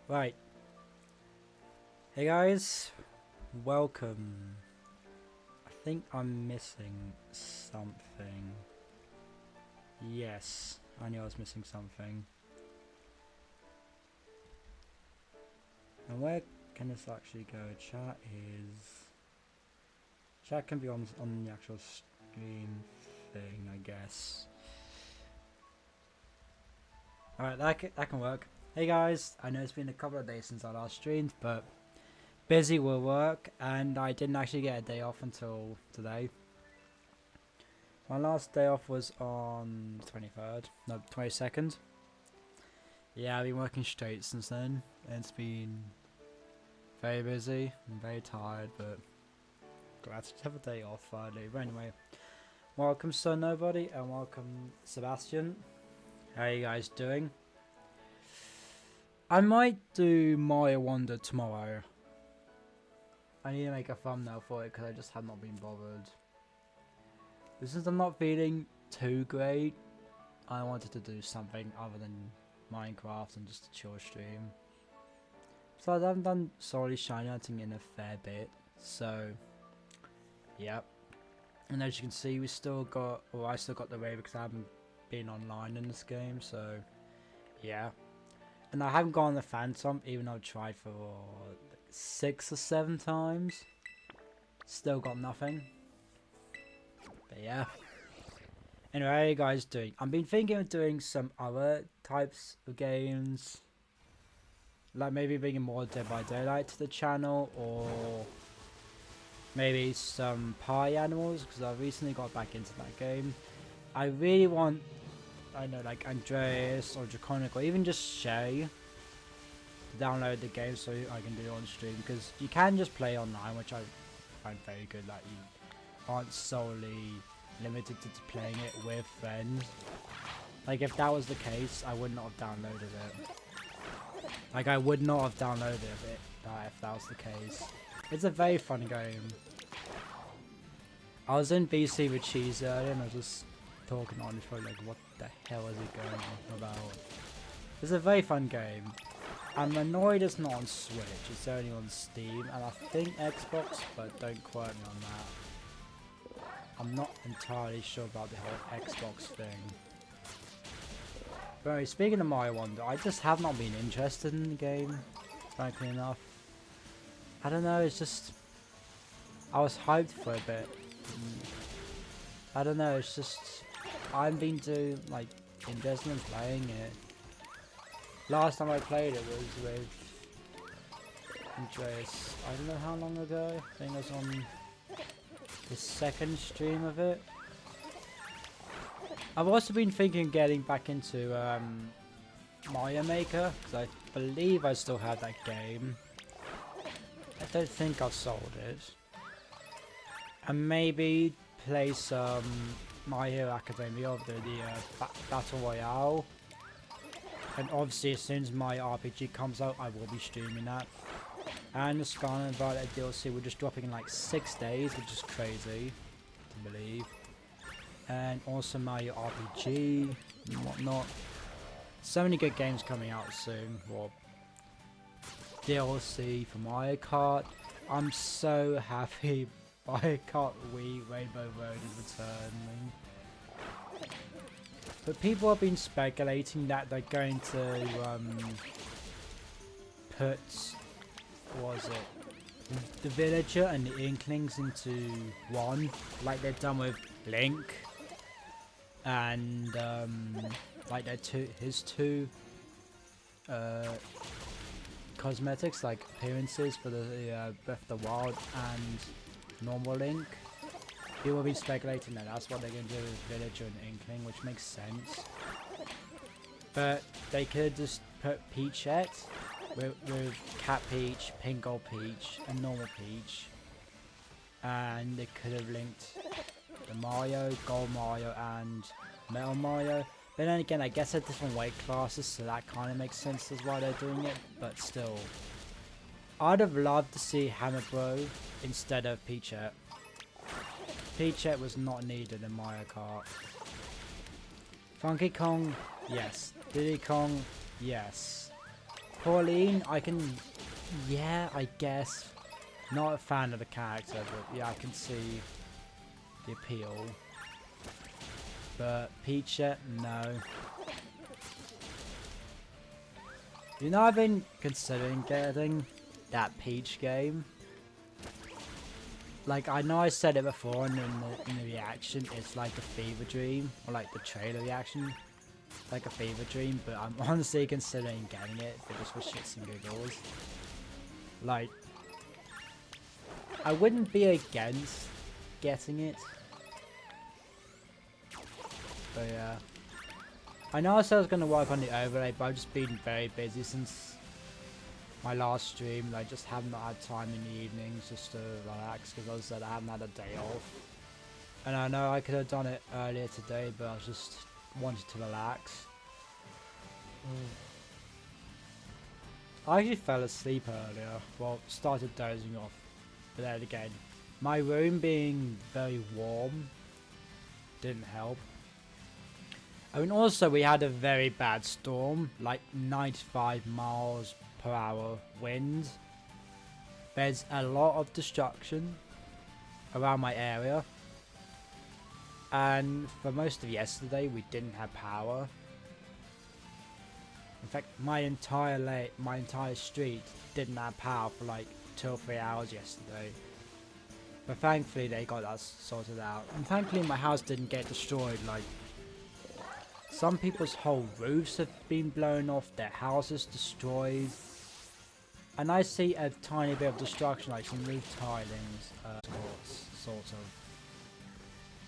Right. Hey guys, welcome. I think I'm missing something. Yes, I knew I was missing something. And where can this actually go? Chat can be on the actual stream thing, I guess. Alright, that can work. Hey guys, I know it's been a couple of days since I last streamed, but busy with work, and I didn't actually get a day off until today. My last day off was on the 23rd, no, 22nd. Yeah, I've been working straight since then. It's been very busy and very tired, but glad to have a day off finally. But anyway, welcome Sir Nobody and welcome Sebastian. How are you guys doing? I might do Maya Wonder tomorrow. I need to make a thumbnail for it because I just have not been bothered. But since I'm not feeling too great, I wanted to do something other than Minecraft and just a chill stream. So I haven't done Scarlet Shiny Hunting in a fair bit, so yep. And as you can see, I still got the raid because I haven't been online in this game, so yeah. And I haven't gone on the Phantom, even though I've tried for 6 or 7 times. Still got nothing. But yeah. Anyway, how are you guys doing? I've been thinking of doing some other types of games. Like maybe bringing more Dead by Daylight to the channel, or maybe some Party Animals, because I recently got back into that game. I really want, I know, like Andreas or Draconic or even just Shay to download the game so I can do it on stream, because you can just play online, which I find very good. Like you aren't solely limited to playing it with friends. Like if that was the case, I would not have downloaded it. Like I would not have downloaded it if that was the case. It's a very fun game. I was in BC with Cheese earlier and I was just talking on his phone like, what the hell is he going on about? It's a very fun game. I'm annoyed it's not on Switch, it's only on Steam and I think Xbox, but don't quote me on that. I'm not entirely sure about the whole Xbox thing. But anyway, speaking of Mario Wonder, I just have not been interested in the game, frankly enough. I don't know, it's just, I was hyped for a bit. I don't know, it's just, I've been too, like, invested in playing it. Last time I played it was with Andreas, I don't know how long ago, I think it was on the second stream of it. I've also been thinking of getting back into Mario Maker, because I believe I still have that game. I don't think I've sold it. And maybe play some My Hero Academia of the Battle Royale. And obviously as soon as my RPG comes out, I will be streaming that. And the Scarlet DLC, we're just dropping in like 6 days, which is crazy to believe. And also Mario RPG and whatnot. So many good games coming out soon. Well, DLC for Mario Kart. I'm so happy Mario Kart Wii Rainbow Road is returning. But people have been speculating that they're going to put, what was it, the Villager and the Inklings into one, like they've done with Link. And like his two cosmetics, like appearances for the Breath of the Wild and normal Link. People have been speculating that that's what they're going to do with Villager and Inkling, which makes sense. But they could just put Peachette with Cat Peach, Pink Gold Peach, and normal Peach, and they could have linked the Mario, Gold Mario, and Metal Mario. But then again, I guess they're different weight classes, so that kind of makes sense as why they're doing it. But still, I'd have loved to see Hammer Bro instead of Peachette. Peachette was not needed in Mario Kart. Funky Kong, yes. Diddy Kong, yes. Pauline, I can... Yeah, I guess. Not a fan of the character, but yeah, I can see the appeal. But Peach, no. You know, I've been considering getting that Peach game. Like, I know I said it before in the reaction, it's like a fever dream, or like the trailer reaction, like a fever dream, but I'm honestly considering getting it, but just for shits and giggles. Like, I wouldn't be against getting it. But yeah. I know I said I was going to work on the overlay, but I've just been very busy since my last stream. I just have not had time in the evenings just to relax, because as I said, I haven't had a day off. And I know I could have done it earlier today, but I was just wanted to relax. I actually fell asleep earlier. Well, started dozing off. But then again, my room being very warm didn't help. I mean, also we had a very bad storm, like 95 miles per hour wind. There's a lot of destruction around my area. And for most of yesterday, we didn't have power. In fact, my entire street didn't have power for like 2 or 3 hours yesterday. But thankfully they got us sorted out. And thankfully my house didn't get destroyed. Like, some people's whole roofs have been blown off, their houses destroyed. And I see a tiny bit of destruction, like some roof tilings, sort of.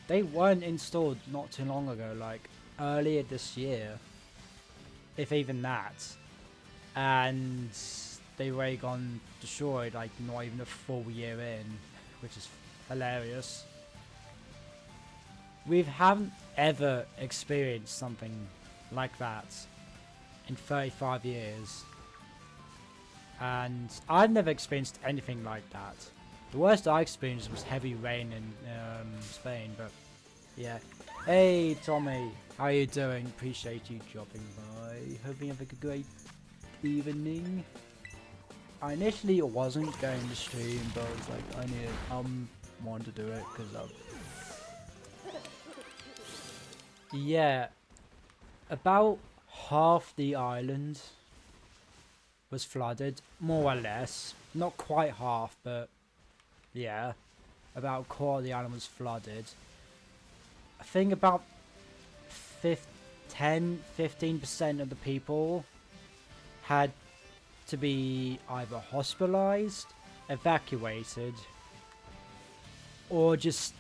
They weren't installed not too long ago, like earlier this year. If even that. And they were gone destroyed, like not even a full year in, which is hilarious. We haven't ever experienced something like that in 35 years. And I've never experienced anything like that. The worst I experienced was heavy rain in Spain, but yeah. Hey Tommy, how you doing? Appreciate you dropping by. Hope you have a great evening. I initially wasn't going to stream, but I was like, wanted to do it because yeah, about half the island was flooded, more or less. Not quite half, but yeah, about a quarter of the island was flooded. I think about 10-15% of the people had to be either hospitalized, evacuated, or just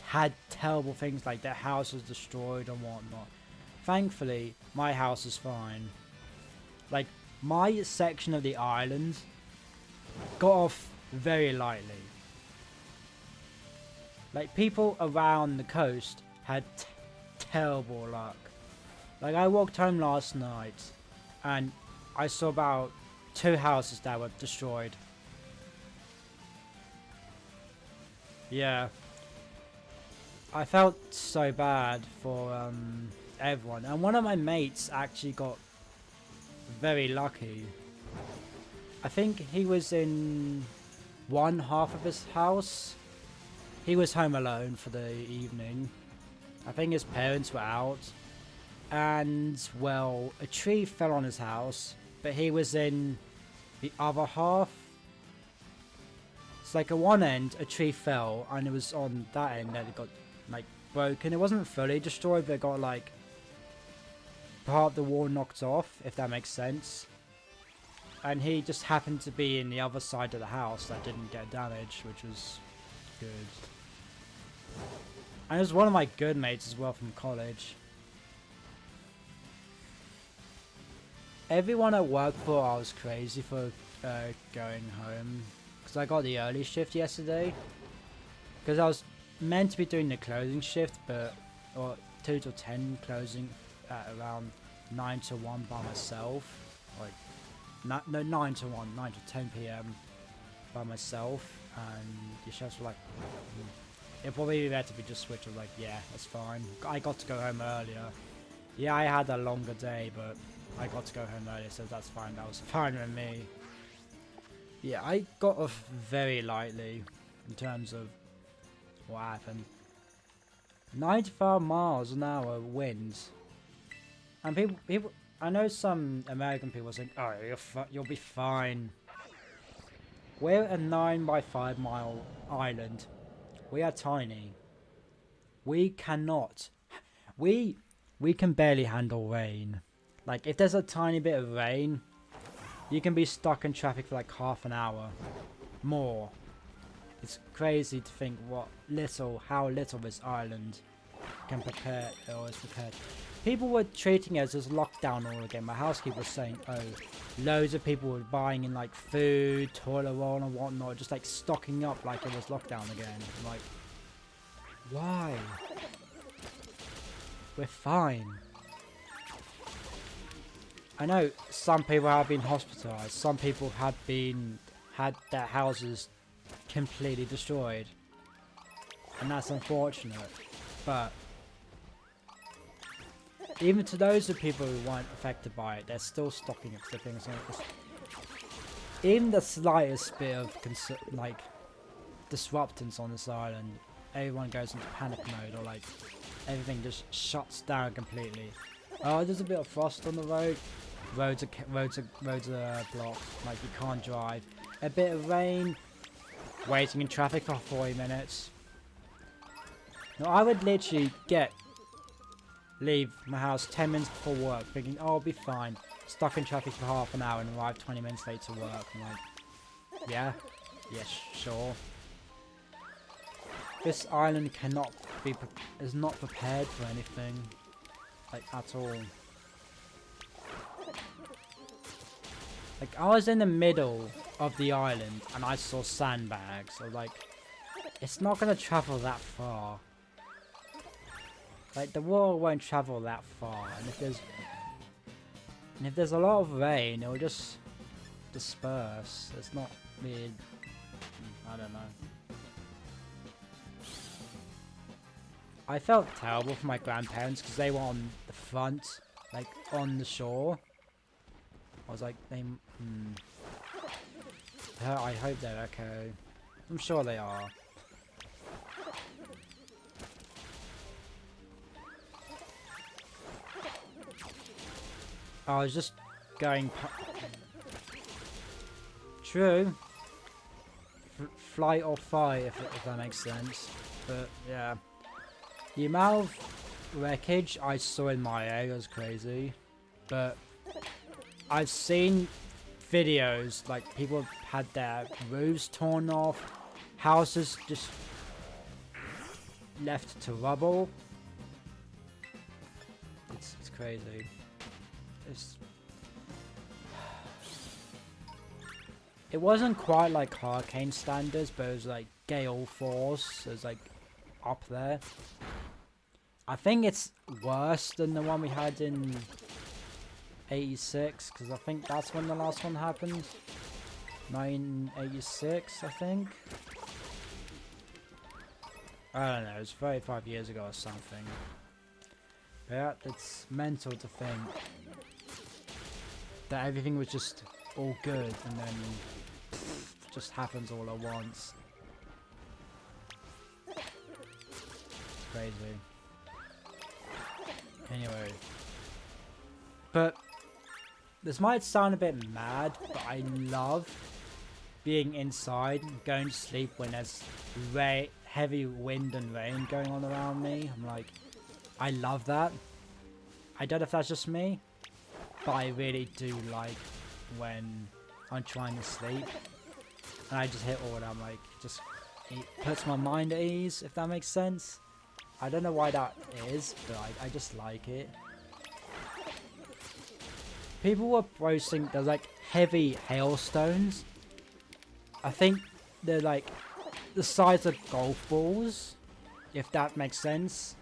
had terrible things like their house was destroyed and whatnot. Thankfully, my house is fine. Like, my section of the island got off very lightly. Like, people around the coast had terrible luck. Like, I walked home last night and I saw about 2 houses that were destroyed. Yeah. I felt so bad for everyone. And one of my mates actually got very lucky. I think he was in one half of his house. He was home alone for the evening. I think his parents were out. And, well, a tree fell on his house. But he was in the other half. It's like at one end, a tree fell. And it was on that end that it got, like, broken. It wasn't fully destroyed, but it got, like, part of the wall knocked off, if that makes sense. And he just happened to be in the other side of the house that didn't get damaged, which was good. And it was one of my good mates as well from college. Everyone I worked for, I was crazy for going home. Because I got the early shift yesterday. Because I was meant to be doing the closing shift, but... or 2 to 10 closing at around 9 to 1 by myself. Like, no, 9 to 1, 9 to 10 PM by myself. And the chefs were like, it'd probably be better if we just switch. I was like, yeah, that's fine. I got to go home earlier. Yeah, I had a longer day, but I got to go home early, so that's fine. That was fine with me. Yeah, I got off very lightly in terms of what happened. 95 miles an hour winds. And people, I know some American people think, oh, you'll be fine. We're a 9 by 5 mile island. We are tiny. We cannot. We can barely handle rain. Like, if there's a tiny bit of rain, you can be stuck in traffic for like half an hour. More. It's crazy to think how little this island can prepare or is prepared. People were treating it as lockdown all again. My housekeeper was saying, oh, loads of people were buying in like food, toilet roll and whatnot, just like stocking up like it was lockdown again. I'm like, why? We're fine. I know some people have been hospitalized. Some people had their houses completely destroyed. And that's unfortunate. But even to those of people who weren't affected by it, they're still stocking up things. Even the slightest bit of like disruptance on this island, everyone goes into panic mode, or like everything just shuts down completely. Oh, there's a bit of frost on the road. Roads are blocked. Like you can't drive. A bit of rain. Waiting in traffic for 40 minutes. No, I would literally leave my house 10 minutes before work, thinking, oh, I'll be fine. Stuck in traffic for half an hour and arrive 20 minutes late to work. I'm like, yeah, sure. This island is not prepared for anything, like at all. Like I was in the middle of the island and I saw sandbags. I was like, it's not gonna travel that far. Like the water won't travel that far, and if there's a lot of rain, it will just disperse. It's not really, I don't know. I felt terrible for my grandparents because they were on the front, like on the shore. I was like, I hope they're okay. I'm sure they are. I was just going... True. Flight or fight, if that makes sense. But, yeah. The amount of wreckage I saw in my area was crazy. But I've seen videos, like, people had their roofs torn off. Houses just left to rubble. It's crazy. It wasn't quite like hurricane standards, but it was like gale force. It was like up there. I think it's worse than the one we had in 86, because I think that's when the last one happened. 1986, I think. I don't know, it was 35 years ago or something. But yeah, it's mental to think that everything was just all good and then just happens all at once. It's crazy. Anyway. But this might sound a bit mad, but I love being inside, going to sleep when there's heavy wind and rain going on around me. I'm like, I love that. I don't know if that's just me, but I really do like when I'm trying to sleep and I just hit all and I'm like, it puts my mind at ease, if that makes sense. I don't know why that is, but I just like it. People were posting, there's like heavy hailstones. I think they're like the size of golf balls, if that makes sense.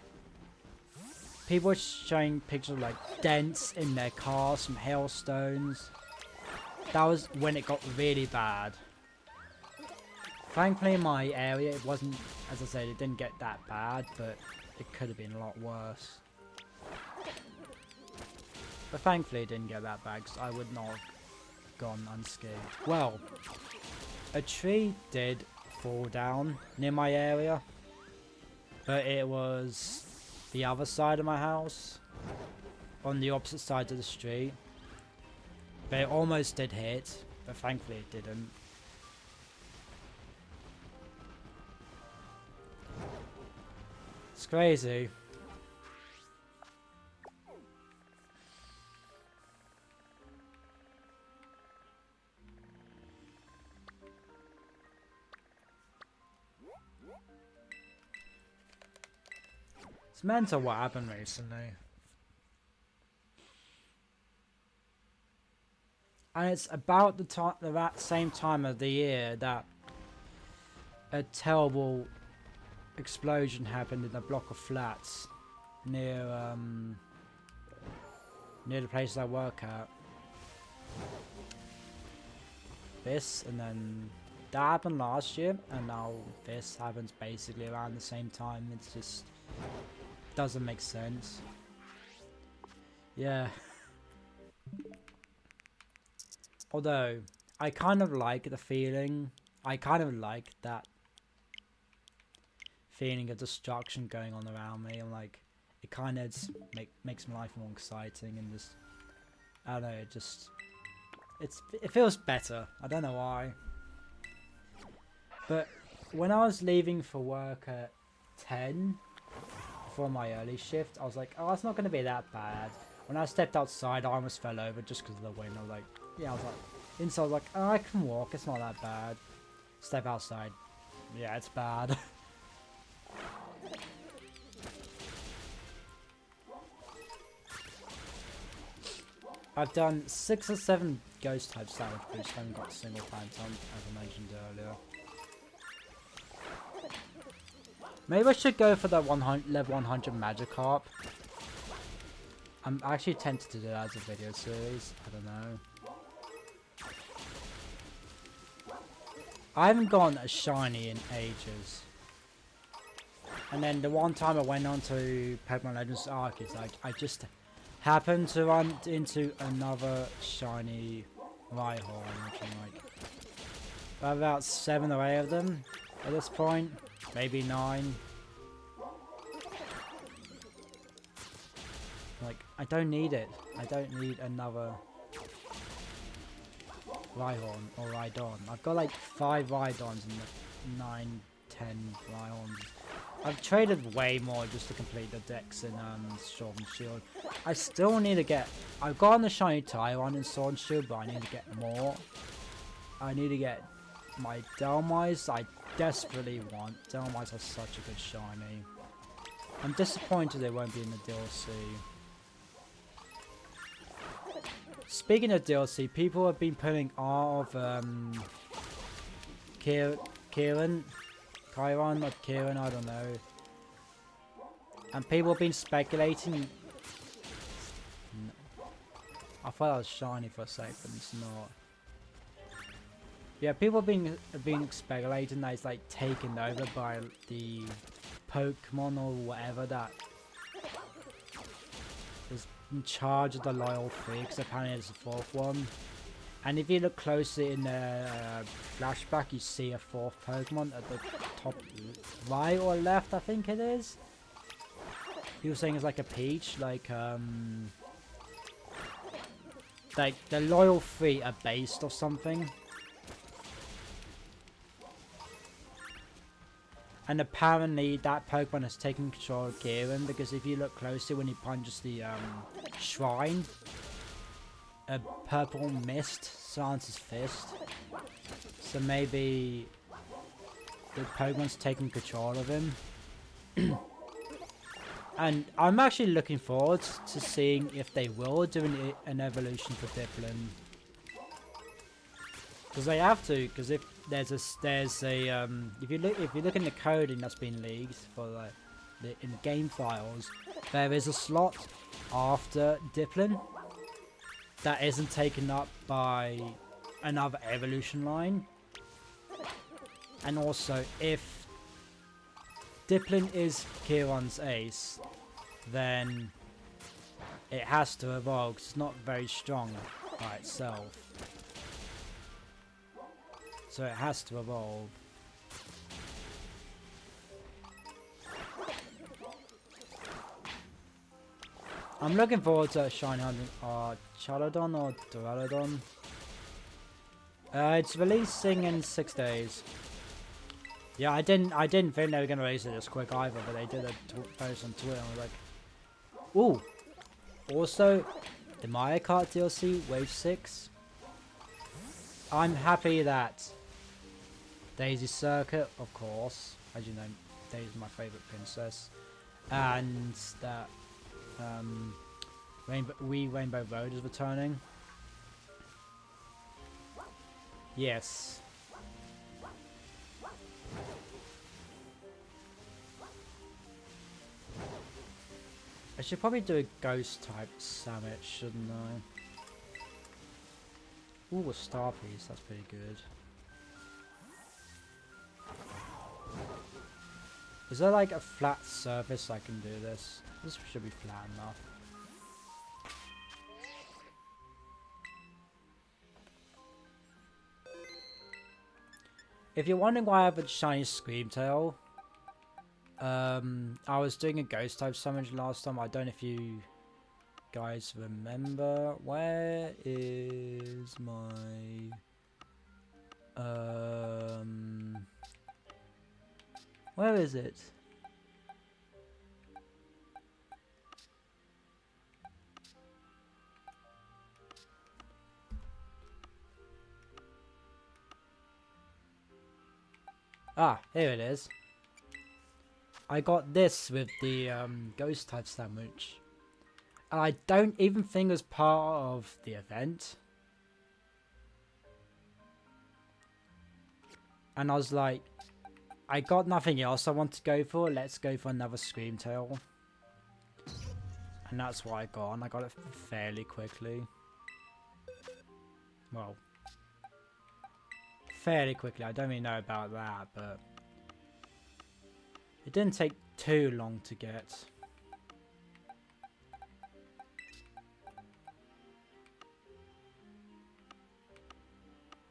People were showing pictures of like dents in their cars from hailstones. That was when it got really bad. Thankfully in my area it wasn't, as I said, it didn't get that bad, but it could have been a lot worse. But thankfully it didn't get that bad, because I would not have gone unscathed. Well, a tree did fall down near my area, but it was the other side of my house, on the opposite side of the street. But it almost did hit, but thankfully it didn't. It's crazy. It's mental what happened recently. And it's about that same time of the year that a terrible explosion happened in a block of flats near the place I work at. This, and then that happened last year, and now this happens basically around the same time. It's just doesn't make sense. Yeah. Although, I kind of like the feeling. I kind of like that feeling of destruction going on around me. I'm like, it kind of makes my life more exciting, and just, I don't know, it feels better. I don't know why. But when I was leaving for work at 10 for my early shift, I was like, oh, it's not going to be that bad. When I stepped outside, I almost fell over just because of the wind. I was like, yeah, I was like, inside I was like, oh, I can walk, it's not that bad. Step outside. Yeah, it's bad. I've done 6 or 7 ghost type salvage boosts. I haven't got a single phantom, as I mentioned earlier. Maybe I should go for that level 100 Magikarp. I'm actually tempted to do that as a video series. I don't know. I haven't gotten a shiny in ages. And then the one time I went on to Pokemon Legends Arceus, I just happened to run into another shiny Rhyhorn, which I'm like, about 7 or 8 of them at this point, maybe 9. Like, I don't need it. I don't need another Rhyhorn or Rhydon. I've got like 5 Rhydons and 9, 10 Rhyhorns. I've traded way more just to complete the decks in Sword and Shield. I still need to get... I've gotten the shiny Tyron in Sword and Shield, but I need to get more. I need to get my Delmise. I desperately want. Delmise has such a good shiny. I'm disappointed they won't be in the DLC. Speaking of DLC, people have been putting art of Chiron, not Kieran, I don't know. And people have been speculating. I thought it was shiny for a second, but it's not. Yeah, people have been speculating that it's like taken over by the Pokemon or whatever that is in charge of the Loyal 3, because apparently there's a 4th one. And if you look closely in the flashback, you see a 4th Pokemon at the top right or left, I think it is. He was saying it's like a peach, like the Loyal 3 are based or something. And apparently that Pokemon has taken control of Kieran, because if you look closely when he punches the shrine, a purple mist surrounds his fist. So maybe the Pokemon's taking control of him. And I'm actually looking forward to seeing if they will do an evolution for Diplin. Because they have to, because if there's a if you look in the coding that's been leaked for the in-game files, there is a slot after Diplin that isn't taken up by another evolution line. And also, if Diplin is Kieran's ace, then it has to evolve 'cause it's not very strong by itself. So it has to evolve. I'm looking forward to Shiny Hunting Chaladon or Duraludon. It's releasing in 6 days. Yeah, I didn't think they were gonna release it this quick either, but they did a post on Twitter and I was like, ooh. Also, the Mario Kart DLC Wave 6. I'm happy that Daisy Circuit, of course, as you know, Daisy's my favourite princess, and that Rainbow Road is returning. Yes. I should probably do a ghost type summit, shouldn't I? Ooh, a star piece, that's pretty good. Is there like a flat surface I can do this? This should be flat enough. If you're wondering why I have a shiny Screamtail, I was doing a ghost type summon last time. I don't know if you guys remember. Where is my where is it? Ah, here it is. I got this with the ghost type sandwich. And I don't even think it was part of the event. And I was like, I got nothing else I want to go for. Let's go for another Screamtail. And that's what I got. And I got it fairly quickly. Well, fairly quickly. I don't really know about that, but it didn't take too long to get.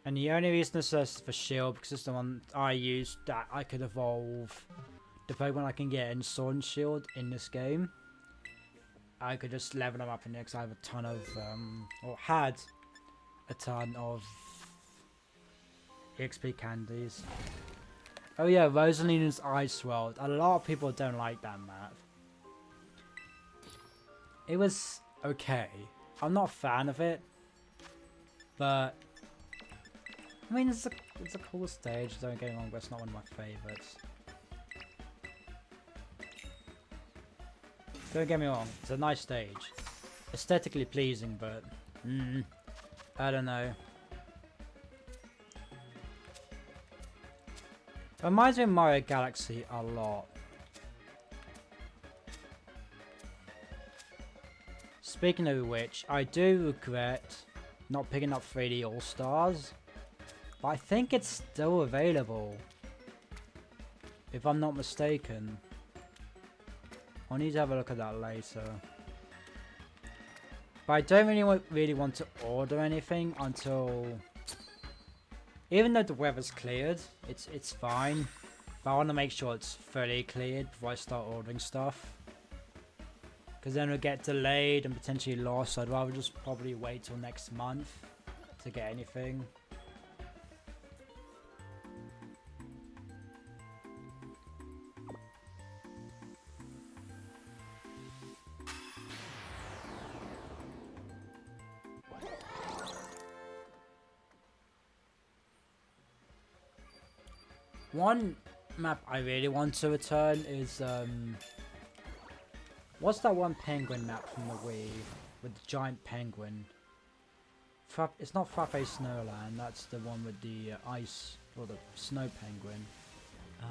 And the only reason this is for Shield, because it's the one I used that I could evolve the Pokemon I can get in Sword and Shield in this game. I could just level them up in there because I have a ton of, or had a ton of EXP candies. Oh yeah, Rosalina's Ice World. A lot of people don't like that map. It was okay. I'm not a fan of it, but I mean, it's a cool stage, don't get me wrong, but it's not one of my favourites. Don't get me wrong, it's a nice stage. Aesthetically pleasing, but I don't know. It reminds me of Mario Galaxy a lot. Speaking of which, I do regret not picking up 3D All-Stars. But I think it's still available, if I'm not mistaken. I'll need to have a look at that later. But I don't really want to order anything until, even though the weather's cleared, it's fine. But I want to make sure it's fully cleared before I start ordering stuff. Because then it'll get delayed and potentially lost. So I'd rather just probably wait till next month to get anything. One map I really want to return is, what's that one penguin map from the Wii with the giant penguin? It's not Frappe Snowland, that's the one with the ice, or the snow penguin. I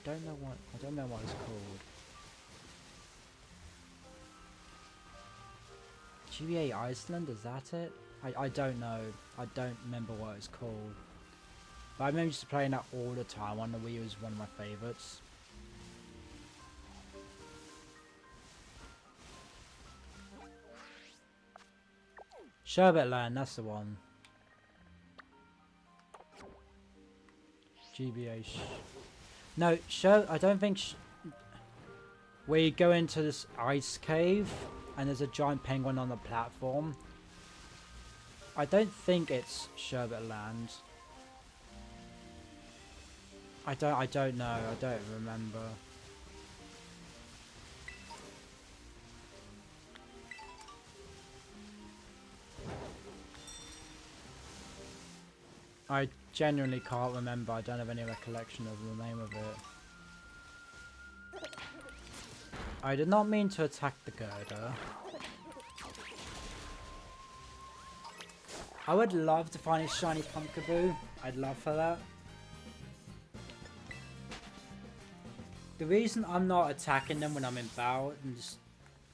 don't know what it's called. GBA Iceland, is that it? I don't know. I don't remember what it's called. But I remember just playing that all the time on the Wii. It was one of my favourites. Sherbet Land, that's the one. GBA. No, I don't think. We go into this ice cave, and there's a giant penguin on the platform. I don't think it's Sherbet Land. I don't know. I don't remember. I genuinely can't remember. I don't have any recollection of the name of it. I did not mean to attack the girder. I would love to find a shiny pumpkaboo. I'd love for that. The reason I'm not attacking them when I'm in battle is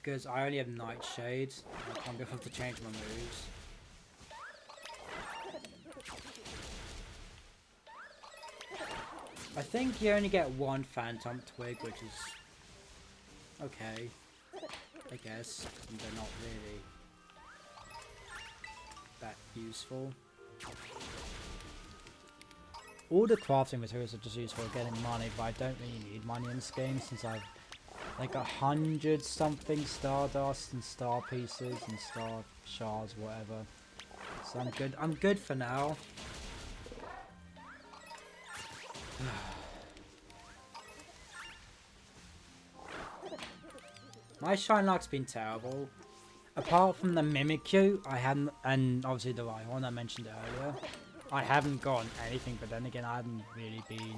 because I only have Nightshade. I can't be able to change my moves. I think you only get one Phantom Twig, which is okay, I guess. They're not really that useful. All the crafting materials are just useful for getting money, but I don't really need money in this game since I've like 100 something Stardust and Star Pieces and Star Shards, whatever. So I'm good. I'm good for now. My shine luck's been terrible. Apart from the Mimikyu, I hadn't, and obviously the Rhyhorn I mentioned earlier, I haven't gotten anything. But then again, I haven't really been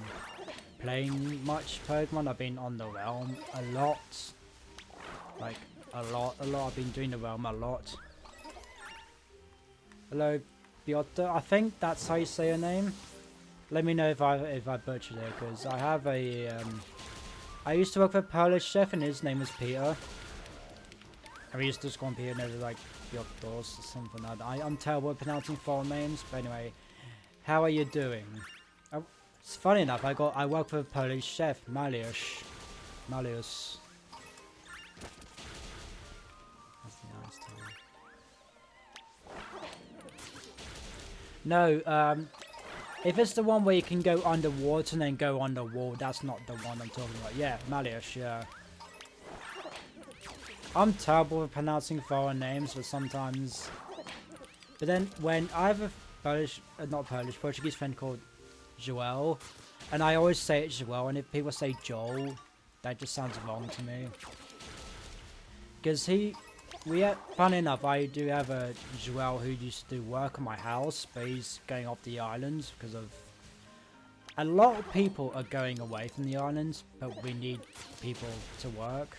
playing much Pokemon. I've been on the Realm a lot, like a lot. I've been doing the Realm a lot. Hello, Biotta. I think that's how you say your name. Let me know if I butchered it, because I have a I used to work for a Polish chef and his name was Peter. And we used to just call him Peter and it was like Biottos or something like that. I'm terrible at pronouncing foreign names, but anyway, how are you doing? Oh, it's funny enough, I work for a Polish chef, Mariusz. That's the nice time. No, if it's the one where you can go underwater and then go on the wall, that's not the one I'm talking about. Yeah, Mariusz, yeah. I'm terrible at pronouncing foreign names, but sometimes... But then, when I have a Portuguese friend called Joel, and I always say it Joel, and if people say Joel, that just sounds wrong to me. Because funny enough, I do have a Joel who used to do work on my house, but he's going off the island because of... A lot of people are going away from the islands, but we need people to work.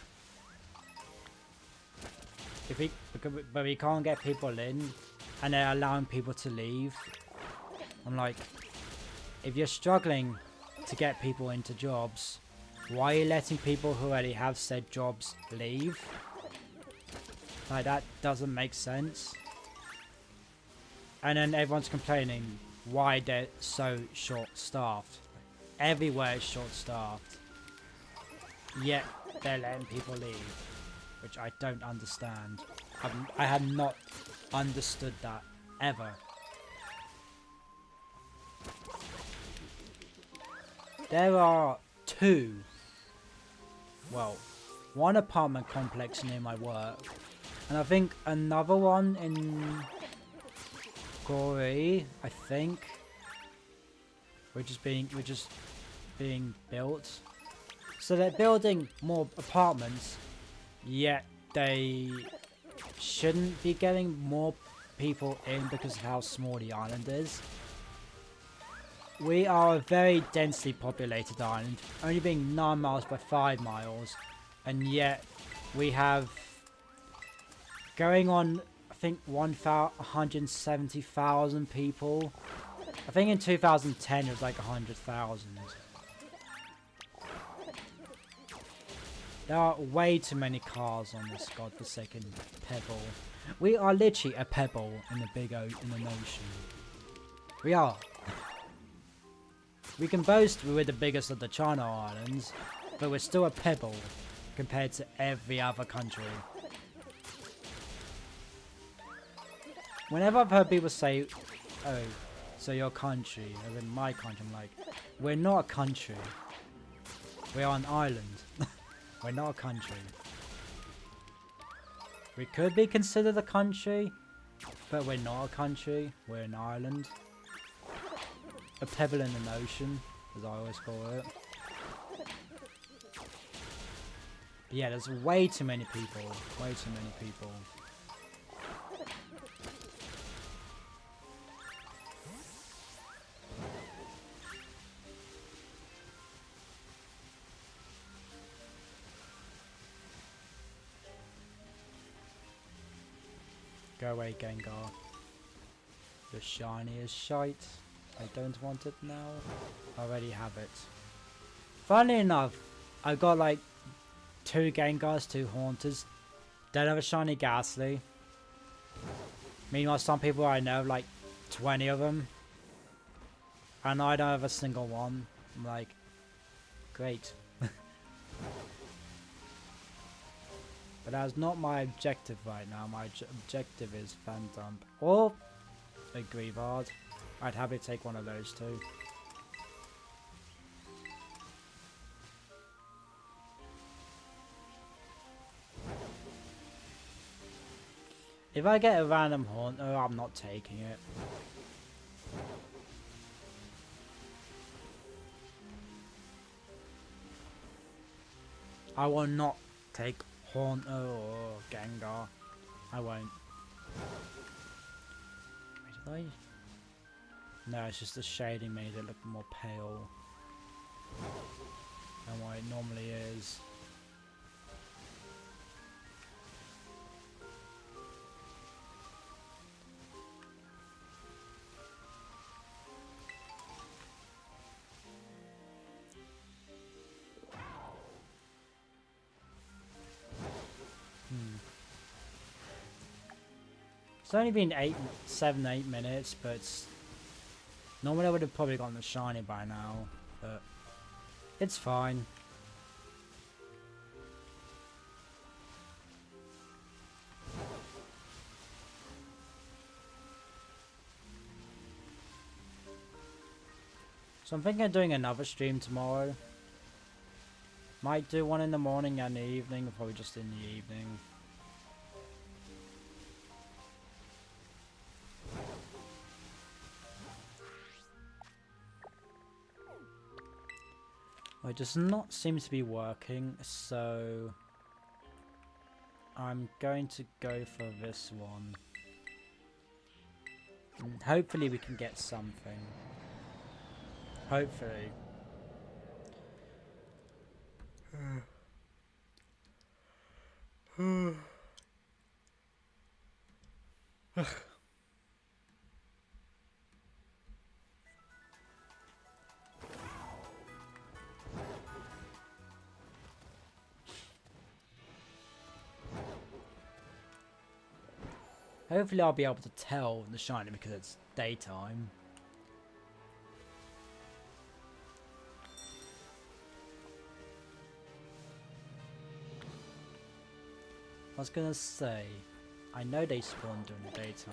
But we can't get people in, and they're allowing people to leave. I'm like, if you're struggling to get people into jobs, why are you letting people who already have said jobs leave? Like, that doesn't make sense. And then everyone's complaining why they're so short-staffed. Everywhere is short-staffed. Yet they're letting people leave. Which I don't understand. I have not understood that ever. There are one apartment complex near my work, and I think another one in Goree, I think, which is being built. So they're building more apartments. Yet they shouldn't be getting more people in because of how small the island is. We are a very densely populated island, only being 9 miles by 5 miles, and yet we have going on, I think, 170,000 people. I think in 2010 it was like 100,000. There are way too many cars on this godforsaken pebble. We are literally a pebble in the in the ocean. We are. We can boast we're the biggest of the China Islands, but we're still a pebble compared to every other country. Whenever I've heard people say, oh, so your country, as in my country, I'm like, we're not a country. We are an island. We're not a country. We could be considered a country, but we're not a country. We're an island. A pebble in an ocean, as I always call it. But yeah, there's way too many people. Way too many people. Go away, Gengar. The shiny is shite. I don't want it now. I already have it. Funnily enough, I've got like 2 Gengars, 2 Haunters. Don't have a shiny Ghastly. Meanwhile, some people I know have like 20 of them. And I don't have a single one. I'm like, great. But that's not my objective right now. My objective is Phantom or a Grievard. I'd happily take one of those two. If I get a random Haunter, I'm not taking it. I will not take Haunter or Gengar. I won't. Wait, did I? No, it's just the shading made it look more pale than what it normally is. It's only been 7, 8 minutes, but normally I would have probably gotten the shiny by now, but it's fine. So I'm thinking of doing another stream tomorrow. Might do one in the morning and the evening, or probably just in the evening. It does not seem to be working, so I'm going to go for this one. And hopefully we can get something. Hopefully. Hopefully I'll be able to tell the shiny because it's daytime. I was gonna say, I know they spawn during the daytime.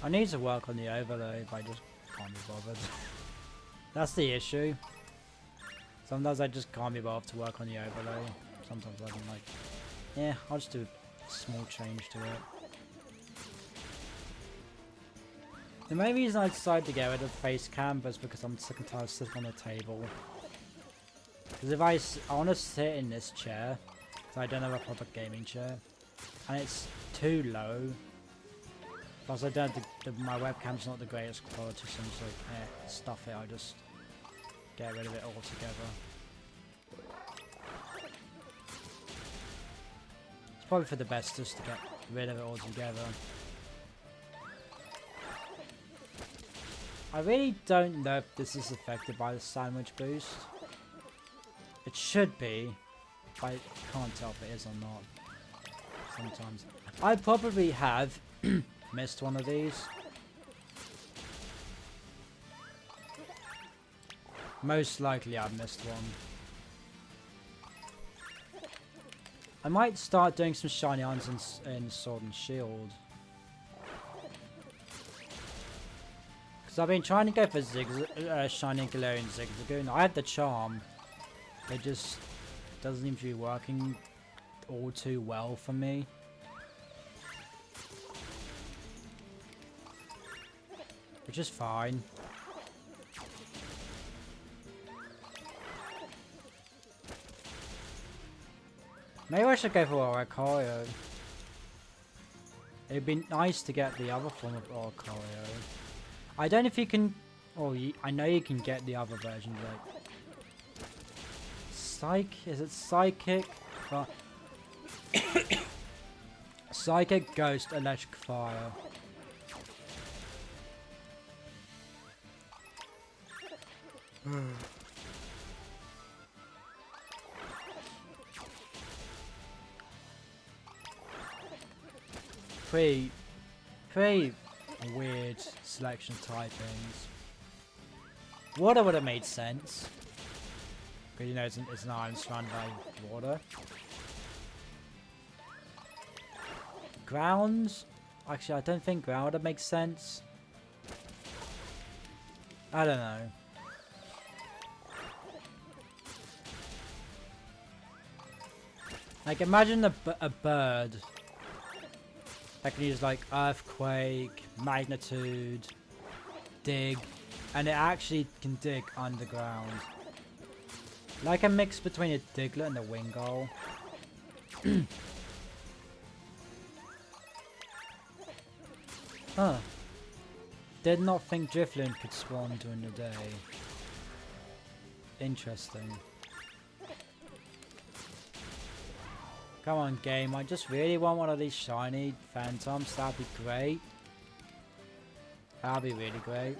I need to work on the overlay, but I just can't be bothered. That's the issue. Sometimes I just can't be bothered to work on the overlay. Sometimes I'm like, yeah, I'll just do a small change to it. The main reason I decided to get rid of the face cam was because I'm sick and tired of sitting on the table. Because if I want to sit in this chair, so I don't have a proper gaming chair, and it's too low. Plus I don't have my webcam's not the greatest quality, so I'm just like, stuff it, I'll just get rid of it altogether. It's probably for the best just to get rid of it altogether. I really don't know if this is affected by the sandwich boost. It should be, but I can't tell if it is or not. Sometimes. I probably have missed one of these. Most likely I've missed one. I might start doing some shiny hunts in Sword and Shield. Because I've been trying to go for Shiny Galarian Zigzagoon. I have the charm. It just doesn't seem to be working all too well for me. Which is fine. Maybe I should go for Oricorio. It'd be nice to get the other form of Oricorio. I don't know if you can... Oh, I know you can get the other version, like... Is it Psychic? Psychic, Ghost, Electric Fire. Pretty weird selection of typings. Water would have made sense. Because, you know, it's an island surrounded by water. Ground? Actually, I don't think ground would have made sense. I don't know. Like, imagine a bird that can use, like, Earthquake, Magnitude, Dig, and it actually can dig underground. Like a mix between a Diglett and a Wingull. Huh. Did not think Drifloon could spawn during the day. Interesting. Come on, game. I just really want one of these shiny phantoms. That'd be great. That'd be really great.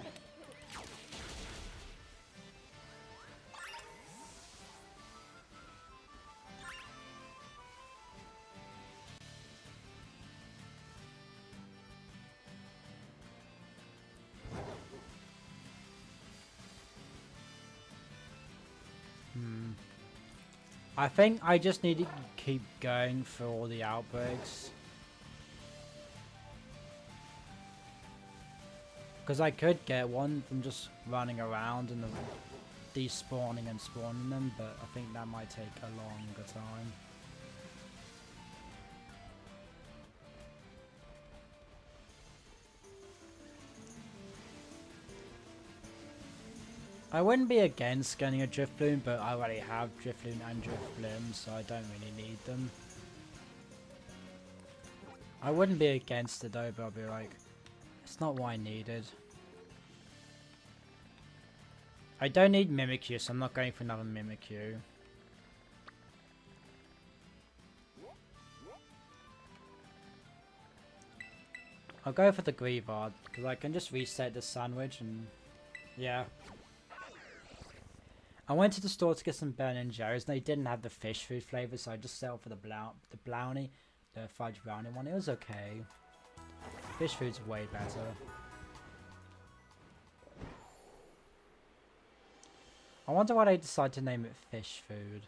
I think I just need to keep going for all the outbreaks. Because I could get one from just running around and despawning and spawning them, but I think that might take a longer time. I wouldn't be against getting a Drifloon, but I already have Drifloon and Drifblim, so I don't really need them. I wouldn't be against it though, but I'll be like, it's not what I needed. I don't need Mimikyu, so I'm not going for another Mimikyu. I'll go for the Greavard, because I can just reset the sandwich and... yeah. I went to the store to get some Ben & Jerry's and they didn't have the fish food flavour, so I just settled for the brownie, the fudge brownie one. It was okay. Fish food's way better. I wonder why they decided to name it fish food.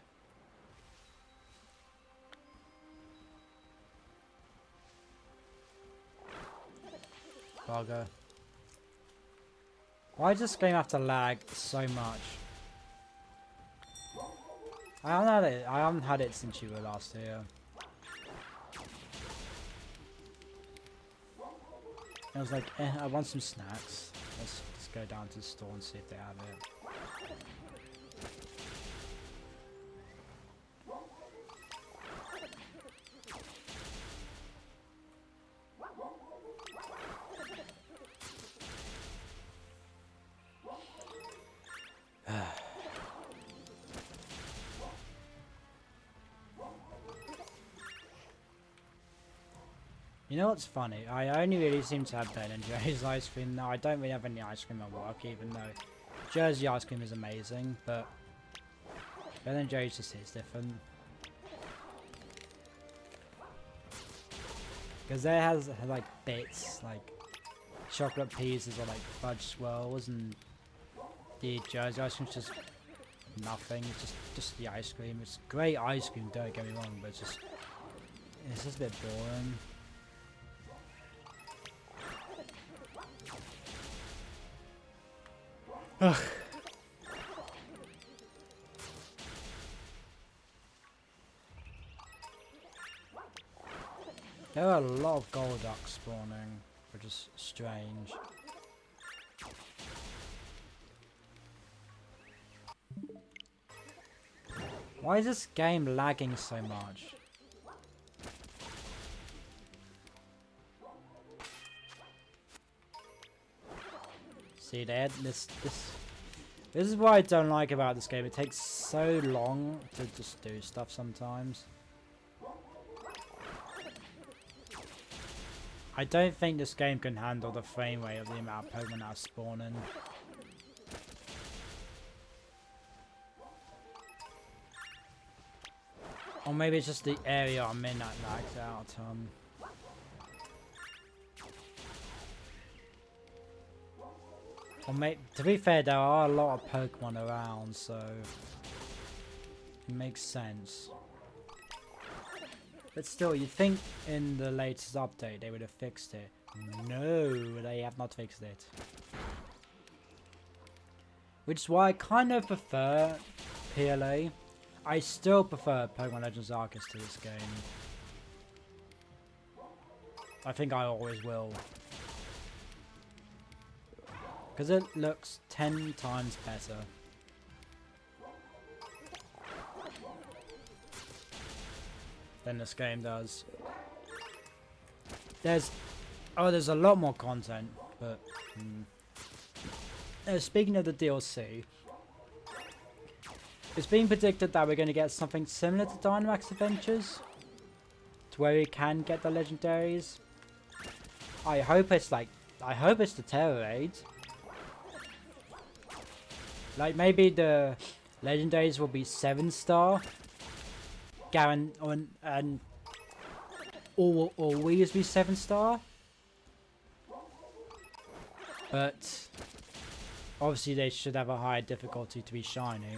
Bugger. Why does this game have to lag so much? I haven't had it since you were last here. I was like, I want some snacks. Let's go down to the store and see if they have it. You know what's funny? I only really seem to have Ben and Jerry's ice cream now. I don't really have any ice cream at work, even though Jersey ice cream is amazing, but Ben and Jerry's just hits different. Because there has like bits, like chocolate pieces or like fudge swirls, and the Jersey ice cream's just nothing. It's just the ice cream. It's great ice cream, don't get me wrong, but it's just a bit boring. Ugh. There are a lot of gold ducks spawning, which is strange. Why is this game lagging so much? See, this is what I don't like about this game. It takes so long to just do stuff sometimes. I don't think this game can handle the frame rate of the amount of Pokemon that are spawning. Or maybe it's just the area I'm in that lags out a ton. Or to be fair, there are a lot of Pokemon around, so it makes sense. But still, you'd think in the latest update they would have fixed it. No, they have not fixed it. Which is why I kind of prefer PLA. I still prefer Pokemon Legends Arceus to this game. I think I always will. Because it looks 10 times better. Than this game does. There's a lot more content, but speaking of the DLC, it's being predicted that we're going to get something similar to Dynamax Adventures, to where we can get the legendaries. I hope it's the Terror Raid. Like maybe the legendaries will be 7-star. And or will always be 7-star, but obviously they should have a higher difficulty to be shiny.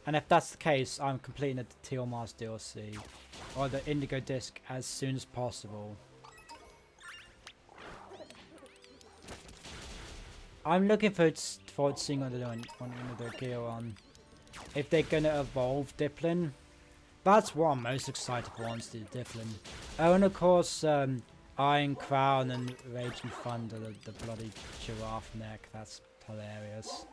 And if that's the case, I'm completing the Teal Mars DLC or the Indigo Disc as soon as possible. I'm looking forward to seeing what they're doing on the Gearon. If they're gonna evolve Dipplin, that's what I'm most excited for, honestly, Dipplin. Oh, and of course, Iron Crown and Raging Thunder, the bloody giraffe neck. That's hilarious.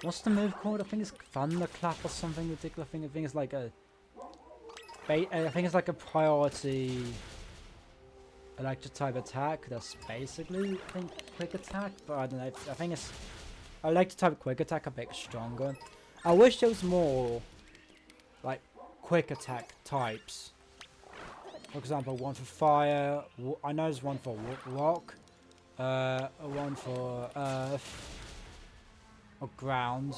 What's the move called? I think it's Thunderclap or something ridiculous. I think it's like a priority electric type attack. That's basically, I think, quick attack, but I don't know. I think it's electric type quick attack a bit stronger. I wish there was more like quick attack types. For example, one for fire. I know there's one for rock. One for earth or ground.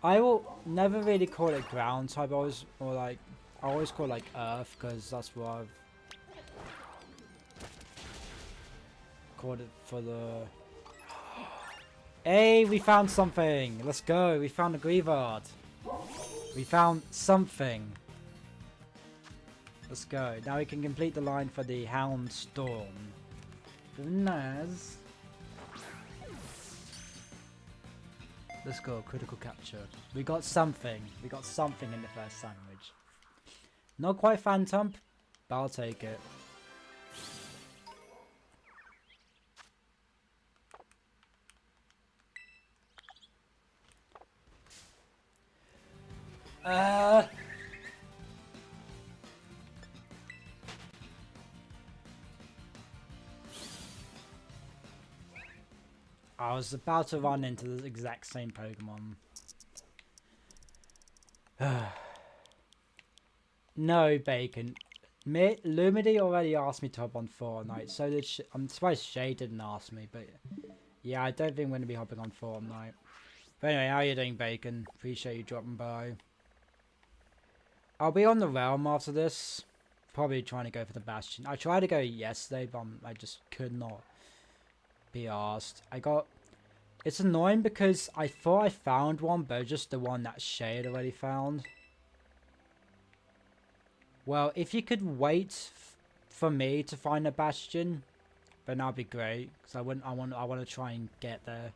I will never really call it ground type. I always call it like earth, because that's what I've called it for the... Hey, we found something! Let's go! We found a Grievard! We found something! Let's go. Now we can complete the line for the Hound Storm. Nice. Let's go, critical capture. We got something. We got something in the first sandwich. Not quite Phantom, but I'll take it. I was about to run into the exact same Pokemon. No, Bacon. Lumity already asked me to hop on Fortnite, so did I'm surprised Shay didn't ask me, but yeah, I don't think I'm going to be hopping on Fortnite. But anyway, how are you doing, Bacon? Appreciate you dropping by. I'll be on the Realm after this. Probably trying to go for the Bastion. I tried to go yesterday, but I just could not be asked. It's annoying because I thought I found one, but just the one that Shay had already found. Well, if you could wait for me to find a Bastion, then that'd be great. Because I want to try and get there.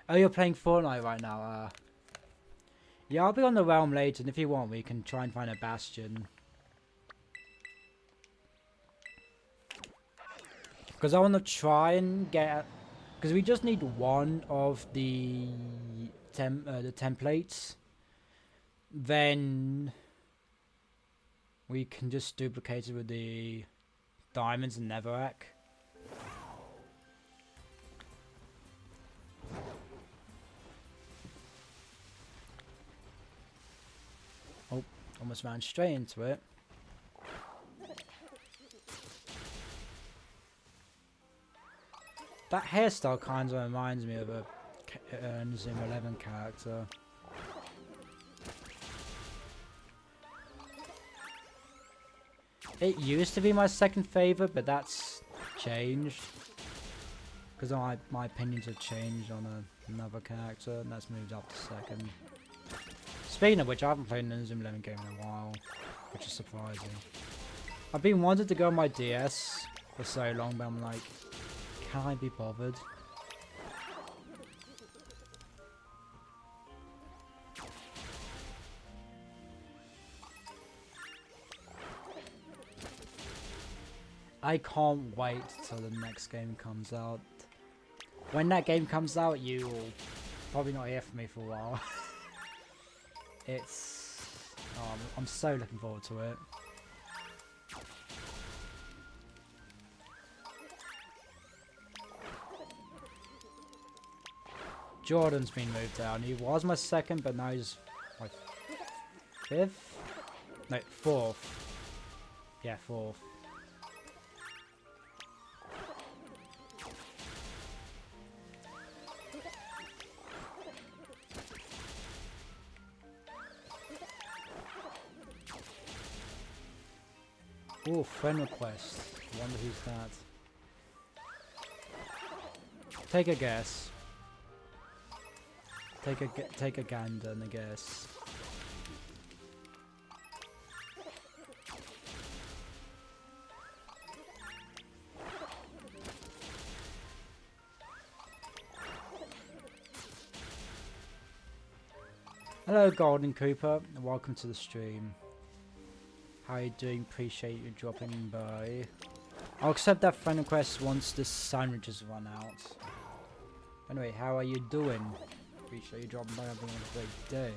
Oh, you're playing Fortnite right now. Yeah, I'll be on the Realm later, and if you want, we can try and find a Bastion. Because I want to try and get... Because we just need one of the templates. Then we can just duplicate it with the diamonds and netherrack. Oh, almost ran straight into it. That hairstyle kind of reminds me of a Zoom 11 character. It used to be my second favourite, but that's changed. Because my opinions have changed on another character, and that's moved up to second. Speaking of which, I haven't played an Zoom 11 game in a while, which is surprising. I've been wanting to go on my DS for so long, but I'm like, can I be bothered? I can't wait till the next game comes out. When that game comes out, you will probably not hear from me for a while. I'm so looking forward to it. Jordan's been moved down. He was my second, but now he's my fifth? No, fourth. Yeah, fourth. Ooh, friend request. I wonder who's that. Take a guess. Take a gander and a guess. Hello, Golden Cooper, and welcome to the stream. How are you doing? Appreciate you dropping by. I'll accept that friend request once the sandwiches run out. Anyway, how are you doing? Appreciate you dropping by. Having a great day.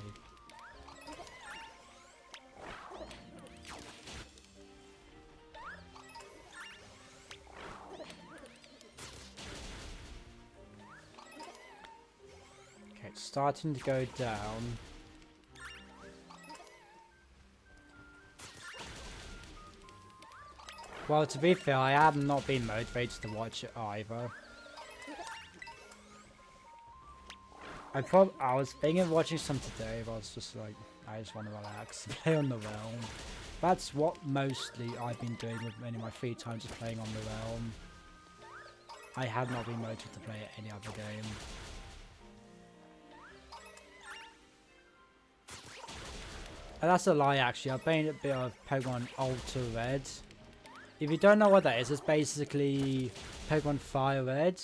Okay, it's starting to go down. Well, to be fair, I have not been motivated to watch it either. I was thinking of watching some today, but I was just like, I just want to relax, play on the Realm. That's what mostly I've been doing with any of my free time, just playing on the Realm. I have not been motivated to play any other game. And that's a lie, actually. I've played a bit of Pokemon Ultra Red. If you don't know what that is, it's basically Pokemon Fire Red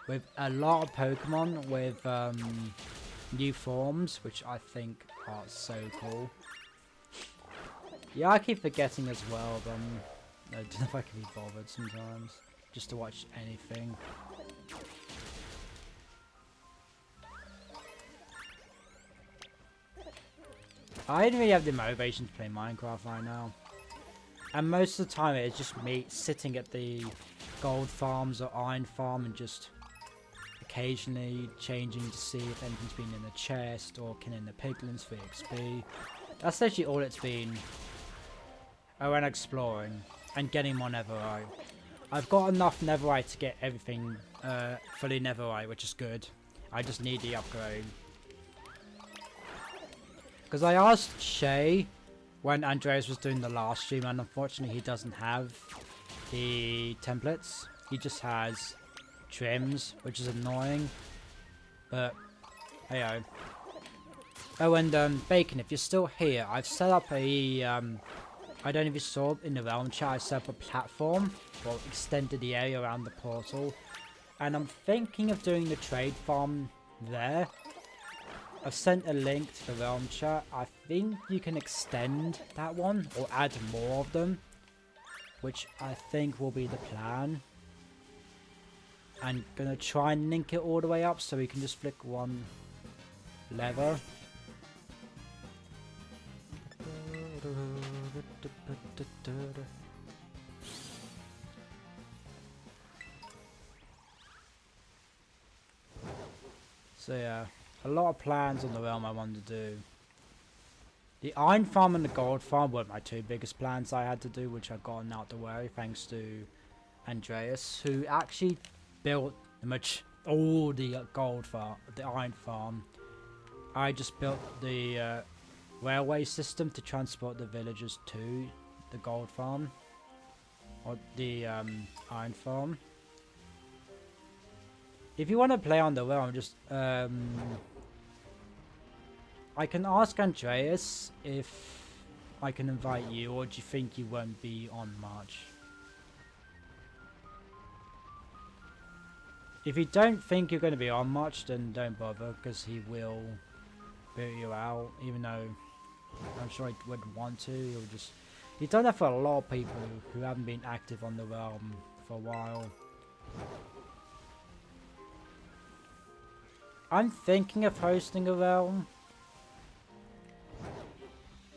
with a lot of Pokemon with new forms, which I think are so cool. Yeah, I keep forgetting as well, but I don't know if I can be bothered sometimes just to watch anything. I don't really have the motivation to play Minecraft right now. And most of the time it is just me sitting at the gold farms or iron farm and just occasionally changing to see if anything's been in the chest or killing the piglins for XP. That's actually all it's been. Oh, and exploring and getting more netherite. I've got enough netherite to get everything fully netherite, which is good. I just need the upgrade. Because I asked Shay when Andreas was doing the last stream, and unfortunately he doesn't have the templates. He just has trims, which is annoying. But, hey-oh. Oh, and Bacon, if you're still here, I've set up a, I don't know if you saw in the realm chat, I set up a platform, or extended the area around the portal. And I'm thinking of doing the trade farm there. I've sent a link to the realm chat. I think you can extend that one, or add more of them. Which I think will be the plan. I'm gonna try and link it all the way up so we can just flick one lever. So yeah, a lot of plans on the realm I wanted to do. The iron farm and the gold farm were my two biggest plans I had to do, which I've gotten out the way thanks to Andreas, who actually built all the gold farm, the iron farm. I just built the railway system to transport the villagers to the gold farm or the iron farm. If you want to play on the realm, just I can ask Andreas if I can invite you, or do you think you won't be on much? If you don't think you're going to be on much, then don't bother, because he will boot you out, even though I'm sure he would want to. He's done that for a lot of people who haven't been active on the realm for a while. I'm thinking of hosting a realm.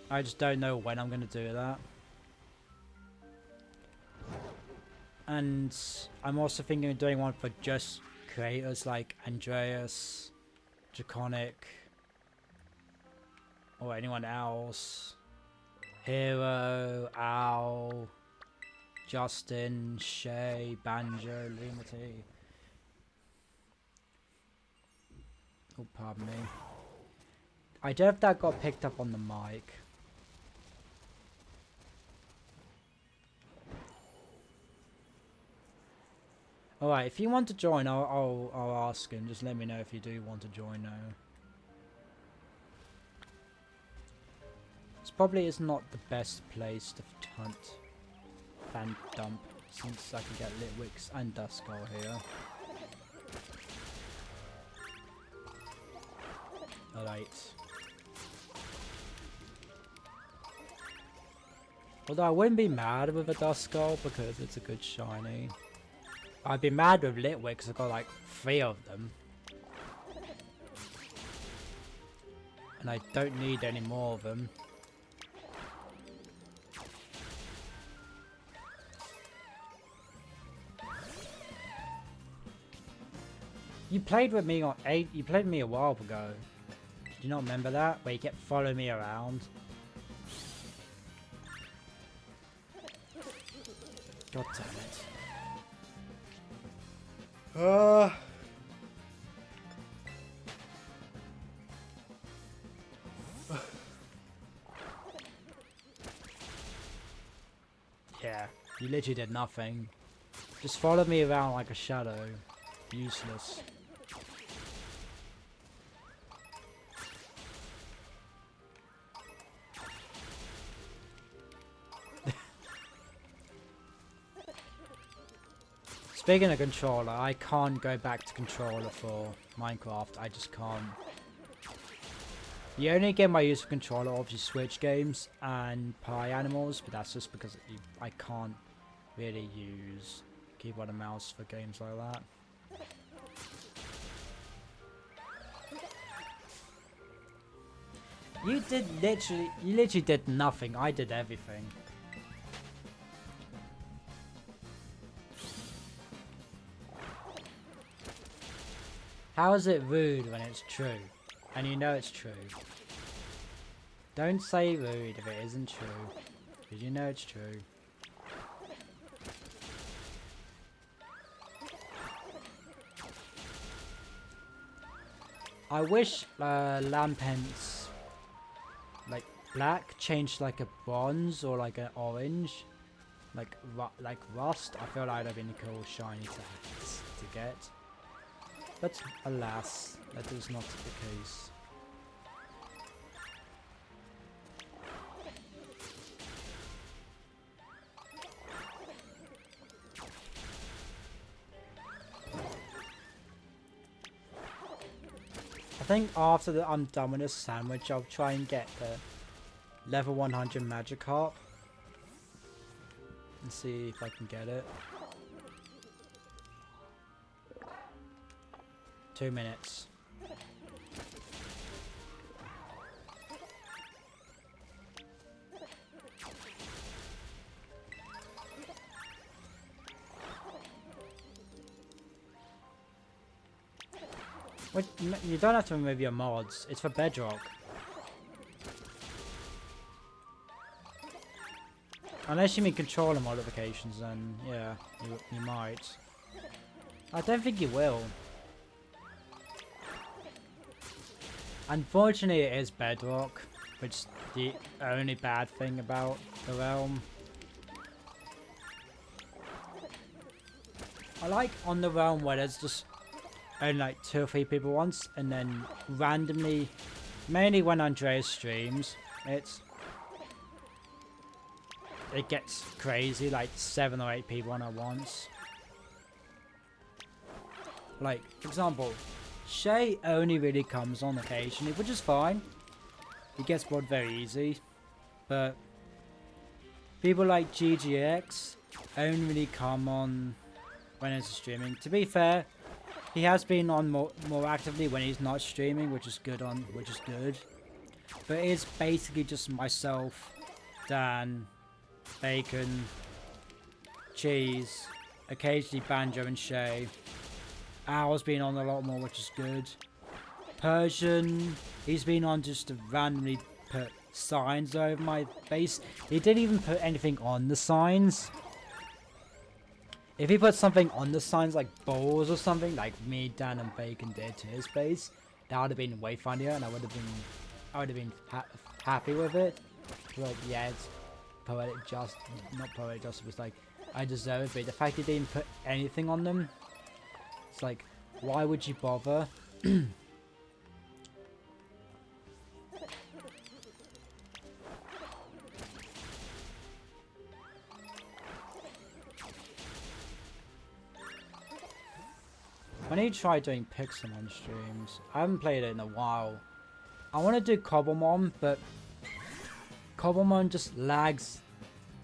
I just don't know when I'm going to do that. And I'm also thinking of doing one for just creators like Andreas, Draconic, or anyone else. Hero, Owl, Justin, Shay, Banjo, Lumity. Oh, pardon me. I don't know if that got picked up on the mic. Alright, if you want to join, I'll ask him. Just let me know if you do want to join now. This probably is not the best place to hunt fan dump, since I can get Litwicks and Duskull here. Alright. Although I wouldn't be mad with a Duskull because it's a good shiny. I'd be mad with Litwick because I've got like 3 of them. And I don't need any more of them. You played with me on 8. You played with me a while ago. Do you not remember that? Where you kept following me around? God damn it. Yeah, you literally did nothing. Just followed me around like a shadow. Useless. Speaking of controller, I can't go back to controller for Minecraft. I just can't. The only game I use for controller are obviously Switch games and Pie Animals, but that's just because I can't really use keyboard and mouse for games like that. You literally did nothing. I did everything. How is it rude when it's true? And you know it's true. Don't say rude if it isn't true. Because you know it's true. I wish Lampent's like black changed like a bronze or like an orange. Like rust. I feel like that'd have been a cool shiny to get. But alas, that is not the case. I think after I'm done with this sandwich, I'll try and get the level 100 Magikarp. And see if I can get it. 2 minutes. Wait, no, you don't have to remove your mods. It's for Bedrock. Unless you mean controller modifications, then yeah, you might. I don't think you will. Unfortunately, it is Bedrock, which is the only bad thing about the realm. I like on the realm where there's just only like 2 or 3 people once, and then randomly, mainly when Andreas streams, it gets crazy, like 7 or 8 people on at once. Like, for example, Shay only really comes on occasionally, which is fine. He gets bored very easy. But people like GGX only really come on when it's streaming. To be fair, he has been on more actively when he's not streaming, which is good. But it's basically just myself, Dan, Bacon, Cheese, occasionally Banjo and Shay. Owl's been on a lot more, which is good. Persian, he's been on just to randomly put signs over my base. He didn't even put anything on the signs. If he put something on the signs, like balls or something, like me, Dan, and Bacon did to his base, that would have been way funnier, and I would have been happy with it. Like, yeah, it's poetic justice, not poetic justice. It was like, I deserve it. But the fact he didn't put anything on them, it's like, why would you bother? I need to try doing Pixelmon streams. I haven't played it in a while. I want to do Cobblemon, but Cobblemon just lags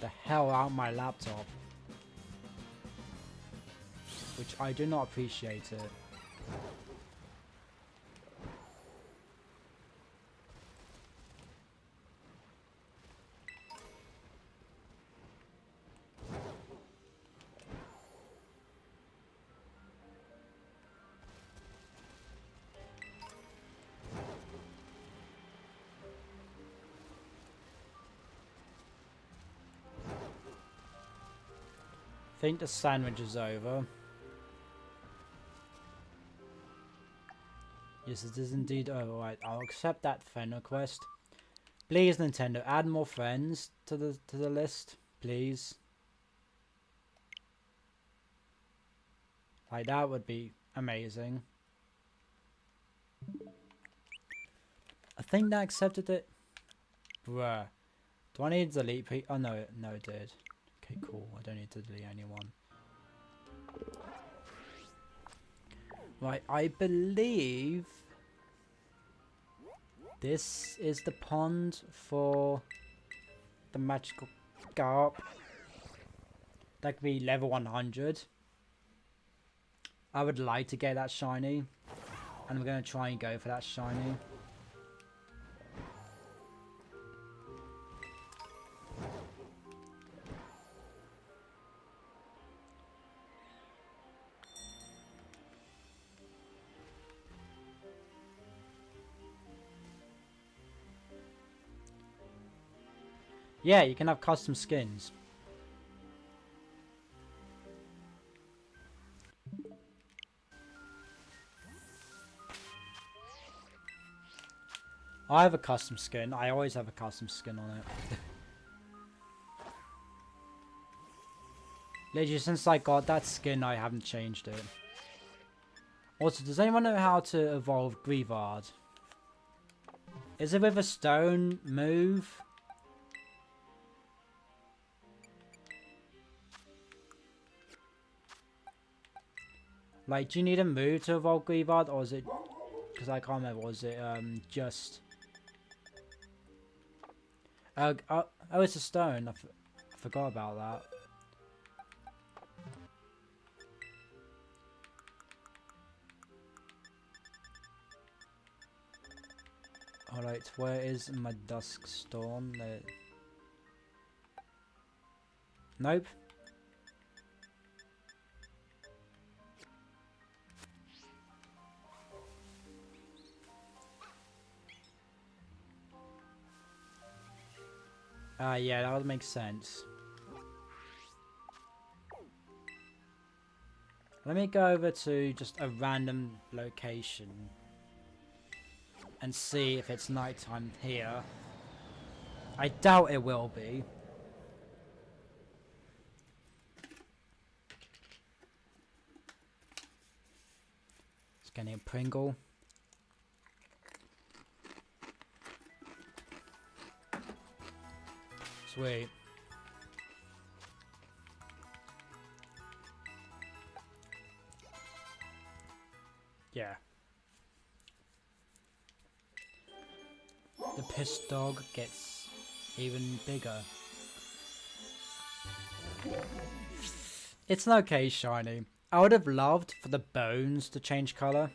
the hell out my laptop. Which I do not appreciate it. I think the sandwich is over. Yes, it is indeed over. Right, I'll accept that friend request. Please, Nintendo, add more friends to the list, please. Like, that would be amazing. I think that accepted it. Bruh. Do I need to delete people? Oh no, it did. Okay, cool. I don't need to delete anyone. Right, I believe this is the pond for the magical Garp. That could be level 100. I would like to get that shiny, and I'm going to try and go for that shiny. Yeah, you can have custom skins. I have a custom skin. I always have a custom skin on it. Literally, since I got that skin, I haven't changed it. Also, does anyone know how to evolve Greavard? Is it with a stone move? Like, do you need a move to evolve Greavard, or is it... Because I can't remember, was it just... oh, it's a stone. I forgot about that. Alright, where is my Dusk Storm? Nope. Yeah, that would make sense. Let me go over to just a random location and see if it's nighttime here. I doubt it will be. Just getting a Pringle. Sweet. Yeah. The piss dog gets even bigger. It's an okay shiny. I would have loved for the bones to change colour.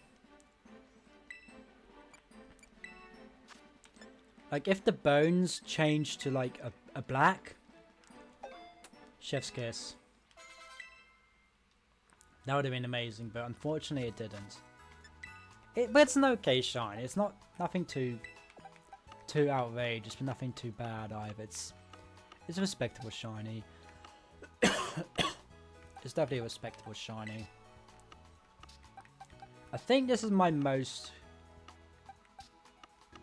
Like if the bones changed to like a black. Chef's kiss. That would have been amazing, but unfortunately it didn't. But it's an okay shine. It's not nothing too outrageous, but nothing too bad either. It's a respectable shiny. It's definitely a respectable shiny. I think this is my most...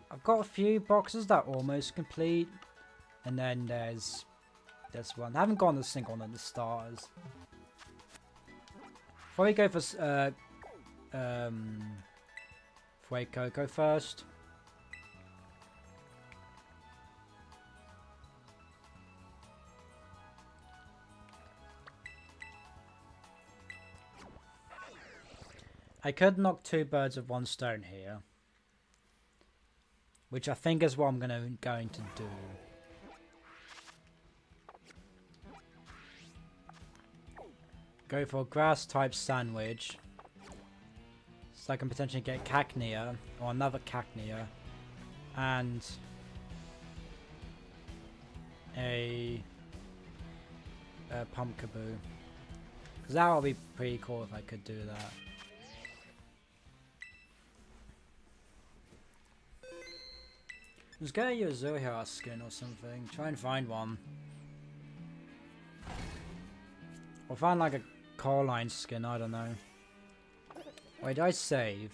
I've got a few boxes that are almost complete. And then there's this one. I haven't gotten a single one of the starters. Before we go for Fuecoco first. I could knock two birds with one stone here, which I think is what I'm going to do. Go for a grass type sandwich, so I can potentially get Cacnea or another Cacnea and a Pumpkaboo, because that would be pretty cool if I could do that. Let's get a Zohar skin or something. Try and find one. Or find like a Coraline skin, I don't know. Wait, did I save?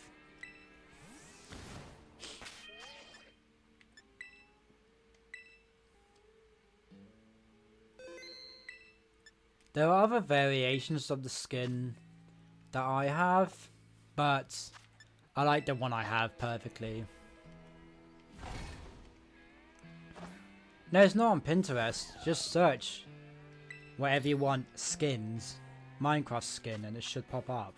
There are other variations of the skin that I have, but I like the one I have perfectly. No, it's not on Pinterest. Just search whatever you want, skins, Minecraft skin, and it should pop up.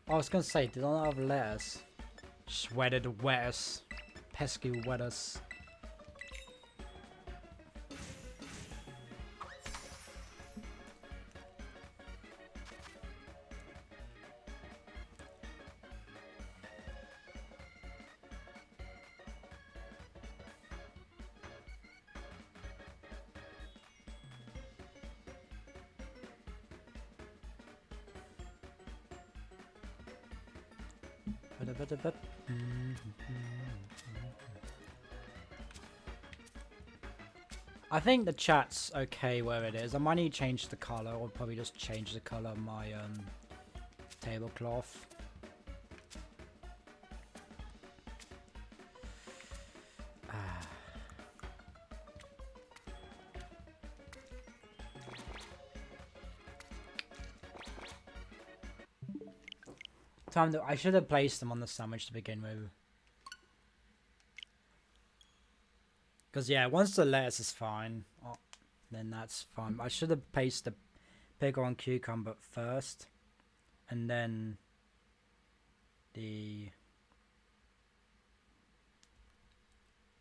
I was gonna say, did I not have lettuce? Shredded lettuce. Pesky lettuce. I think the chat's okay where it is. I might need to change the color, or probably just change the color of my tablecloth. I should have placed them on the sandwich to begin with. Because, yeah, once the lettuce is fine, then that's fine. I should have placed the pickle and cucumber first. And then the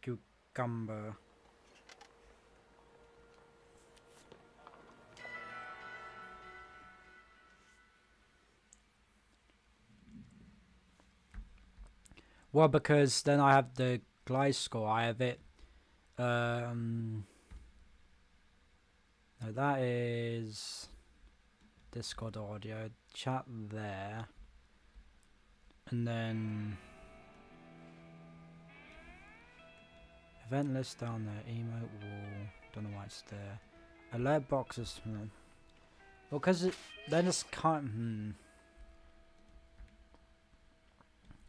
cucumber. Well, because then I have the glide score. I have it. No, that is Discord audio. Chat there. And then event list down there. Emote wall. Don't know why it's there. Alert boxes. Well, because then it's kind.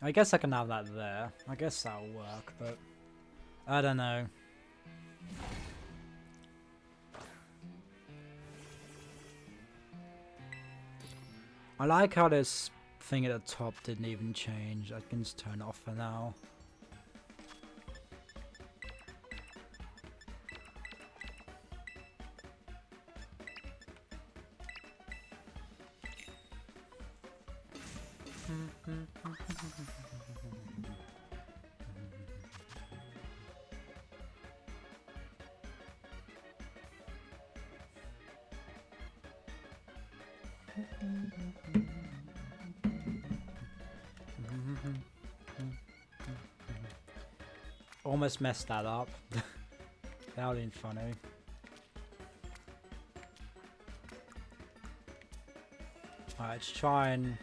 I guess I can have that there. I guess that'll work, but I don't know. I like how this thing at the top didn't even change. I can just turn it off for now. Almost messed that up. That would have been funny. Alright, let's try and...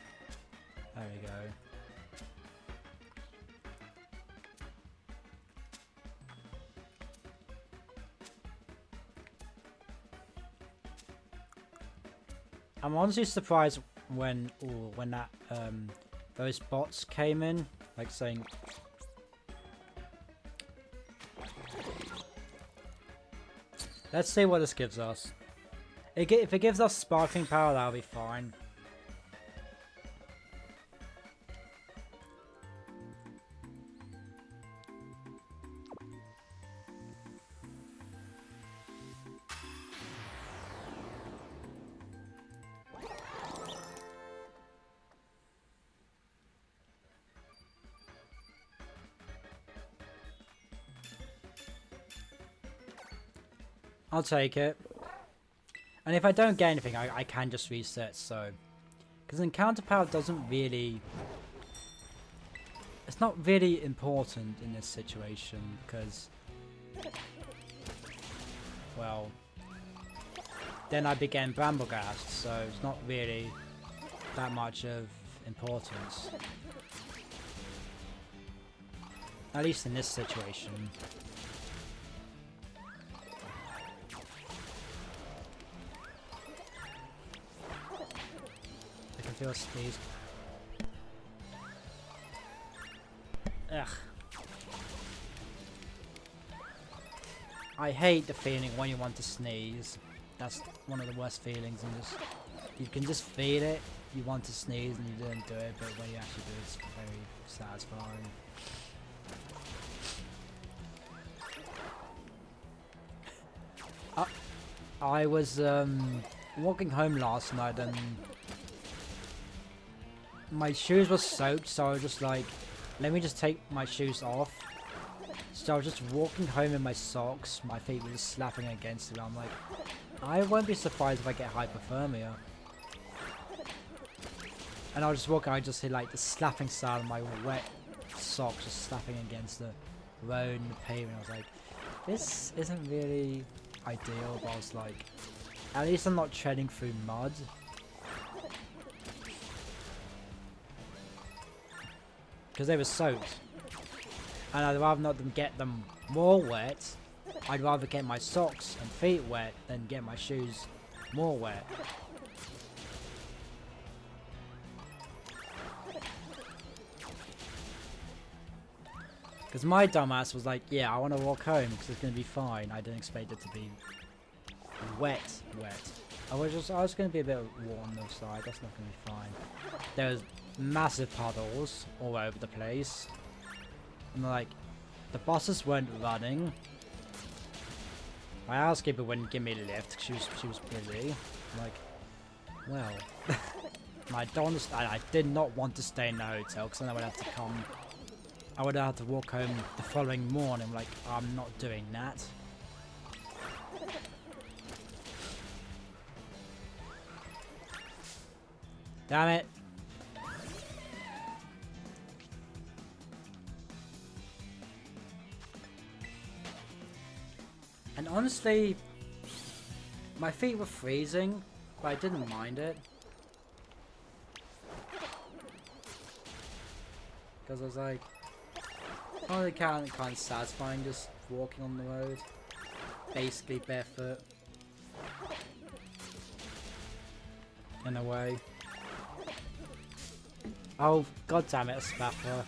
There we go. I'm honestly surprised when that those bots came in, like saying. Let's see what this gives us. If it gives us sparkling power, that'll be fine. I'll take it. And if I don't get anything, I can just reset, so... Because encounter power doesn't really... It's not really important in this situation, because... Well... Then I began Brambleghast, so it's not really that much of importance. At least in this situation. Feel a sneeze. Ugh. I hate the feeling when you want to sneeze. That's one of the worst feelings, and just you can just feel it. You want to sneeze and you don't do it, but when you actually do, it's very satisfying. I was walking home last night and my shoes were soaked, so I was just like, let me just take my shoes off. So I was just walking home in my socks, my feet were just slapping against it. I'm like, I won't be surprised if I get hypothermia. And I was just walking, I just hear like the slapping sound of my wet socks just slapping against the road and the pavement. I was like, this isn't really ideal, but I was like, at least I'm not treading through mud. because they were soaked. And I'd rather not get them more wet. I'd rather get my socks and feet wet than get my shoes more wet. Because my dumbass was like, yeah, I want to walk home because it's going to be fine. I didn't expect it to be wet. I was going to be a bit warm on the side. That's not going to be fine. There's massive puddles all over the place. And like, the buses weren't running. My housekeeper wouldn't give me a lift because she was busy. I'm like, well, I did not want to stay in the hotel because then I would have to come. I would have to walk home the following morning. I'm like, I'm not doing that. Damn it. And honestly, my feet were freezing, but I didn't mind it. Because I was like, oh, it kind of satisfying just walking on the road. Basically barefoot. In a way. Oh, god damn it, a spapper.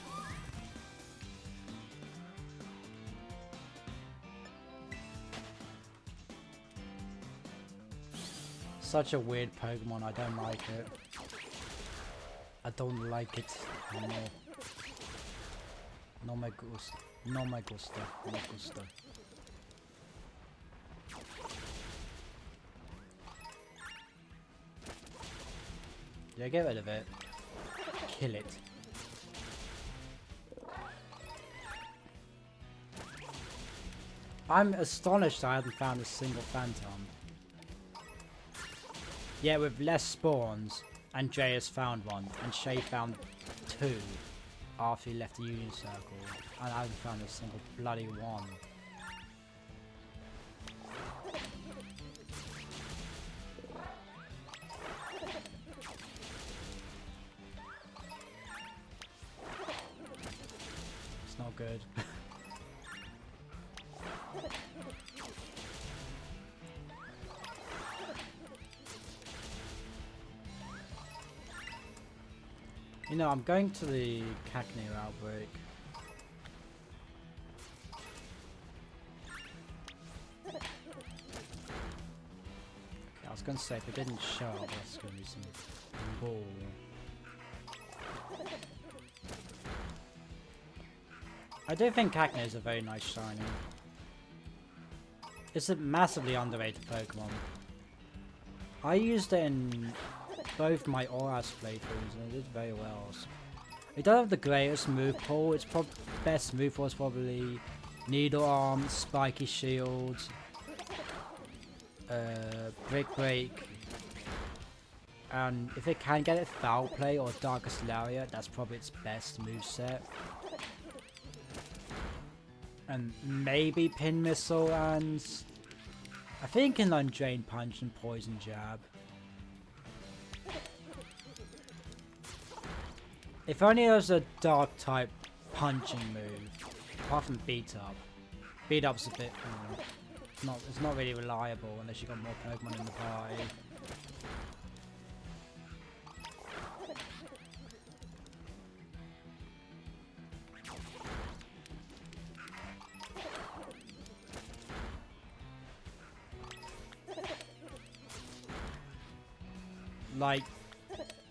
Such a weird Pokemon, I don't like it. I don't like it anymore. No me gusta. No me gusta. No me gusta. Yeah, get rid of it. Kill it. I'm astonished I haven't found a single Phantom. Yeah, with less spawns, and Jay has found one, and Shay found 2 after he left the Union Circle, and I haven't found a single bloody one. It's not good. You know, I'm going to the Cacnea outbreak. Okay, I was going to say, if it didn't show up, that's going to be some bull. I do think Cacnea is a very nice shiny. It's a massively underrated Pokemon. I used it in both my Auras playthroughs and it did very well. It doesn't have the greatest move pool. Its best move pool is probably Needle Arm, Spiky Shield, Brick Break, and if it can get it Foul Play or Darkest Lariat, that's probably its best moveset. And maybe Pin Missile and I think Inline Drain Punch and Poison Jab. If only there was a dark type punching move, apart from Beat Up. Beat Up's a bit, it's not really reliable unless you got more Pokemon in the party. Like,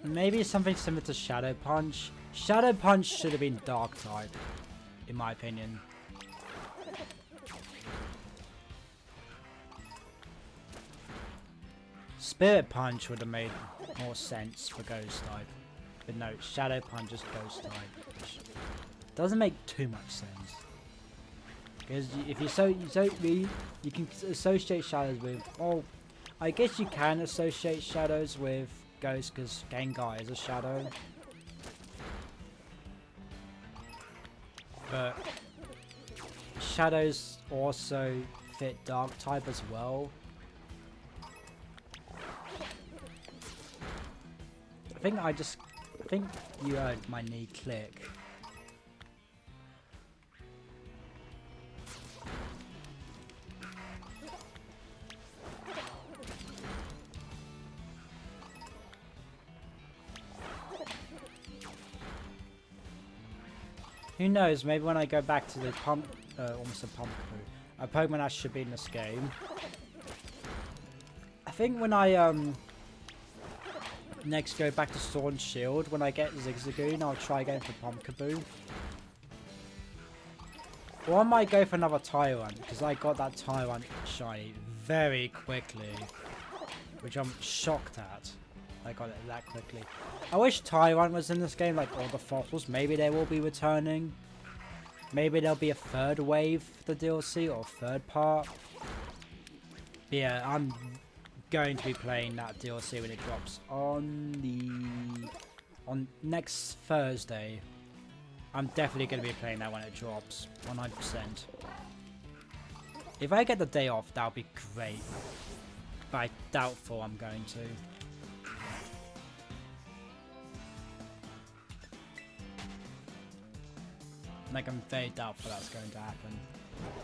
maybe something similar to Shadow Punch. Shadow Punch should have been Dark type, in my opinion. Spirit Punch would have made more sense for Ghost type. But no, Shadow Punch is Ghost type. Which doesn't make too much sense. Because if you can associate shadows with, well, I guess you can associate shadows with Ghost because Gengar is a shadow. But shadows also fit Dark type as well. I think you heard my knee click. Who knows, maybe when I go back to the almost a pumpkin, a Pokemon that should be in this game. I think when I next go back to Sword and Shield, when I get Zigzagoon, I'll try again for Pumpkaboo. Or I might go for another Tyrant, because I got that Tyrant shiny very quickly. Which I'm shocked at. I got it that quickly. I wish Tyrant was in this game, like all the fossils. Maybe they will be returning. Maybe there'll be a third wave for the DLC, or a third part. But yeah, I'm going to be playing that DLC when it drops on next Thursday. I'm definitely going to be playing that when it drops, 100%. If I get the day off, that'll be great. But I doubtful I'm going to. Like, I'm very doubtful that's going to happen.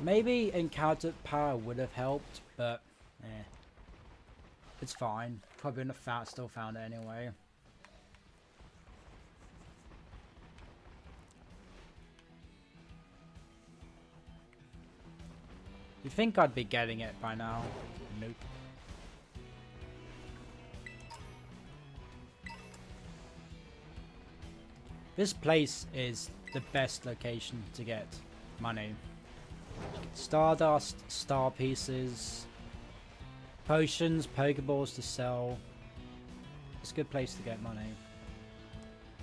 Maybe encounter power would have helped, but it's fine. Probably wouldn't have still found it anyway. You'd think I'd be getting it by now. Nope. This place is the best location to get money. Stardust, star pieces, potions, pokeballs to sell. It's a good place to get money.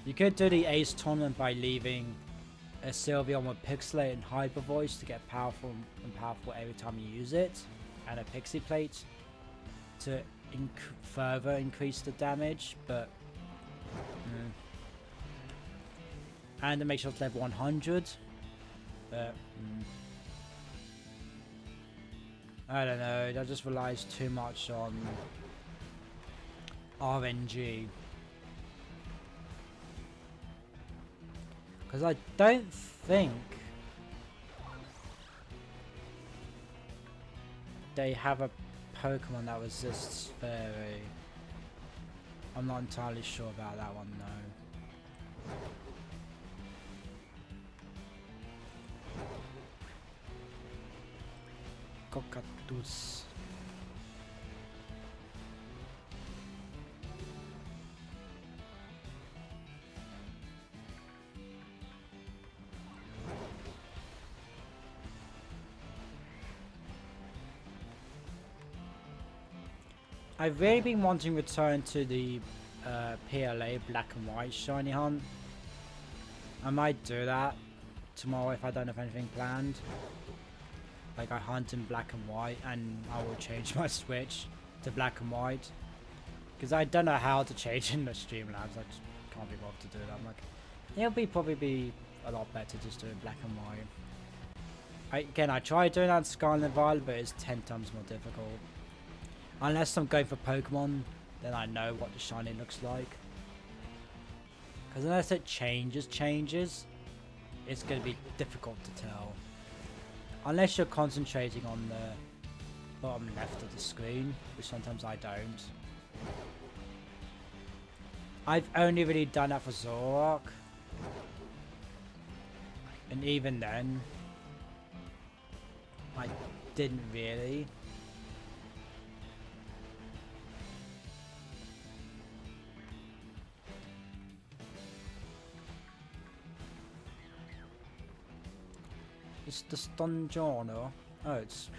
You could do the Ace tournament by leaving a Sylveon with Pixelate and Hyper Voice to get powerful and powerful every time you use it, and a Pixie Plate to further increase the damage, but and to make sure it's level 100, but I don't know, that just relies too much on RNG. Because I don't think they have a Pokemon that resists Fairy. I'm not entirely sure about that one though. Cockatoos. I've really been wanting to return to the PLA Black and White Shiny Hunt. I might do that tomorrow if I don't have anything planned. Like I hunt in Black and White, and I will change my Switch to Black and White. Because I don't know how to change in the Streamlabs, I just can't be bothered to do it. I'm like, it'll probably be a lot better just doing Black and White. Again, I tried doing that in Scarlet and Violet, but it's 10 times more difficult. Unless I'm going for Pokemon, then I know what the shiny looks like. Because unless it changes, it's going to be difficult to tell. Unless you're concentrating on the bottom left of the screen, which sometimes I don't. I've only really done that for Zoroark. And even then, I didn't really. It's the Stonjourner. Oh, it's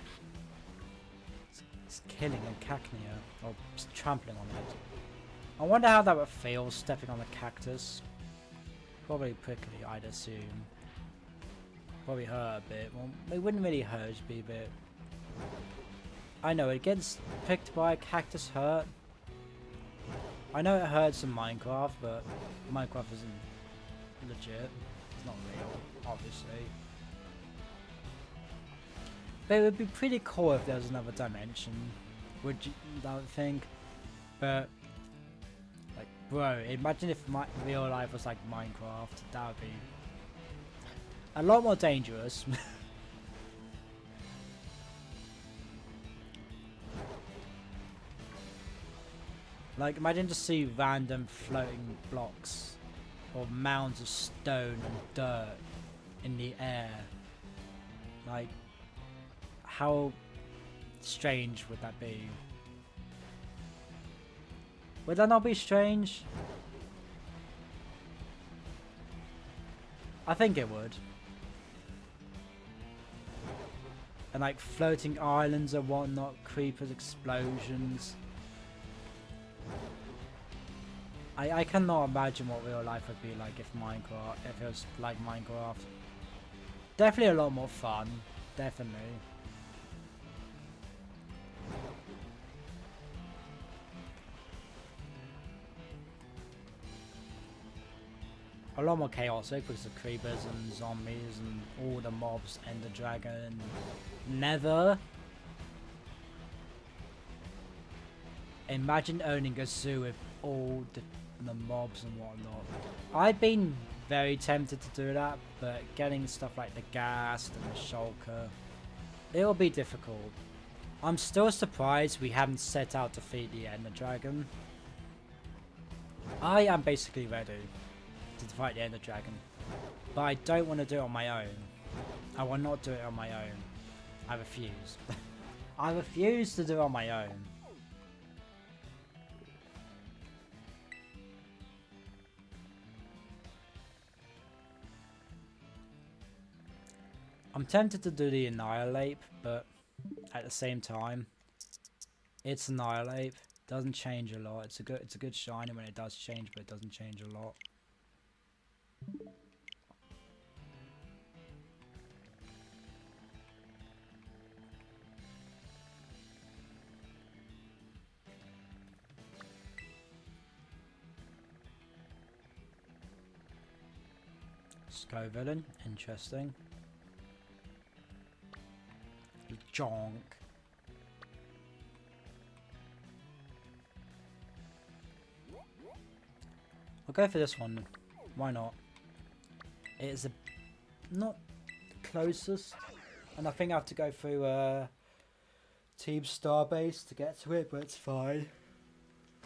killing a Cacnea, or trampling on it. I wonder how that would feel, stepping on the cactus. Probably prickly, I'd assume. Probably hurt a bit. Well, it wouldn't really hurt, it'd be a bit... I know, it gets picked by a cactus hurt. I know it hurts in Minecraft, but Minecraft isn't legit. It's not real, obviously. But it would be pretty cool if there was another dimension, would you, I would think. But, like, bro, imagine if my real life was like Minecraft. That would be a lot more dangerous. Like, imagine just see random floating blocks or mounds of stone and dirt in the air. Like, how strange would that be? Would that not be strange? I think it would. And like floating islands and whatnot, creepers, explosions. I cannot imagine what real life would be like if it was like Minecraft. Definitely a lot more fun. Definitely. A lot more chaotic because of creepers and zombies and all the mobs, Ender Dragon, Nether. Imagine owning a zoo with all the mobs and whatnot. I've been very tempted to do that, but getting stuff like the ghast and the shulker, it'll be difficult. I'm still surprised we haven't set out to defeat the Ender Dragon. I am basically ready to fight the Ender Dragon, but I don't want to do it on my own. I will not do it on my own. I refuse. I refuse to do it on my own. I'm tempted to do the Annihilate, but at the same time, it's Annihilate. Doesn't change a lot. It's a good shiny when it does change, but it doesn't change a lot. Sky Villain, interesting. Jonk. I'll go for this one. Why not? It is not the closest, and I think I have to go through Team Starbase to get to it, but it's fine.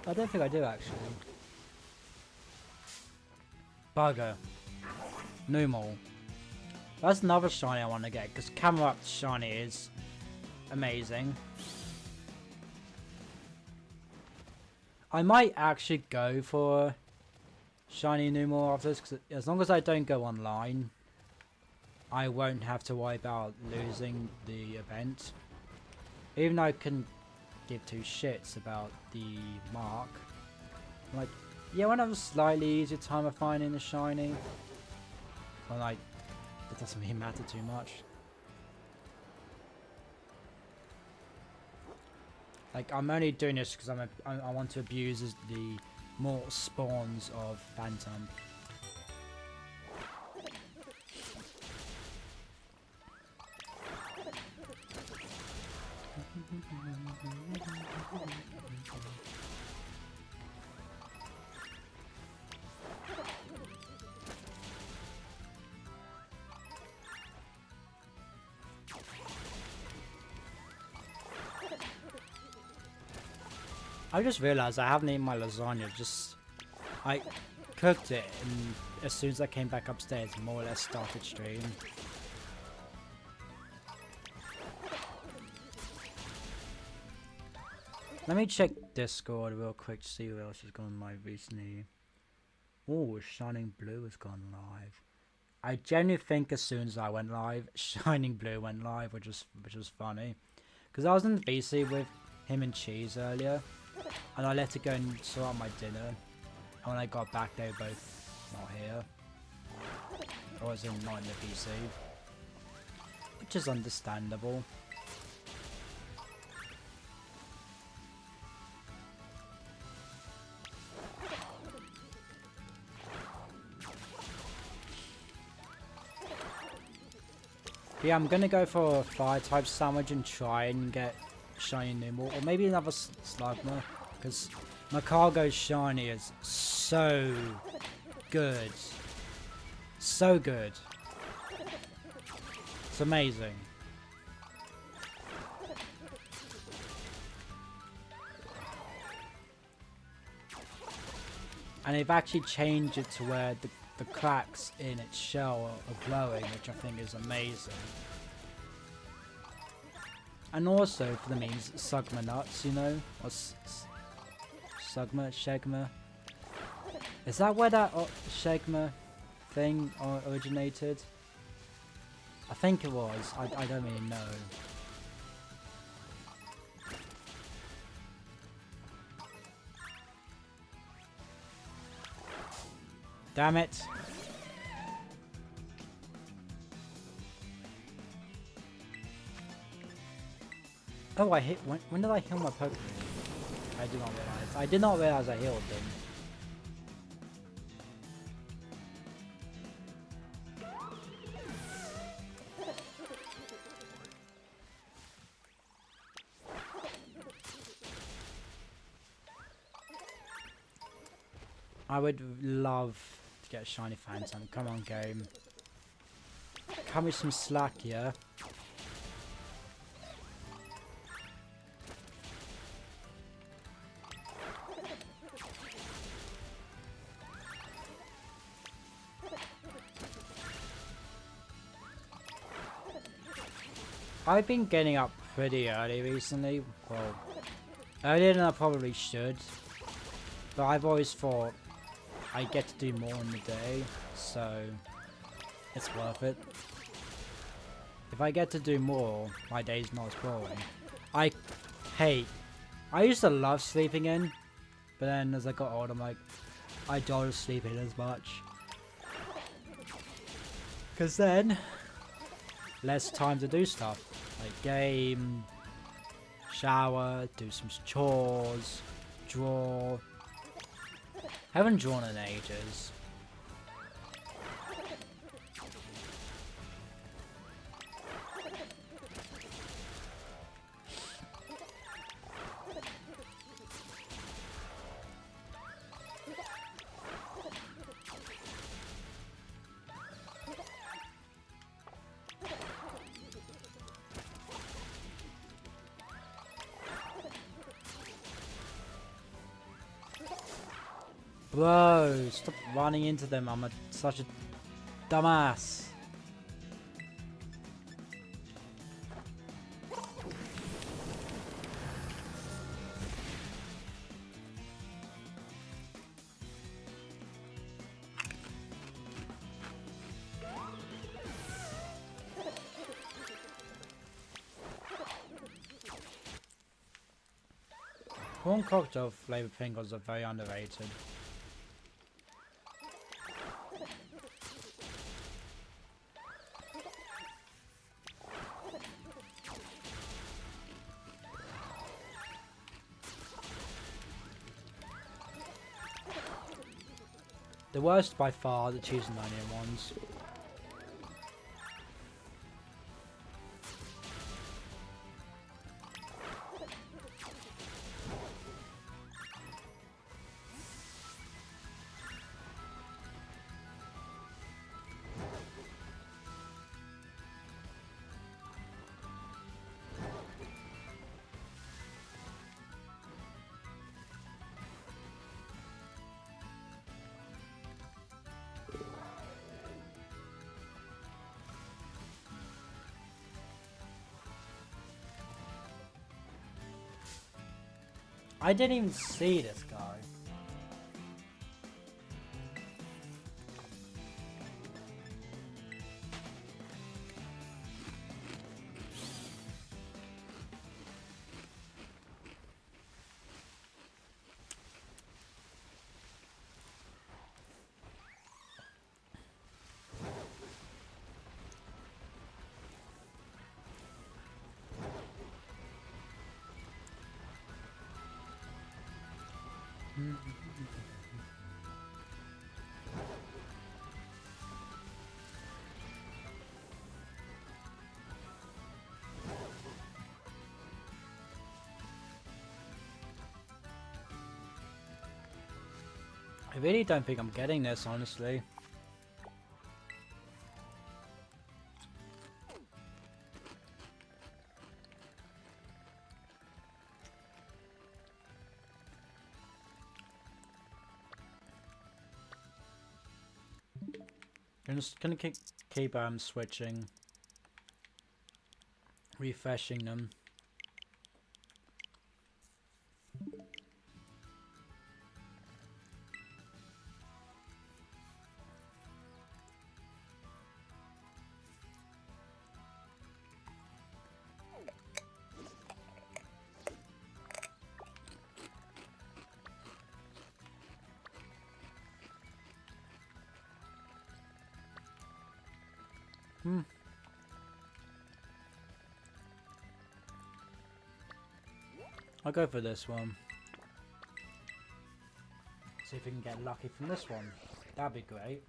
I don't think I do actually. Bugger. Numal. That's another shiny I want to get, because Camera Up shiny is amazing. I might actually go for shiny Numal after this, because as long as I don't go online, I won't have to worry about losing the event. Even though I couldn't give two shits about the mark. Like, yeah, when I have a slightly easier time of finding the shiny, well, like, it doesn't really matter too much. Like, I'm only doing this because I want to abuse the more spawns of Phantom. I just realized I haven't eaten my lasagna. I cooked it, and as soon as I came back upstairs, more or less started stream. Let me check Discord real quick to see what else has gone live recently. Oh, Shining Blue has gone live. I genuinely think as soon as I went live, Shining Blue went live, which was funny, because I was in the BC with him and Cheese earlier, and I let it go and sort out my dinner, and when I got back they were both not here. I was not in the BC, which is understandable. Yeah, I'm gonna go for a fire type sandwich and try and get shiny Numal, or maybe another Slugma, because my cargo shiny is so good. So good. It's amazing. And they've actually changed it to where the cracks in its shell are glowing, which I think is amazing. And also for the memes, Sugma nuts, you know, or Sugma, Shegma. Is that where that Shegma thing originated? I think it was. I don't really know. Damn it! Oh, I hit. When did I heal my Pokemon? I did not realize. I did not realize I healed them. I would love to get a shiny Phantom. Come on, game. Cut me some slack, yeah? I've been getting up pretty early recently. Well, earlier than I probably should. But I've always thought I get to do more in the day, so it's worth it. If I get to do more, my day's not as boring. I used to love sleeping in, but then as I got older, I'm like, I don't sleep in as much. Because then, less time to do stuff. Like game, shower, do some chores, draw. Haven't drawn in ages. Bro, stop running into them. I'm such a dumbass. Corn cocktail flavored Pringles are very underrated. The worst by far are the cheese and onion ones. I didn't even see this guy. I really don't think I'm getting this, honestly. I'm just gonna keep switching, refreshing them. I'll go for this one. See if we can get lucky from this one. That'd be great.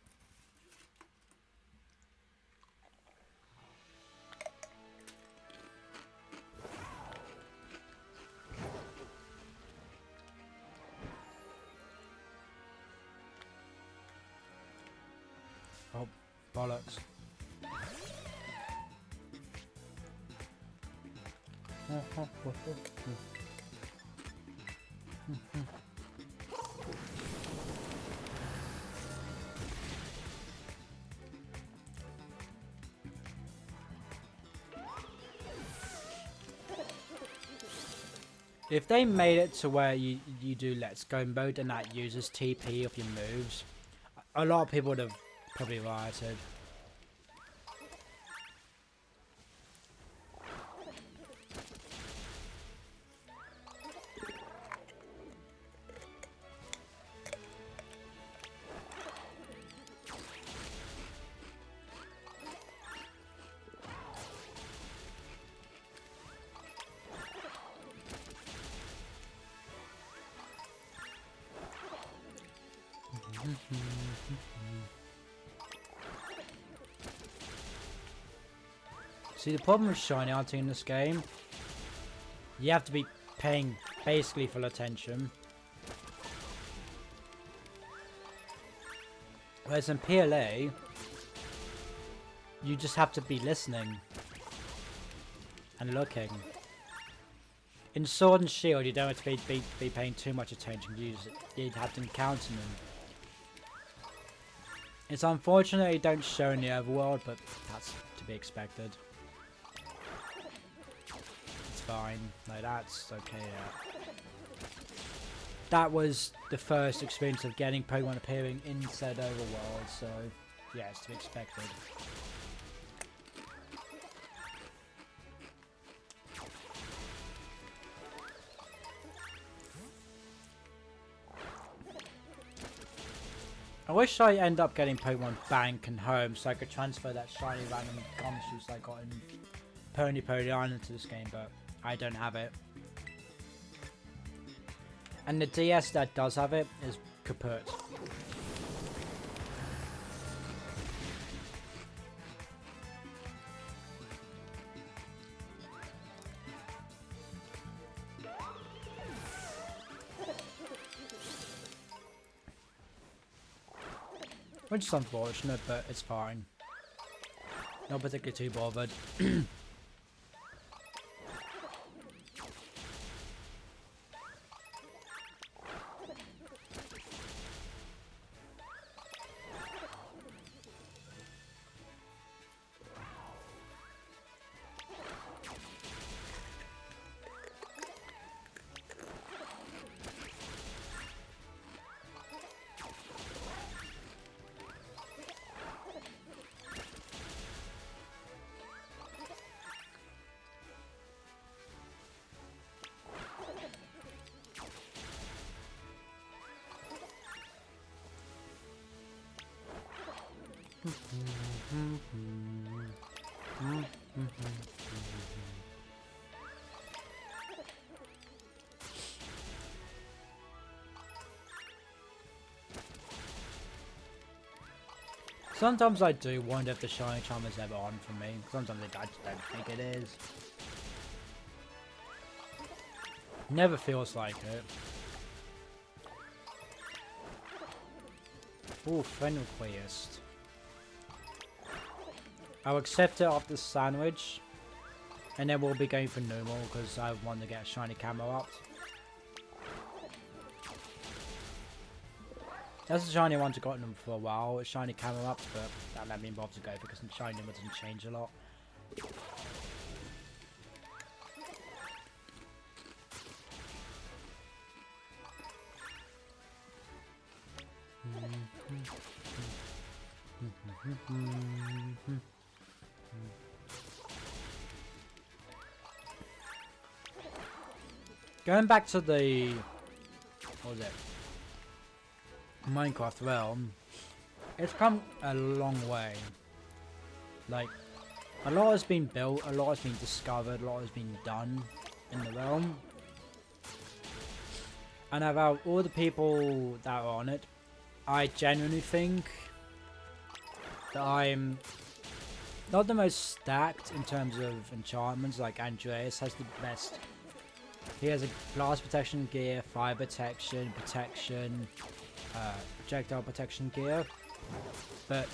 Oh, bollocks. If they made it to where you do Let's Go mode and that uses TP of your moves, a lot of people would have probably rioted. See, the problem with Shiny Hunting in this game, you have to be paying basically full attention. Whereas in PLA, you just have to be listening and looking. In Sword and Shield, you don't have to be paying too much attention. You have to encounter them. It's unfortunate you don't show in the overworld, but that's to be expected. It's fine. No, that's okay, yeah. That was the first experience of getting Pokemon appearing in said overworld, so yeah, it's to be expected. I wish I end up getting Pokemon Bank and Home so I could transfer that shiny random gumshoes I got in Pony Island to this game, but I don't have it. And the DS that does have it is kaput. Which is unfortunate, but it's fine. Not particularly too bothered. Sometimes I do wonder if the Shiny Charm is ever on for me. Sometimes I just don't think it is. Never feels like it. Ooh, friend request. I'll accept it after the sandwich. And then we'll be going for normal because I want to get a shiny camo up. That's a shiny one to gotten them for a while. It's shiny camera ups, but that made me involved to go because the shiny number doesn't change a lot. Going back to the, what was it, Minecraft realm, it's come a long way. Like, a lot has been built, a lot has been discovered, a lot has been done in the realm. And about all the people that are on it, I genuinely think that I'm not the most stacked in terms of enchantments. Like Andreas has the best. He has a blast protection gear, fire protection, projectile protection gear. But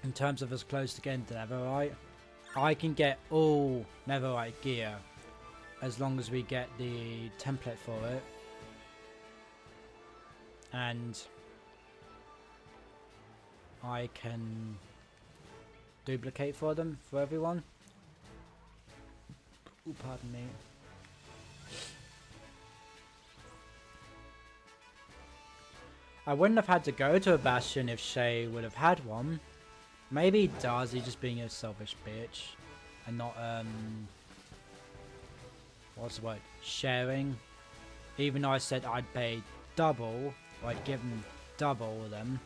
in terms of us close to getting to Netherite, I can get all Netherite gear as long as we get the template for it. And I can duplicate for them, for everyone. Ooh, pardon me. I wouldn't have had to go to a bastion if Shay would have had one. Maybe he does, he's just being a selfish bitch. And not, what's the word? Sharing. Even though I said I'd pay double, or I'd give him double of them.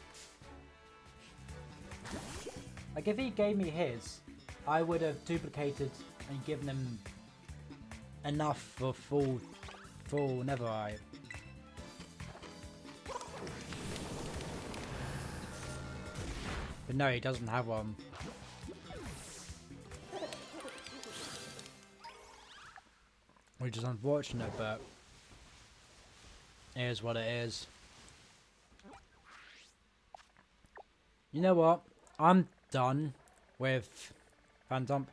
Like, if he gave me his, I would have duplicated and given him enough for full Netherite. But no, he doesn't have one. Which is unfortunate, but it is what it is. You know what? I'm done with Phantom.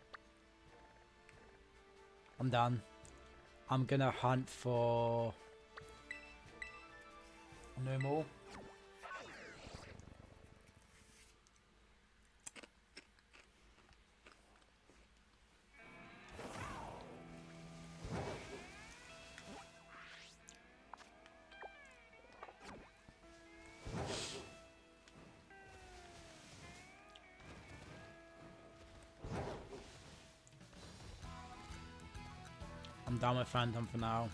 I'm done. I'm gonna hunt for no more. I'm done with Phantom for now.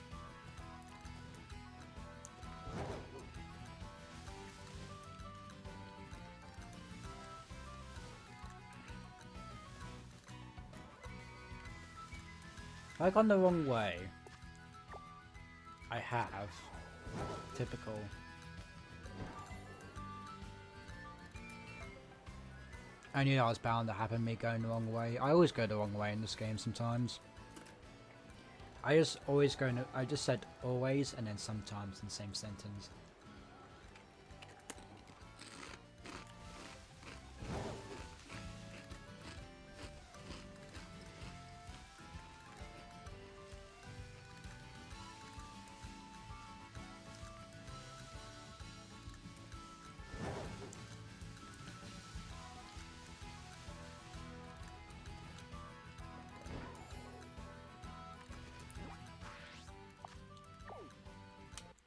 Have I gone the wrong way? I have. Typical. I knew that was bound to happen, me going the wrong way. I always go the wrong way in this game sometimes. I just said always and then sometimes in the same sentence.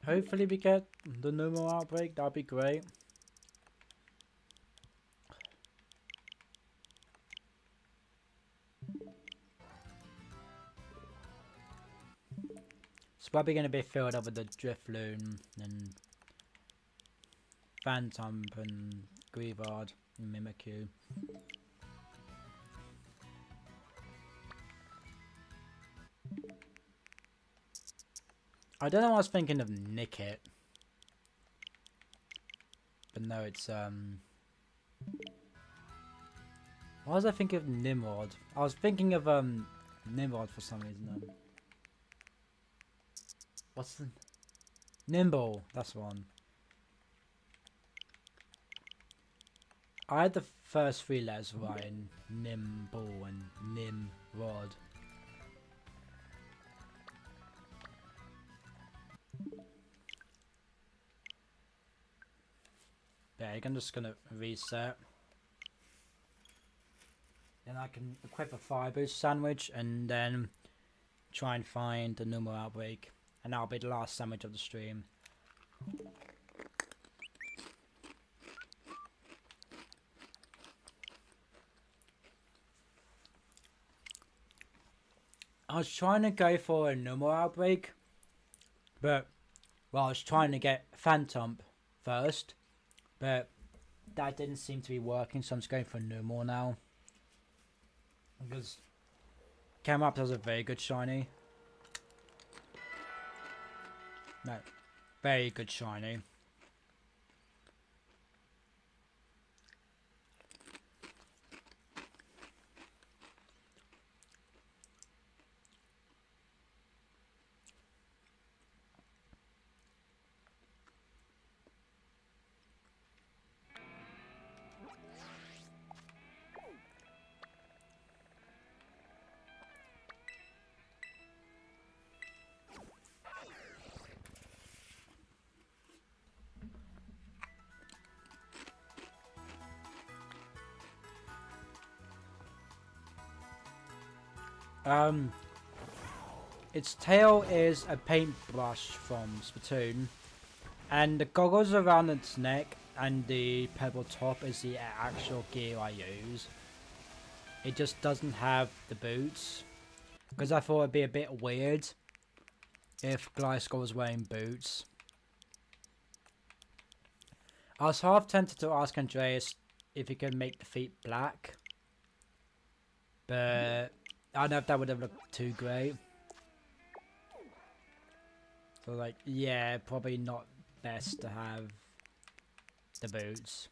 Hopefully we get the no more outbreak, that'd be great. It's probably going to be filled up with the Drifloon and Phantom and Grievard and Mimikyu. I don't know why I was thinking of Nickit. But no, it's why was I thinking of Nimrod? I was thinking of Nimrod for some reason. What's the Nimble? That's one. I had the first three letters right in Nimble and Nimrod. make. I'm just gonna reset. Then I can equip a fire boost sandwich and then try and find the normal outbreak. And that'll be the last sandwich of the stream. I was trying to go for a normal outbreak, but, well, I was trying to get Phantom first, but that didn't seem to be working, so I'm just going for normal now. Because Camelot has a very good shiny. No, very good shiny. Its tail is a paintbrush from Splatoon, and the goggles around its neck and the purple top is the actual gear I use. It just doesn't have the boots, because I thought it'd be a bit weird if Gliscor was wearing boots. I was half tempted to ask Andreas if he could make the feet black, but I don't know if that would have looked too great. So like, yeah, probably not best to have the boots.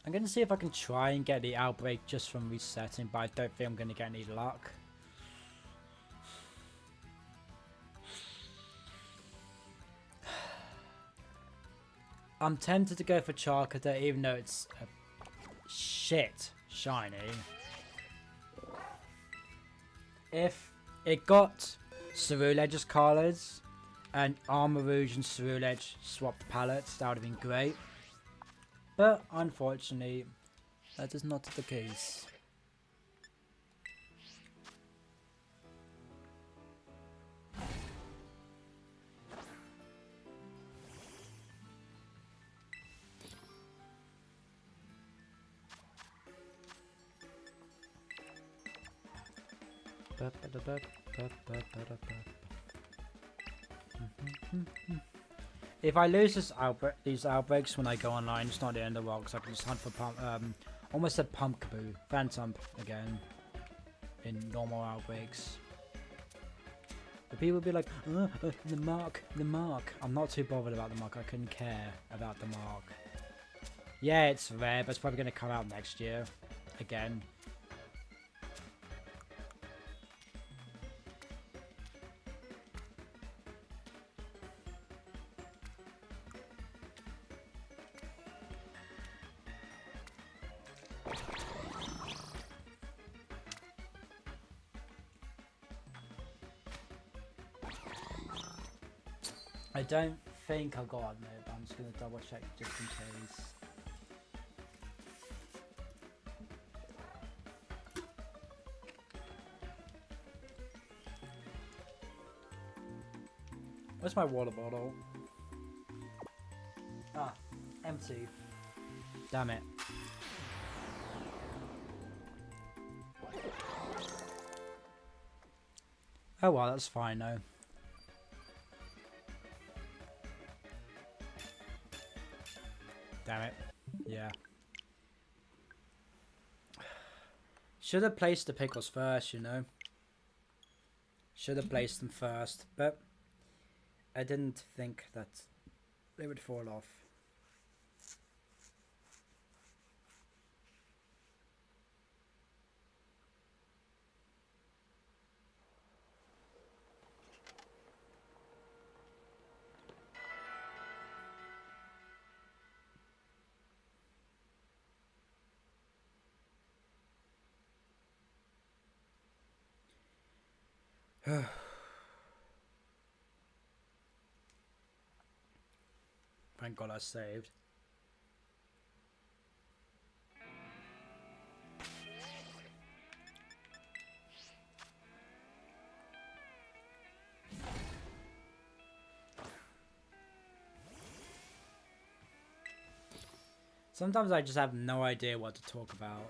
I'm going to see if I can try and get the outbreak just from resetting, but I don't think I'm going to get any luck. I'm tempted to go for Charcater even though it's a shit shiny. If it got Cerulege's colors and Armarouge and Cerulege swapped palettes, that would have been great. But unfortunately, that is not the case. If I lose these outbreaks when I go online, it's not the end of the world, because I can just hunt for almost said Pumpkaboo, Phantom again, in normal outbreaks. But people will be like, the mark. I'm not too bothered about the mark, I couldn't care about the mark. Yeah, it's rare, but it's probably going to come out next year, again. I don't think I got it, but I'm just going to double check just in case. Where's my water bottle? Ah, empty. Damn it. Oh well, that's fine though. Damn it. Yeah. Should have placed the pickles first, you know. Should have placed them first, but I didn't think that they would fall off. Thank God I saved. Sometimes I just have no idea what to talk about.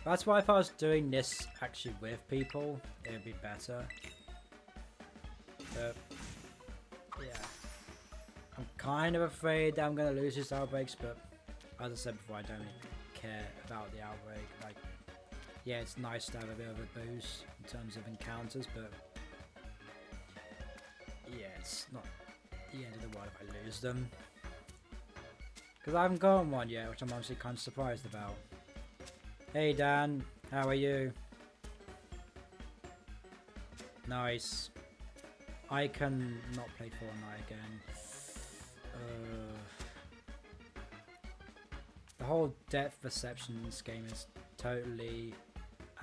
That's why if I was doing this actually with people, it would be better. But, yeah. I'm kind of afraid that I'm going to lose these outbreaks, but as I said before, I don't really care about the outbreak. Like, yeah, it's nice to have a bit of a boost in terms of encounters, but yeah, it's not the end of the world if I lose them. Because I haven't gotten one yet, which I'm honestly kind of surprised about. Hey Dan, how are you? Nice. I can not play Fortnite again. The whole depth perception in this game is totally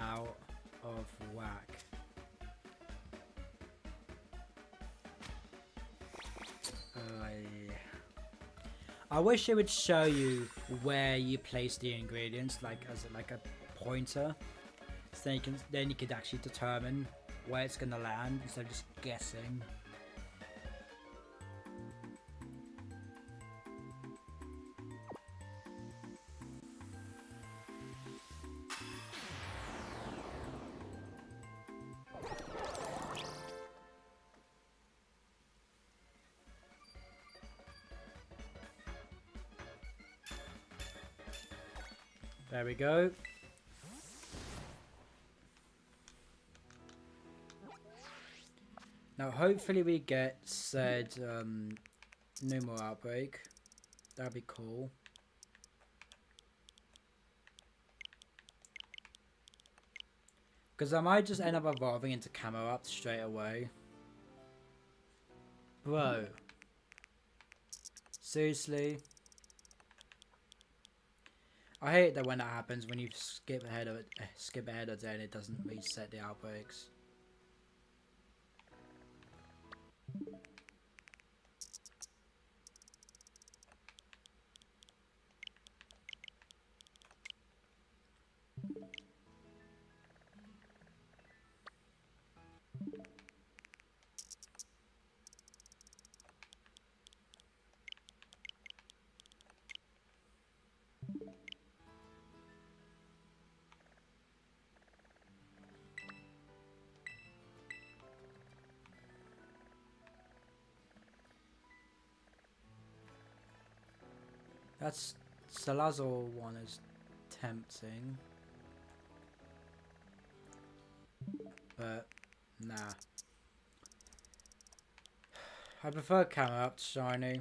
out of whack. I wish it would show you where you place the ingredients, like as like a pointer, so then you could actually determine where it's gonna land instead of just guessing. There we go. Now hopefully we get said no more outbreak. That'd be cool. Because I might just end up evolving into camo up straight away. Bro. Seriously? I hate that when that happens, when you skip ahead of a day and it doesn't reset the outbreaks. That's Salazar one is tempting, but nah. I prefer camo up to shiny.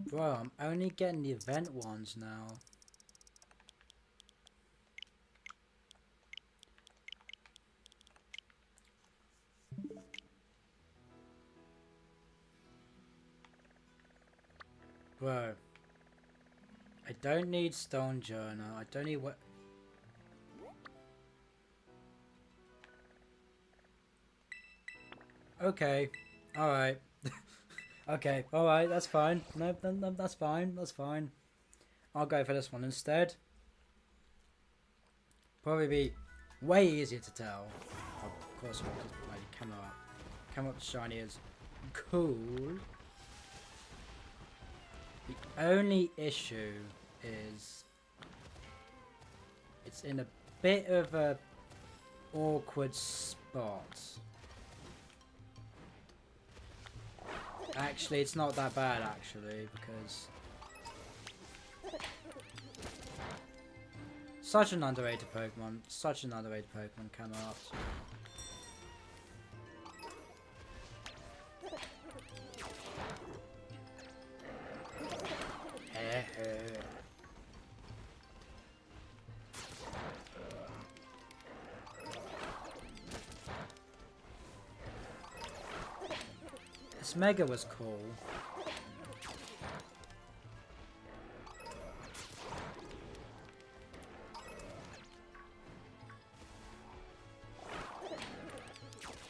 Bro, I'm only getting the event ones now. Bro, I don't need Stone Journal. I don't need what. Okay, alright. Okay, alright, that's fine. No, that's fine, that's fine. I'll go for this one instead. Probably be way easier to tell. Of course, because like come up shiny is cool. The only issue is it's in a bit of a awkward spot. Actually, it's not that bad actually, because such an underrated Pokemon, come out. This mega was cool.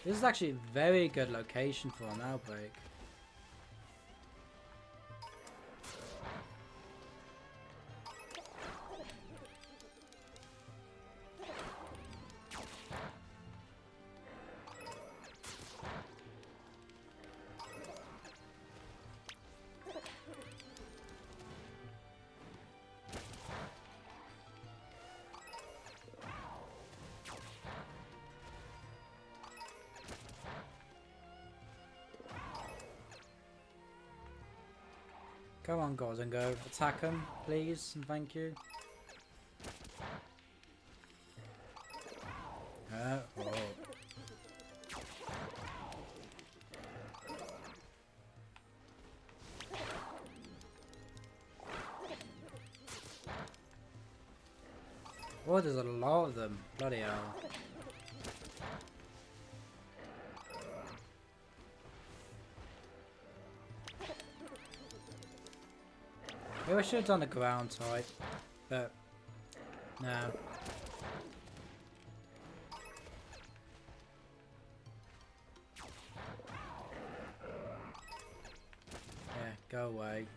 This is actually a very good location for an outbreak. Come on, Golden, go attack him, please, and thank you. Oh. Oh, there's a lot of them. Bloody hell. Maybe I should have done a ground type, but no. Yeah, go away.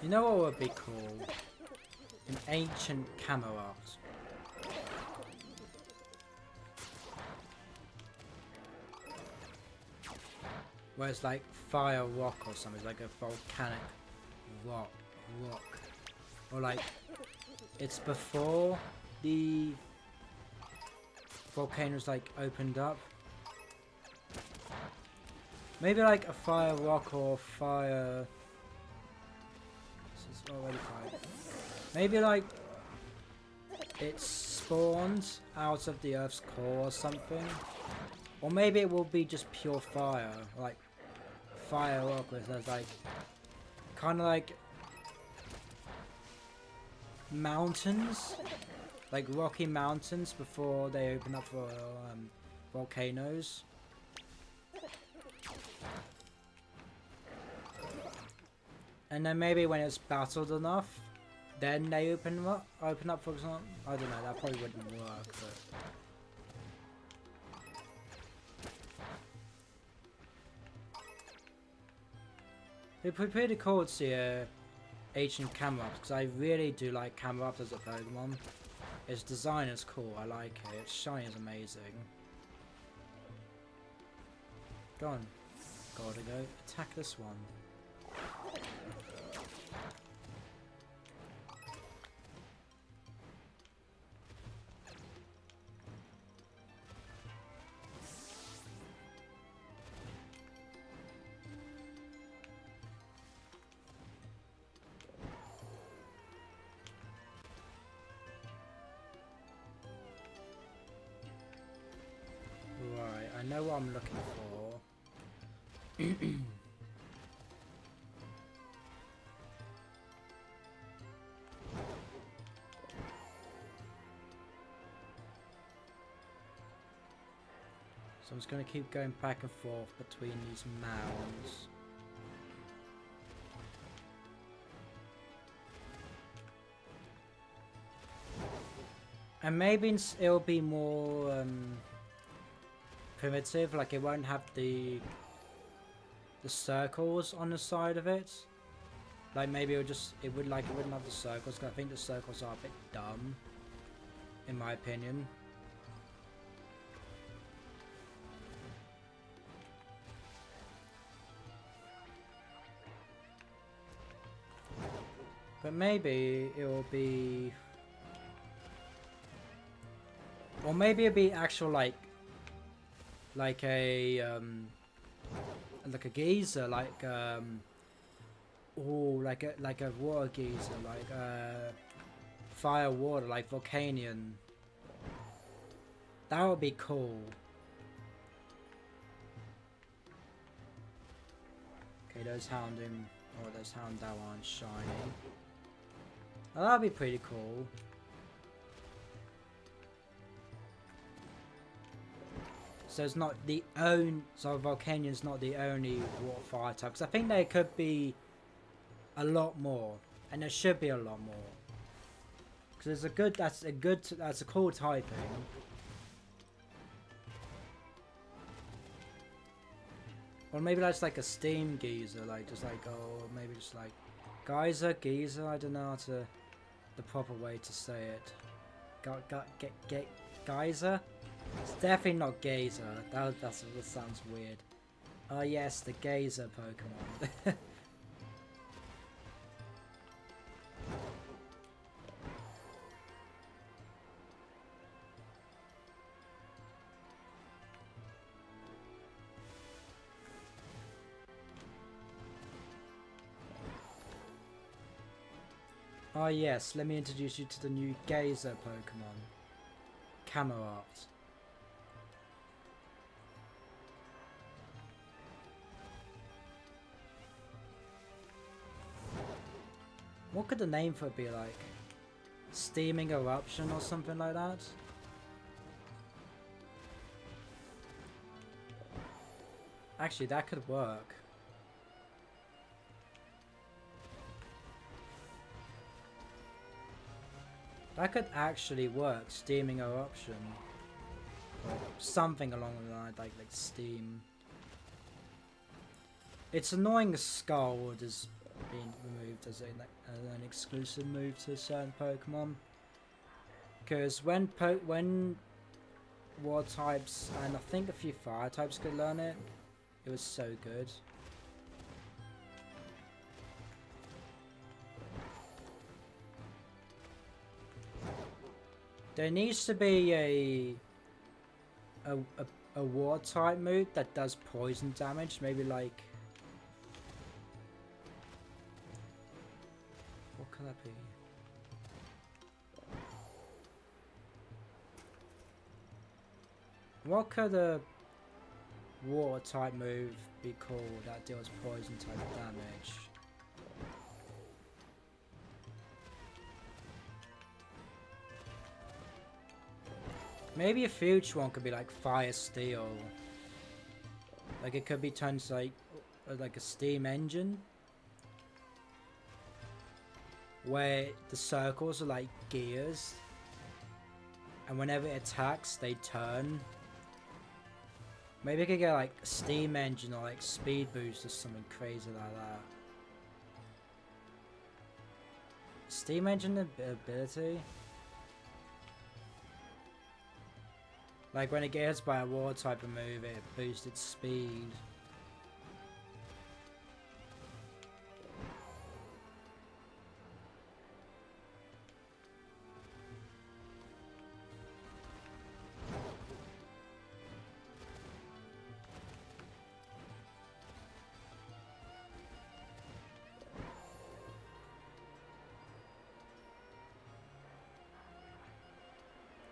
You know what would be cool? An ancient Camelot. Where it's like fire rock or something, like a volcanic rock. Or like, it's before the volcano's like opened up. Maybe like a fire rock or fire... already fine. Maybe like it spawns out of the Earth's core or something, or maybe it will be just pure fire, like fire rock, where there's like kind of like mountains, like rocky mountains before they open up for volcanoes. And then maybe when it's battled enough, then they open up for example. I don't know, that probably wouldn't work, but... It'd be pretty cool to see ancient Camelot, because I really do like Camelot as a Pokemon. Its design is cool, I like it. Its shiny is amazing. Go on. Gotta go. Attack this one. Right, I know what I'm looking for. So I'm just going to keep going back and forth between these mounds. And maybe it'll be more primitive, like it won't have the circles on the side of it. Like maybe it wouldn't have the circles, because I think the circles are a bit dumb, in my opinion. But maybe it will be... Or maybe it'll be actual like a geyser, like a water geyser, like fire water, like volcanion That would be cool. Okay, those Houndoom, or those Houndour aren't shiny. Oh, that'd be pretty cool. So it's not the so Volcanion's not the only water fire type, because I think there could be a lot more, and there should be a lot more. Because that's a cool typing. Or maybe that's like a steam geyser, like just like, oh, maybe just like geyser, I don't know how to, the proper way to say it. Geyser? It's definitely not geyser, that sounds weird. Oh yes, the geyser Pokemon. Oh yes, let me introduce you to the new Geyser Pokemon. Camerupt. What could the name for it be like? Steaming Eruption or something like that? Actually, that could work. That could actually work, Steaming Eruption. Or something along the line, like Steam. It's annoying Skull is being removed as an exclusive move to certain Pokemon. Because when Water types, and I think a few Fire types could learn it, it was so good. There needs to be a water type move that does poison damage, maybe like, what could that be? What could a water type move be called that deals poison type damage? Maybe a future one could be like Fire Steel. Like it could be turned to like a steam engine. Where the circles are like gears. And whenever it attacks, they turn. Maybe it could get like a steam engine or like speed boost or something crazy like that. Steam engine ability? Like when it gets hit by a water type of move, it boosts its speed.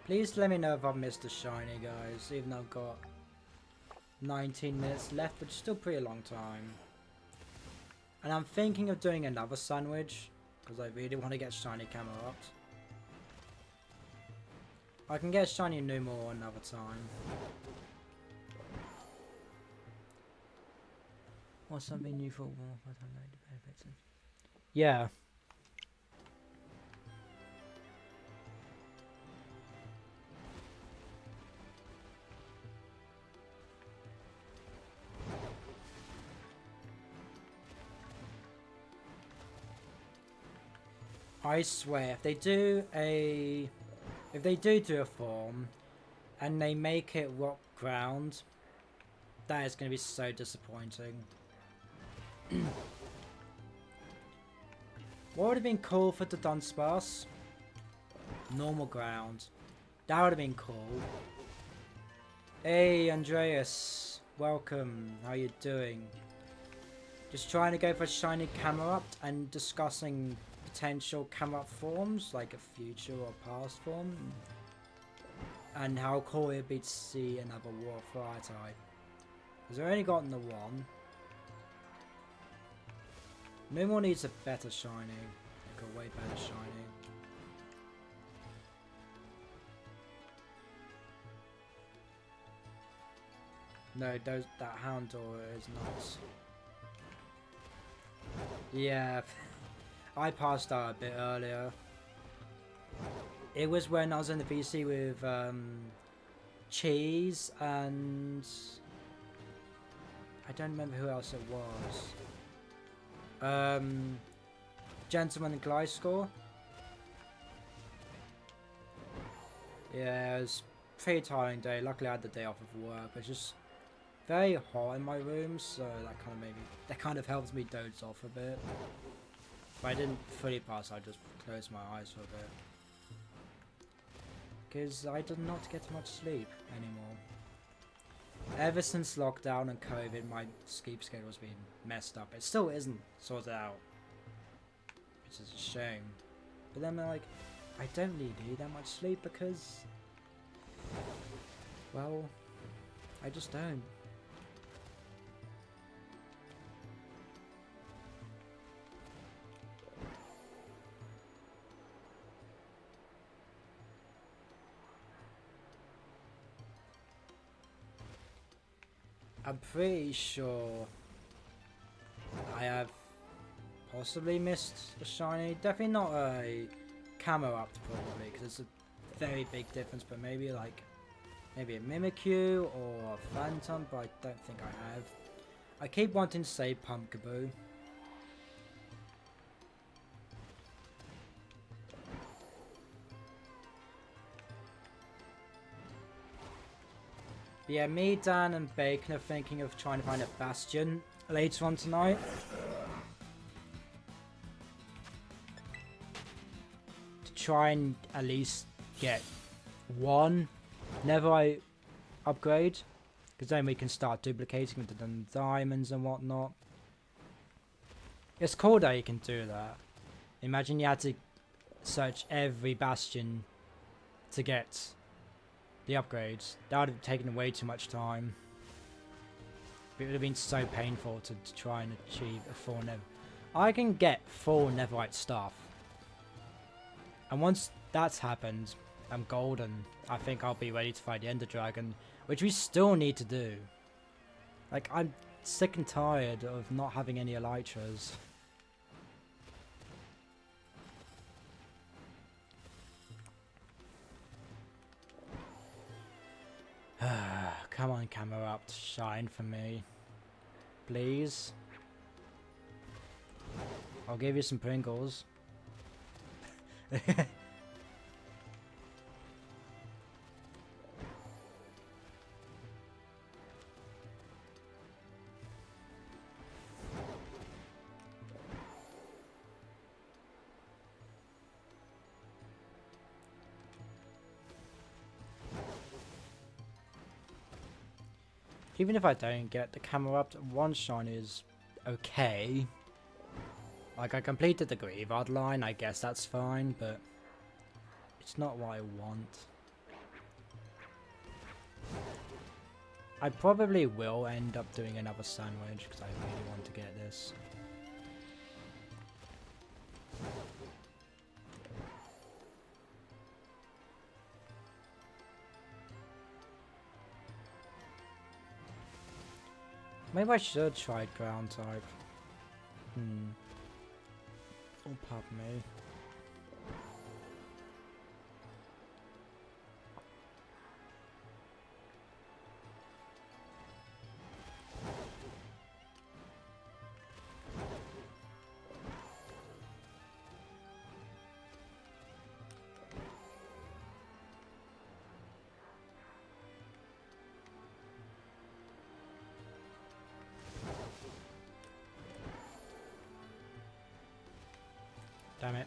Please let me know if I've missed a shiny, guys, even though I've got 19 minutes left, but it's still pretty a long time. And I'm thinking of doing another sandwich, because I really want to get shiny Camerupt. I can get shiny Numor another time. Or something new for Wolf, I don't know the benefits. Yeah. I swear, if they do a form and they make it rock ground, that is going to be so disappointing. What would have been cool for the Dunsparce? Normal ground. That would have been cool. Hey Andreas, welcome. How you doing? Just trying to go for shiny Camerupt and discussing potential Camerupt forms, like a future or past form. and how cool it'd be to see another War Fire type. Because I've only gotten the one. Moonmore needs a better shiny, like a way better shiny. No, that Houndour is not. Yeah, I passed out a bit earlier. It was when I was in the VC with Cheese and I don't remember who else it was. Gentleman and Gliscor. Yeah, it was a pretty tiring day. Luckily I had the day off of work. It's just very hot in my room, so that kind of helps me doze off a bit. But I didn't fully pass, I just closed my eyes for a bit. Because I did not get much sleep anymore. Ever since lockdown and COVID, my sleep schedule's been messed up. It still isn't sorted out, which is a shame. But then like, I don't really need that much sleep because, well, I just don't. I'm pretty sure I have possibly missed a shiny. Definitely not a camo up probably, because it's a very big difference. But maybe a Mimikyu or a Phantom, but I don't think I have. I keep wanting to say Pumpkaboo. Yeah, me, Dan, and Bacon are thinking of trying to find a Bastion later on tonight. To try and at least get one Netherite upgrade. Because then we can start duplicating with the diamonds and whatnot. It's cool that you can do that. Imagine you had to search every Bastion to get the upgrades. That would have taken way too much time. It would have been so painful to try and achieve a full Netherite. I can get full Netherite stuff. And once that's happened, I'm golden. I think I'll be ready to fight the Ender Dragon, which we still need to do. Like, I'm sick and tired of not having any Elytras. Come on, camera up, shine for me. Please. I'll give you some Pringles. Even if I don't get the camera up, one shine is okay. Like, I completed the Graveyard line, I guess that's fine, but it's not what I want. I probably will end up doing another sandwich because I really want to get this. Maybe I should try ground type. Oh, pardon me. Damn it.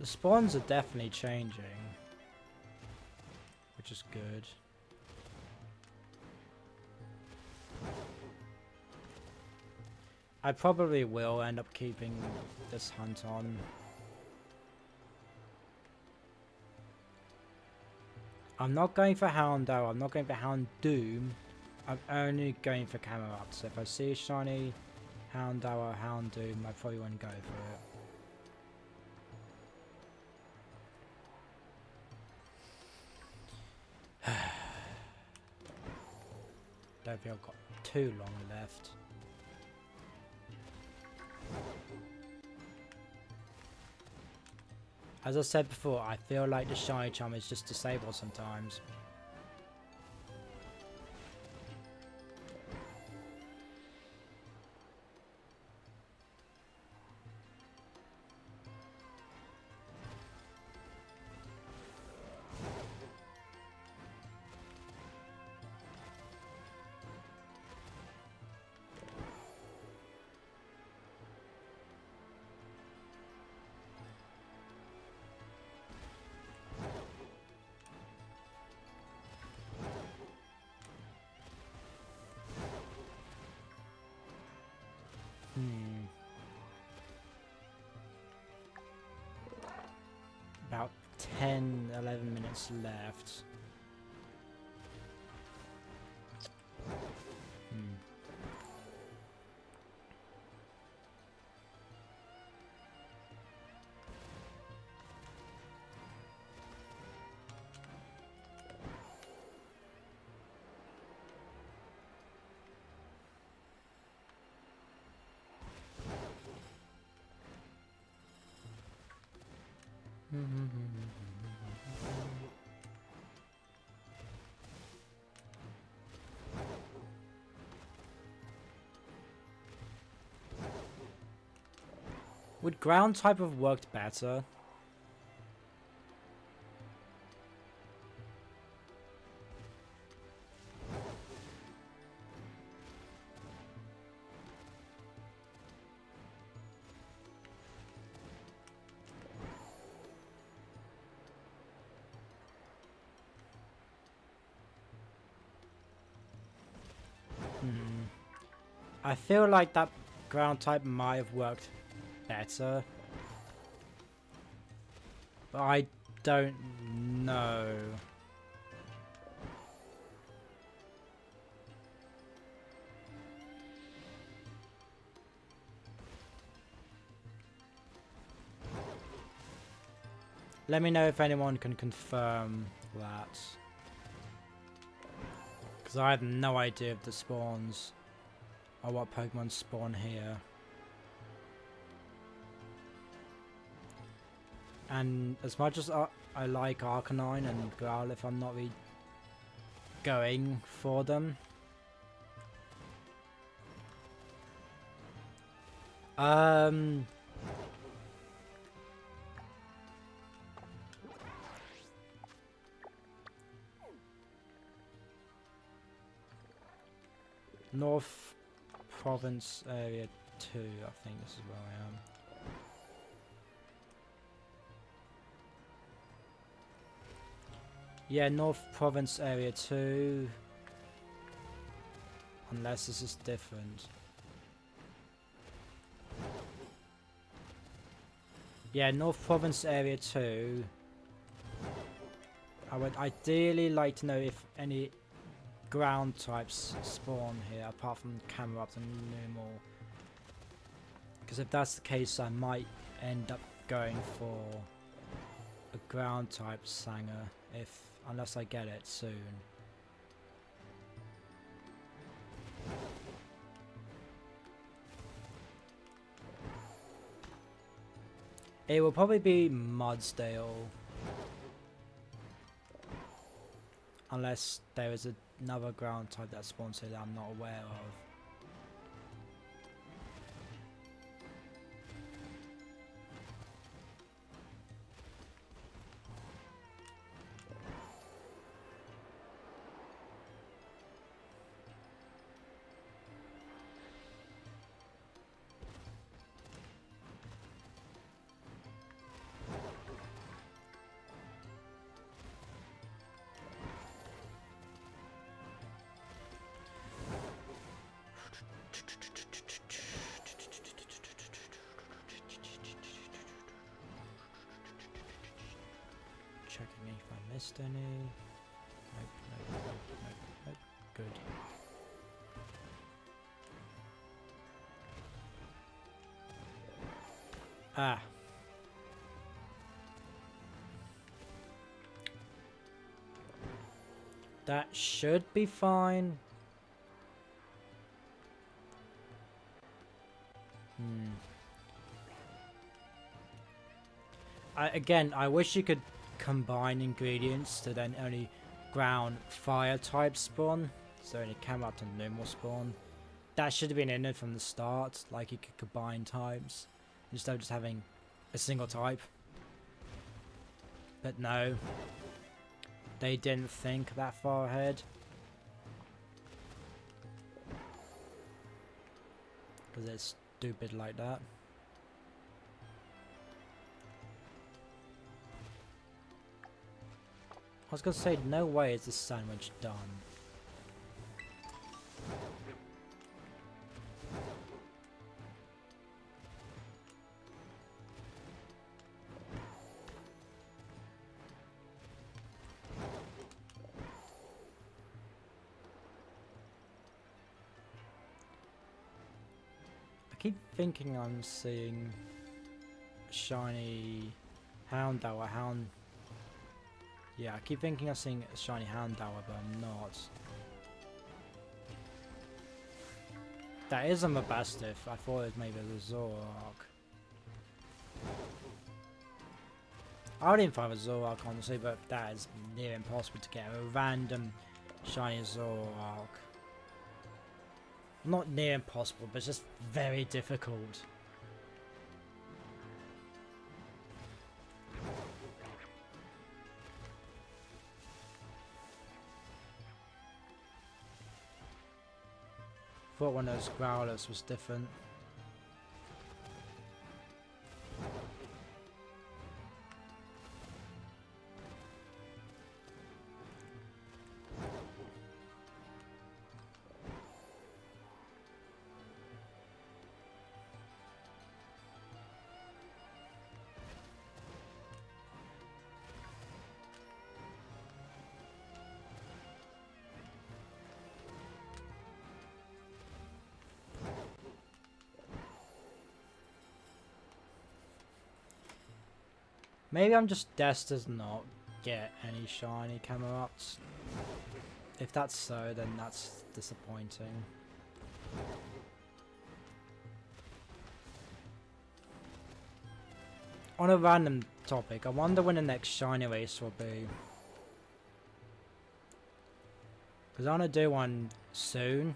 The spawns are definitely changing, which is good. I probably will end up keeping this hunt on. I'm not going for Houndour, I'm not going for Houndoom. I'm only going for Camerupt. So if I see a shiny Houndour or Houndoom, I probably won't go for it. Don't think I've got too long left. As I said before, I feel like the Shiny Charm is just disabled sometimes. About 10-11 minutes left. Would ground type have worked better? I feel like that ground type might have worked better, but I don't know. Let me know if anyone can confirm that, because I have no idea of the spawns or what Pokemon spawn here. And as much as I like Arcanine and Growlithe, I'm not really going for them. North Province Area 2, I think this is where I am. Yeah, North Province Area 2. Unless this is different. Yeah, North Province Area 2. I would ideally like to know if any ground types spawn here apart from Camerupt and Numel. Because if that's the case, I might end up going for a ground type Sanger unless I get it soon. It will probably be Mudsdale. Unless there is another ground type that spawns here that I'm not aware of. checking if I missed any. Nope, nope, nope, nope, nope. Good. Ah. That should be fine. Again, I wish you could combine ingredients to then only ground fire type spawn. So only came up to normal spawn. That should have been in it from the start. Like you could combine types instead of just having a single type. But no. They didn't think that far ahead. Because it's stupid like that. I was gonna say, no way is this sandwich done. I keep thinking I'm seeing a shiny Houndour or Hound. Yeah, I keep thinking I'm seeing a shiny Houndour, but I'm not. That is a Mabastiff. I thought it was maybe a Zoroark. I would even find a Zoroark, honestly, but that is near impossible to get a random shiny Zoroark. Not near impossible, but it's just very difficult. Thought one of those growlers was different. Maybe I'm just destined to not get any shiny Camerups. If that's so, then that's disappointing. On a random topic, I wonder when the next shiny race will be. Because I want to do one soon.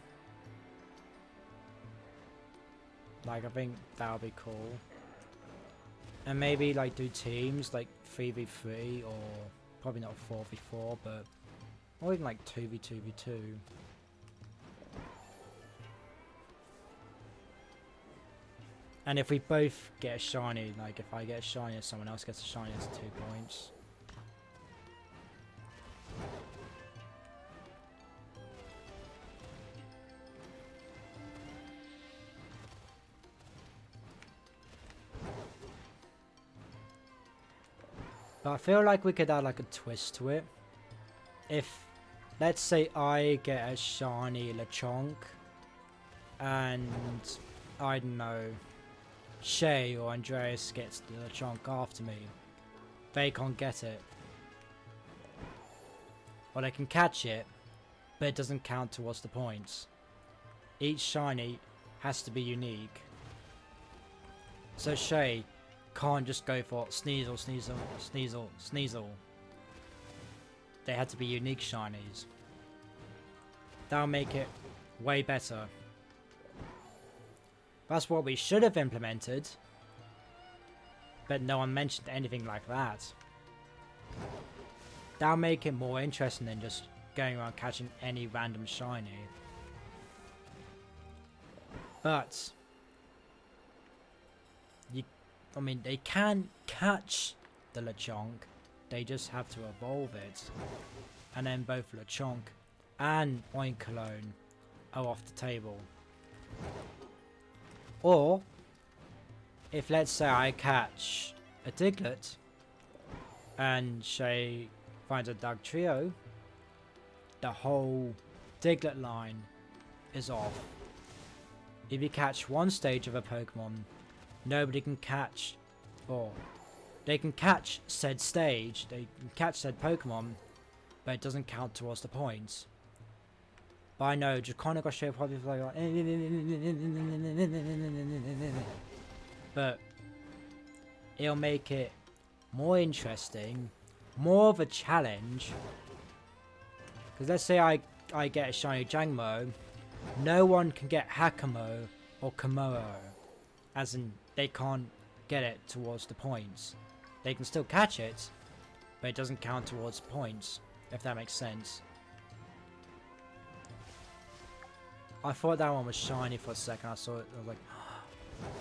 Like, I think that would be cool. And maybe like do teams like 3v3 or probably not 4v4, but or even like 2v2v2. And if we both get a shiny, like if I get a shiny and someone else gets a shiny, it's 2 points. But I feel like we could add like a twist to it. If, let's say I get a shiny Lechonk and, I don't know, Shay or Andreas gets the Lechonk after me, they can't get it. Or they can catch it, but it doesn't count towards the points. Each shiny has to be unique. So Shay can't just go for Sneasel, Sneasel, Sneasel, Sneasel. They had to be unique shinies. That'll make it way better. That's what we should have implemented. But no one mentioned anything like that. That'll make it more interesting than just going around catching any random shiny. But I mean, they can catch the Lechonk, they just have to evolve it. And then both Lechonk and Oinkologne are off the table. Or, if let's say I catch a Diglett, and Shay finds a Doug Trio, the whole Diglett line is off. If you catch one stage of a Pokemon, nobody can catch, or they can catch said stage, they can catch said Pokemon, but it doesn't count towards the points. But I know Draconic or Shay probably like, but it'll make it more interesting, more of a challenge. Because let's say I get a shiny Jangmo, no one can get Hakamo or Kamoro, as in they can't get it towards the points. They can still catch it, but it doesn't count towards points, if that makes sense. I thought that one was shiny for a second. I saw it. I was like,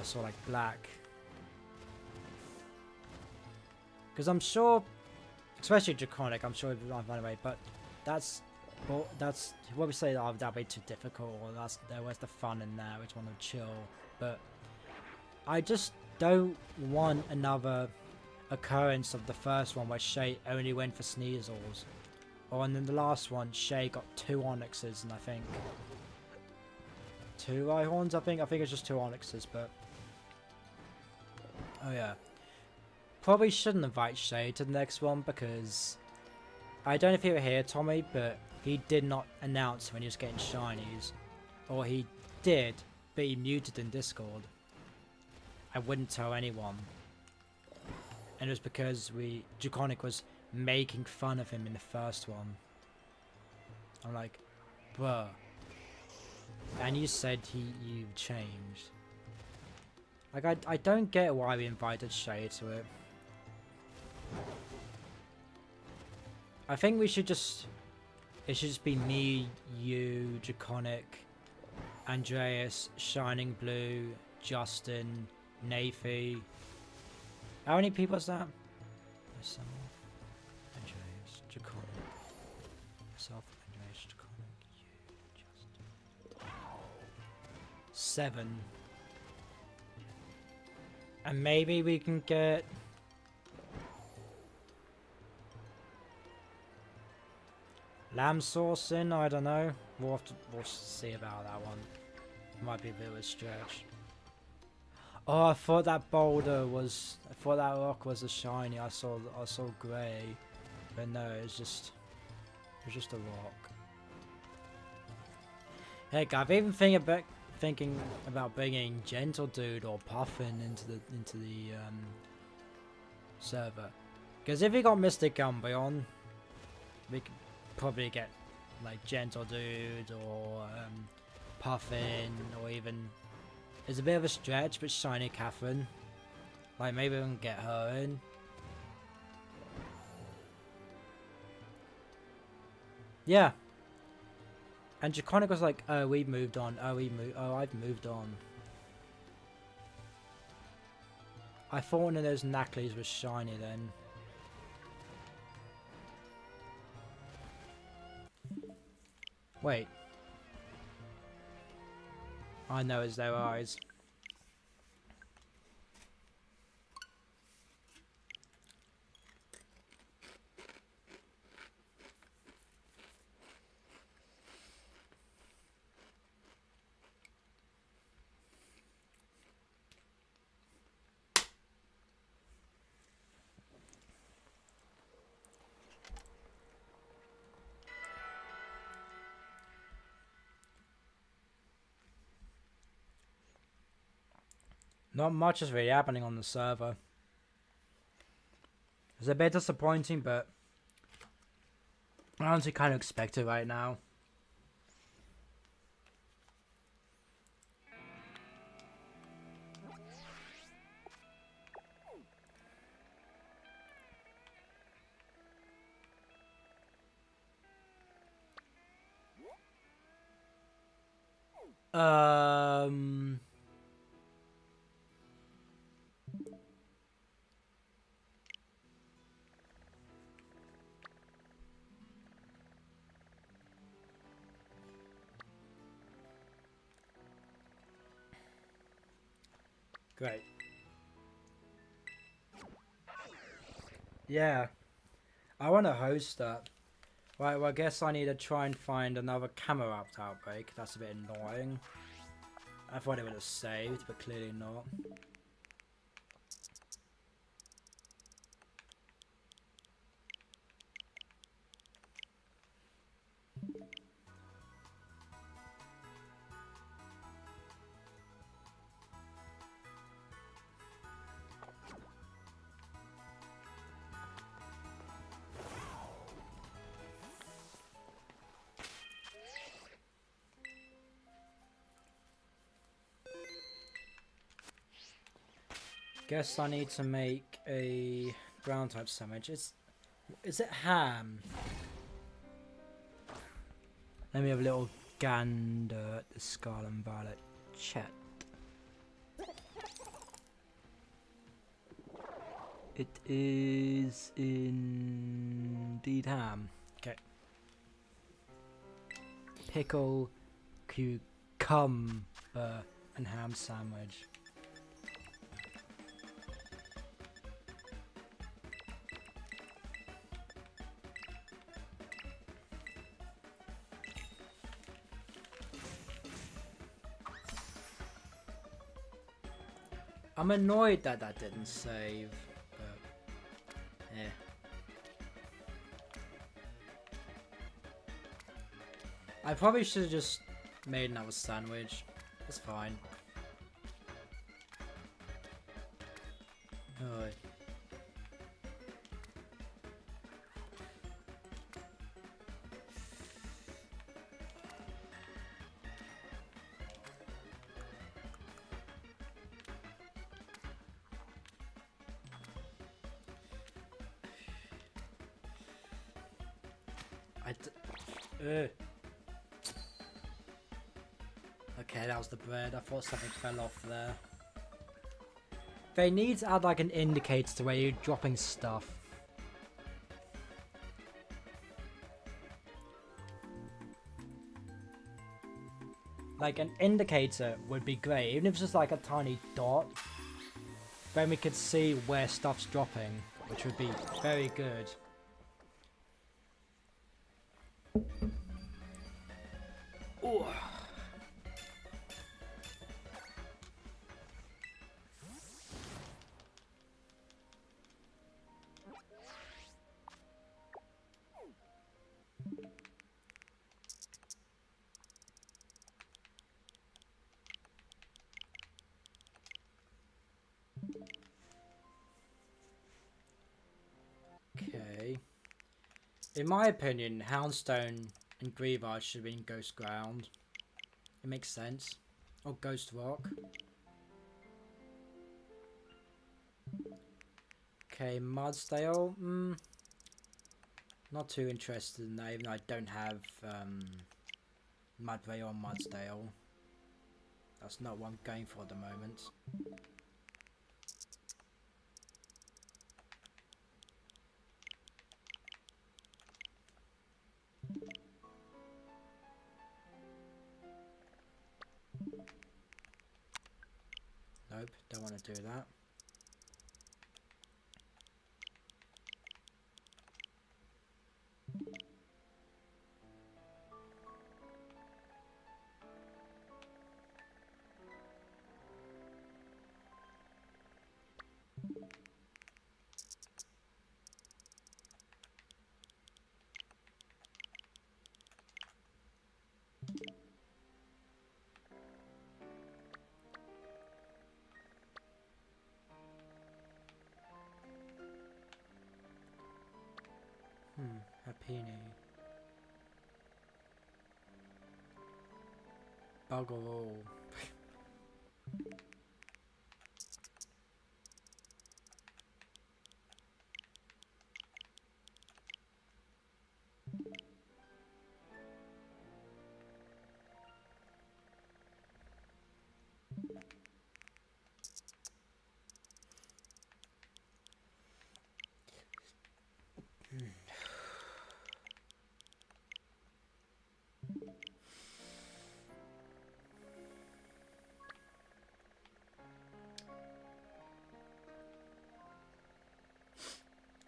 I saw like black. Because I'm sure, especially Draconic, I'm sure it'll run away. But that's what we say. Oh, that'd be too difficult. Or there was the fun in there. Which one to chill. But I just don't want another occurrence of the first one where Shay only went for Sneasels. Or and then the last one, Shay got 2 Onyxes, and I think 2 Rhyhorns. I think it's just 2 Onyxes, but oh yeah, probably shouldn't invite Shay to the next one because I don't know if you were here, Tommy, but he did not announce when he was getting shinies, or he did, but he muted in Discord. I wouldn't tell anyone, and it was because Draconic was making fun of him in the first one. I'm like, bruh. And you said you changed. Like, I don't get why we invited Shay to it. I think we should just... It should just be me, you, Draconic, Andreas, Shining Blue, Justin, Nafi. How many people is that? Myself, Andreas, Draconic. Myself, Andreas, Draconic, you, Justin. 7. And maybe we can get... lamb sauce in, I don't know. We'll see about that one. Might be a bit of a stretch. Oh, I thought that boulder was... I thought that rock was a shiny. I saw grey. But no, it's just a rock. Heck, I've even thinking about bringing Gentle Dude or Puffin into the server. Because if we got Mystic Umbreon, we could probably get like Gentle Dude or Puffin, or even, it's a bit of a stretch, but Shiny Catherine. Like maybe we can get her in. Yeah. And Draconic was like, oh, we've moved on. Oh, I've moved on. I thought one of those Nackleys was shiny then. Wait. I know it's their eyes. Not much is really happening on the server. It's a bit disappointing, but I honestly kind of expect it right now. Great. Yeah. I want to host that. Right, well, I guess I need to try and find another camera outbreak. That's a bit annoying. I thought it would have saved, but clearly not. Guess I need to make a ground type sandwich. Is it ham? Let me have a little gander at the Scarlet and Violet chat. It is indeed ham. Okay. Pickle, cucumber, and ham sandwich. I'm annoyed that that didn't save, but yeah. I probably should have just made another sandwich. It's fine. Alright. Okay, that was the bread. I thought something fell off there. They need to add like an indicator to where you're dropping stuff. Like an indicator would be great, even if it's just like a tiny dot. Then we could see where stuff's dropping, which would be very good. Ooh. Okay. In my opinion, Houndstone and Greavard should be in Ghost Ground. It makes sense. Or Ghost Rock. Okay, Mudsdale. Not too interested in that, even though I don't have Mudray or Mudsdale. That's not what I'm going for at the moment. Nope, don't want to do that. Happini. Bugger all.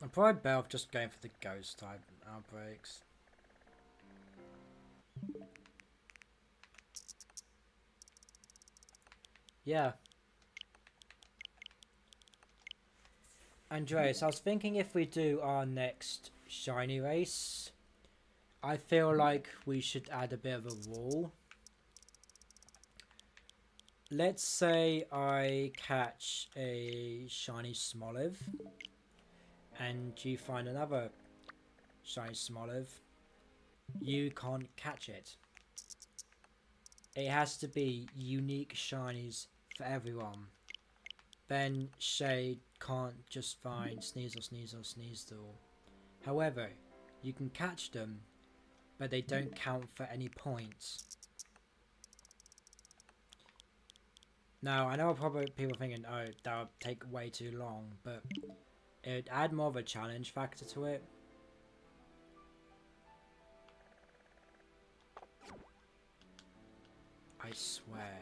I'm probably better off just going for the ghost type outbreaks. Yeah. Andreas, I was thinking if we do our next shiny race, I feel like we should add a bit of a rule. Let's say I catch a shiny Smoliv and you find another shiny Smoliv. You can't catch it. It has to be unique shinies for everyone. Then Shade can't just find Sneasel, Sneasel, Sneasel. However, you can catch them, but they don't count for any points. Now, I know probably people thinking, oh, that would take way too long, but it would add more of a challenge factor to it. I swear.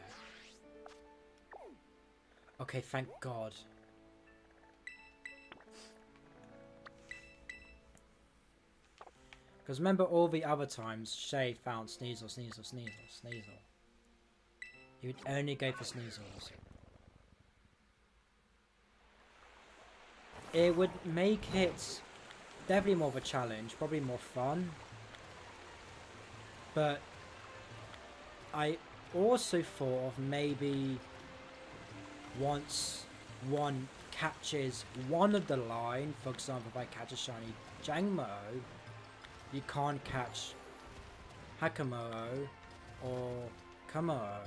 Okay, thank God. Because remember all the other times Shay found Sneasel, Sneasel, Sneasel, Sneasel. He would only go for Sneasels. It would make it definitely more of a challenge, probably more fun. But I also thought of maybe once one catches one of the line, for example, if I catch a shiny Jangmo, you can't catch Hakamo or Kamo.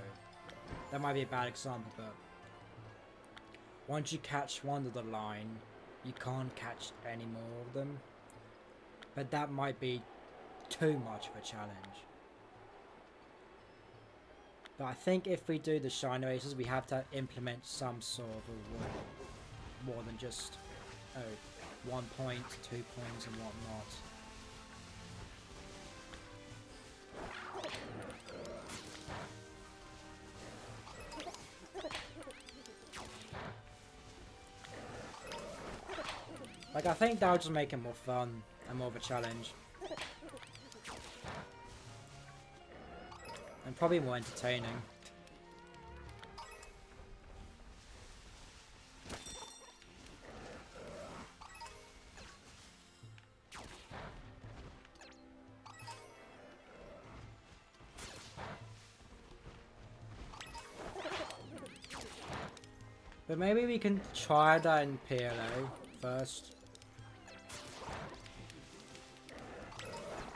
That might be a bad example, but once you catch one of the line, you can't catch any more of them. But that might be too much of a challenge. But I think if we do the shiny races, we have to implement some sort of a rule. More than just 1 point, 2 points and whatnot. Like, I think that would just make it more fun and more of a challenge. And probably more entertaining. But maybe we can try that in PLA first.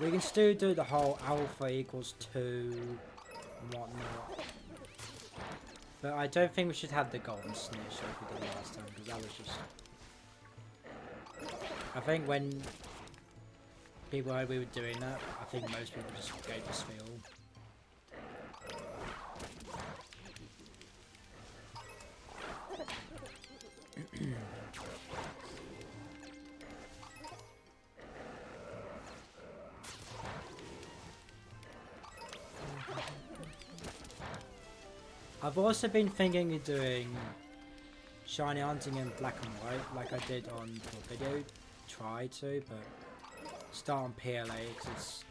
We can still do the whole alpha equals 2 and whatnot. But I don't think we should have the golden snitch like we did last time, because that was just... I think when people heard we were doing that, I think most people just gave us feel. I've also been thinking of doing shiny hunting in black and white, like I did on the video. Try to, but start on PLA because it's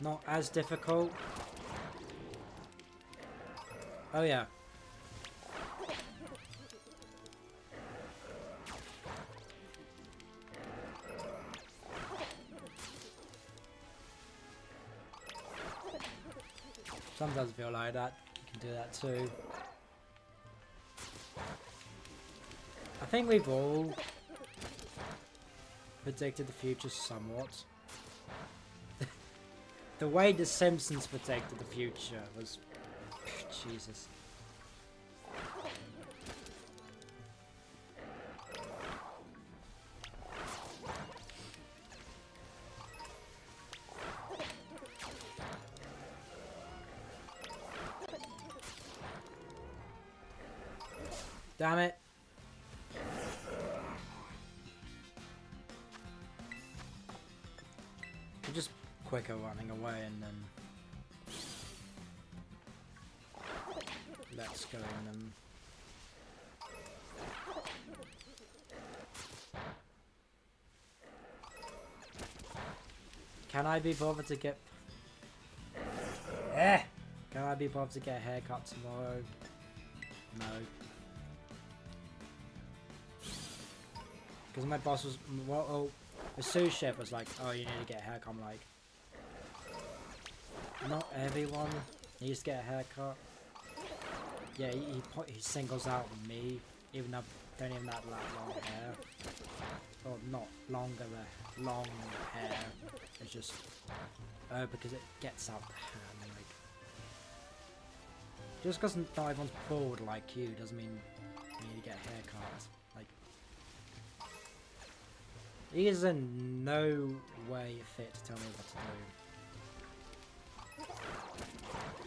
not as difficult. Oh yeah. Sometimes I feel like that. You can do that too. I think we've all predicted the future somewhat. The way The Simpsons predicted the future was... Jesus. Damn it. We're just quicker running away and then let's go in them. Can I be bothered to get... Eh! Can I be bothered to get a haircut tomorrow? No. Because my boss was... Well, the sous chef was like, oh, you need to get a haircut. I'm like... Not everyone needs to get a haircut. Yeah, he singles out me, even though I don't even have that long hair. Or not longer, long hair. It's just... because it gets out the hand, like... Just because not everyone's bald like you doesn't mean you need to get a haircut. Like... He is in no way fit to tell me what to do.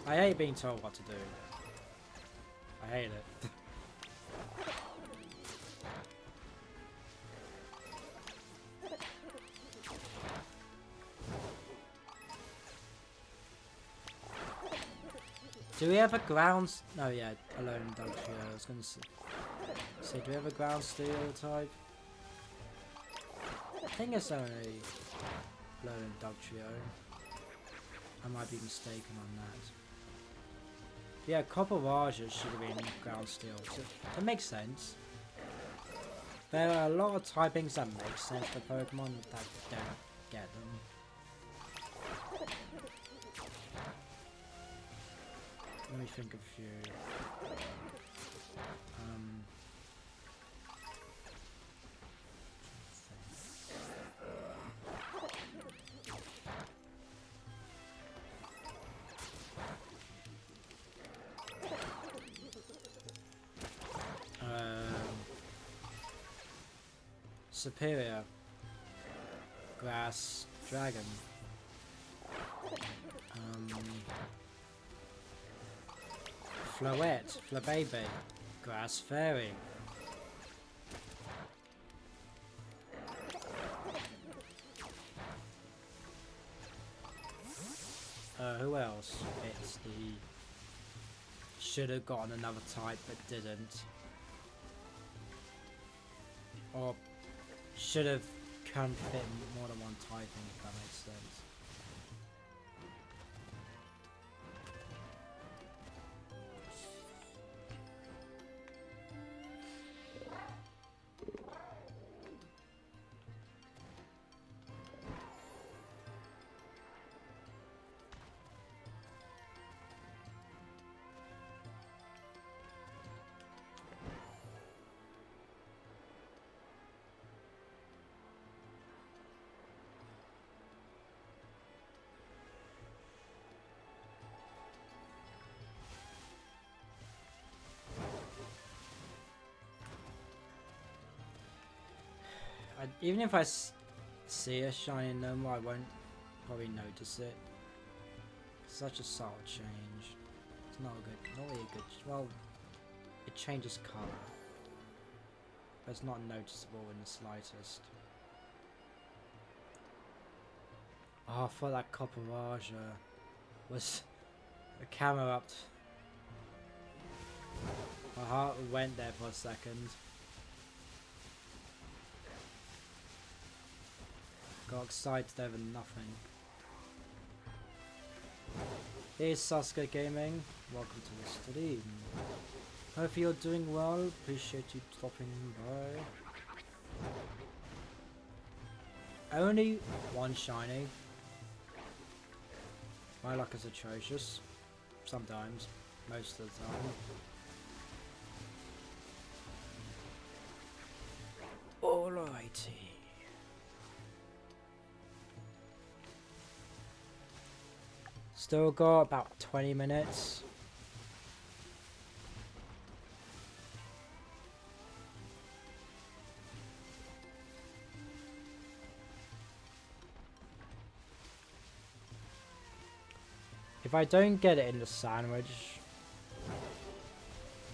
I hate being told what to do. I hate it. Do we have a ground... No, yeah, alone dog trio. I was going to say, do we have a ground steel type? I think it's only alone dog trio. I might be mistaken on that. Yeah, Copper Raja should have been ground steel. So it makes sense. There are a lot of typings that make sense for Pokemon that don't get them. Let me think of a few. Superior. Grass Dragon. Floette, Flabebe, Grass Fairy. Who else? It's the... Should have gotten another type but didn't. Or should have can fit more than one typing, if that makes sense. Even if I see a shiny number, I won't probably notice it. Such a subtle change. It's not really a good. Well, it changes color, but it's not noticeable in the slightest. Oh, I thought that Copper Raja was a camera up. My heart went there for a second. Got excited over nothing. Hey Sasuke Gaming, welcome to the stream. Hope you're doing well, appreciate you stopping by. Only one shiny. My luck is atrocious. Sometimes, most of the time. Alrighty. Still got about 20 minutes. If I don't get it in the sandwich,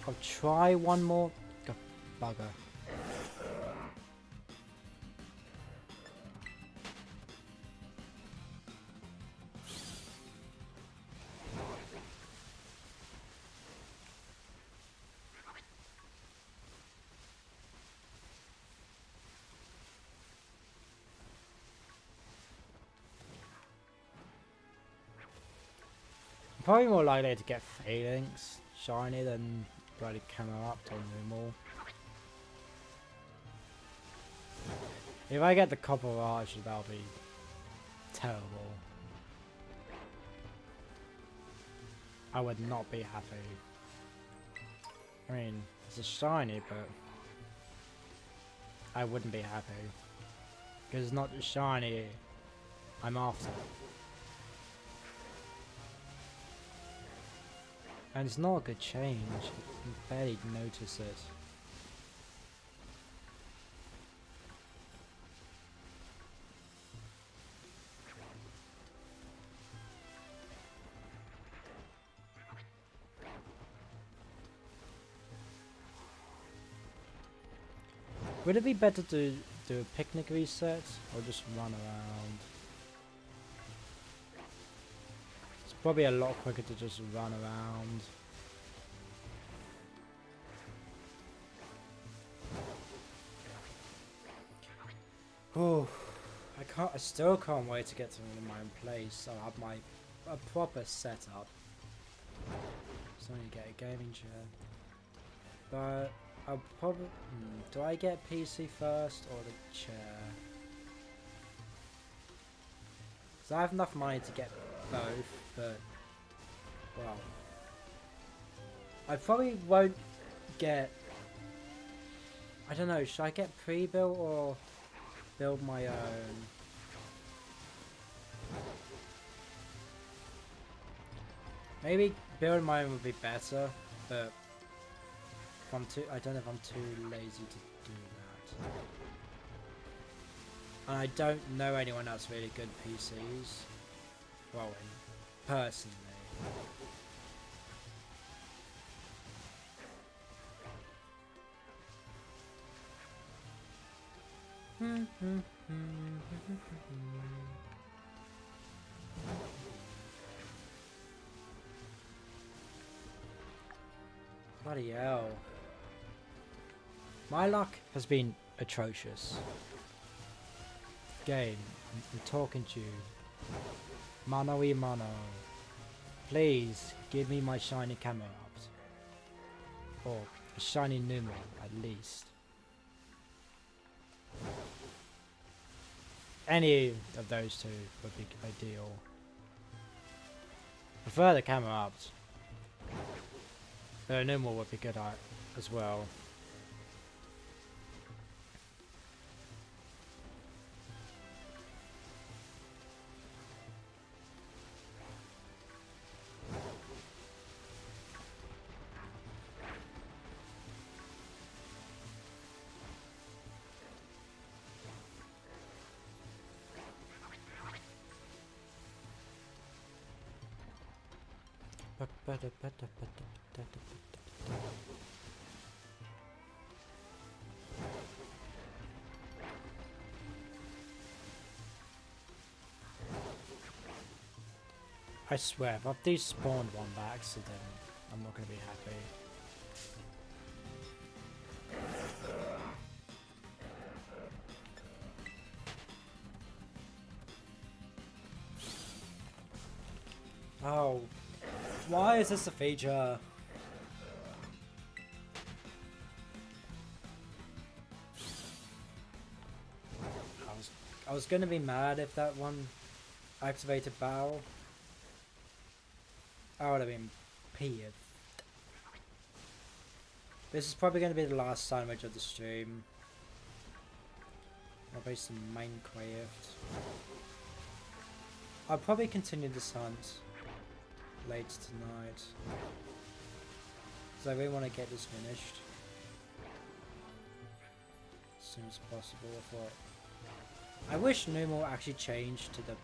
I'll try one more. God, bugger. probably more likely to get Phalanx shiny than bloody Camo Up or normal. If I get the Copper Archer, that'll be terrible. I would not be happy. I mean, it's a shiny, but I wouldn't be happy. Because it's not the shiny I'm after. And it's not a good change. You can barely notice it. Would it be better to do a picnic reset or just run around? It's probably a lot quicker to just run around. Oh, I still can't wait to get to my own place. I'll have a proper setup. So I need to get a gaming chair. But I'll probably... do I get PC first or the chair? So I have enough money to get both, but... well... I probably won't get... I don't know, should I get pre-built or build my own? Maybe build my own would be better, but... I don't know if I'm too lazy to do that. And I don't know anyone that's really good PCs. Well, personally. Bloody hell. My luck has been atrocious. Game, I'm talking to you. Mano-y mano. Please, give me my shiny Camo Ups. Or a shiny Numo, at least. Any of those two would be ideal. Prefer the Camo Ups. The Numo would be good at as well. I swear, if I've despawned one by accident, I'm not going to be happy. Oh, why is this a feature? I was gonna be mad if that one activated battle. I would have been peeved. This is probably going to be the last sandwich of the stream. I'll play some Minecraft. I'll probably continue this hunt late tonight, because I really want to get this finished as soon as possible. I wish Numo actually changed to the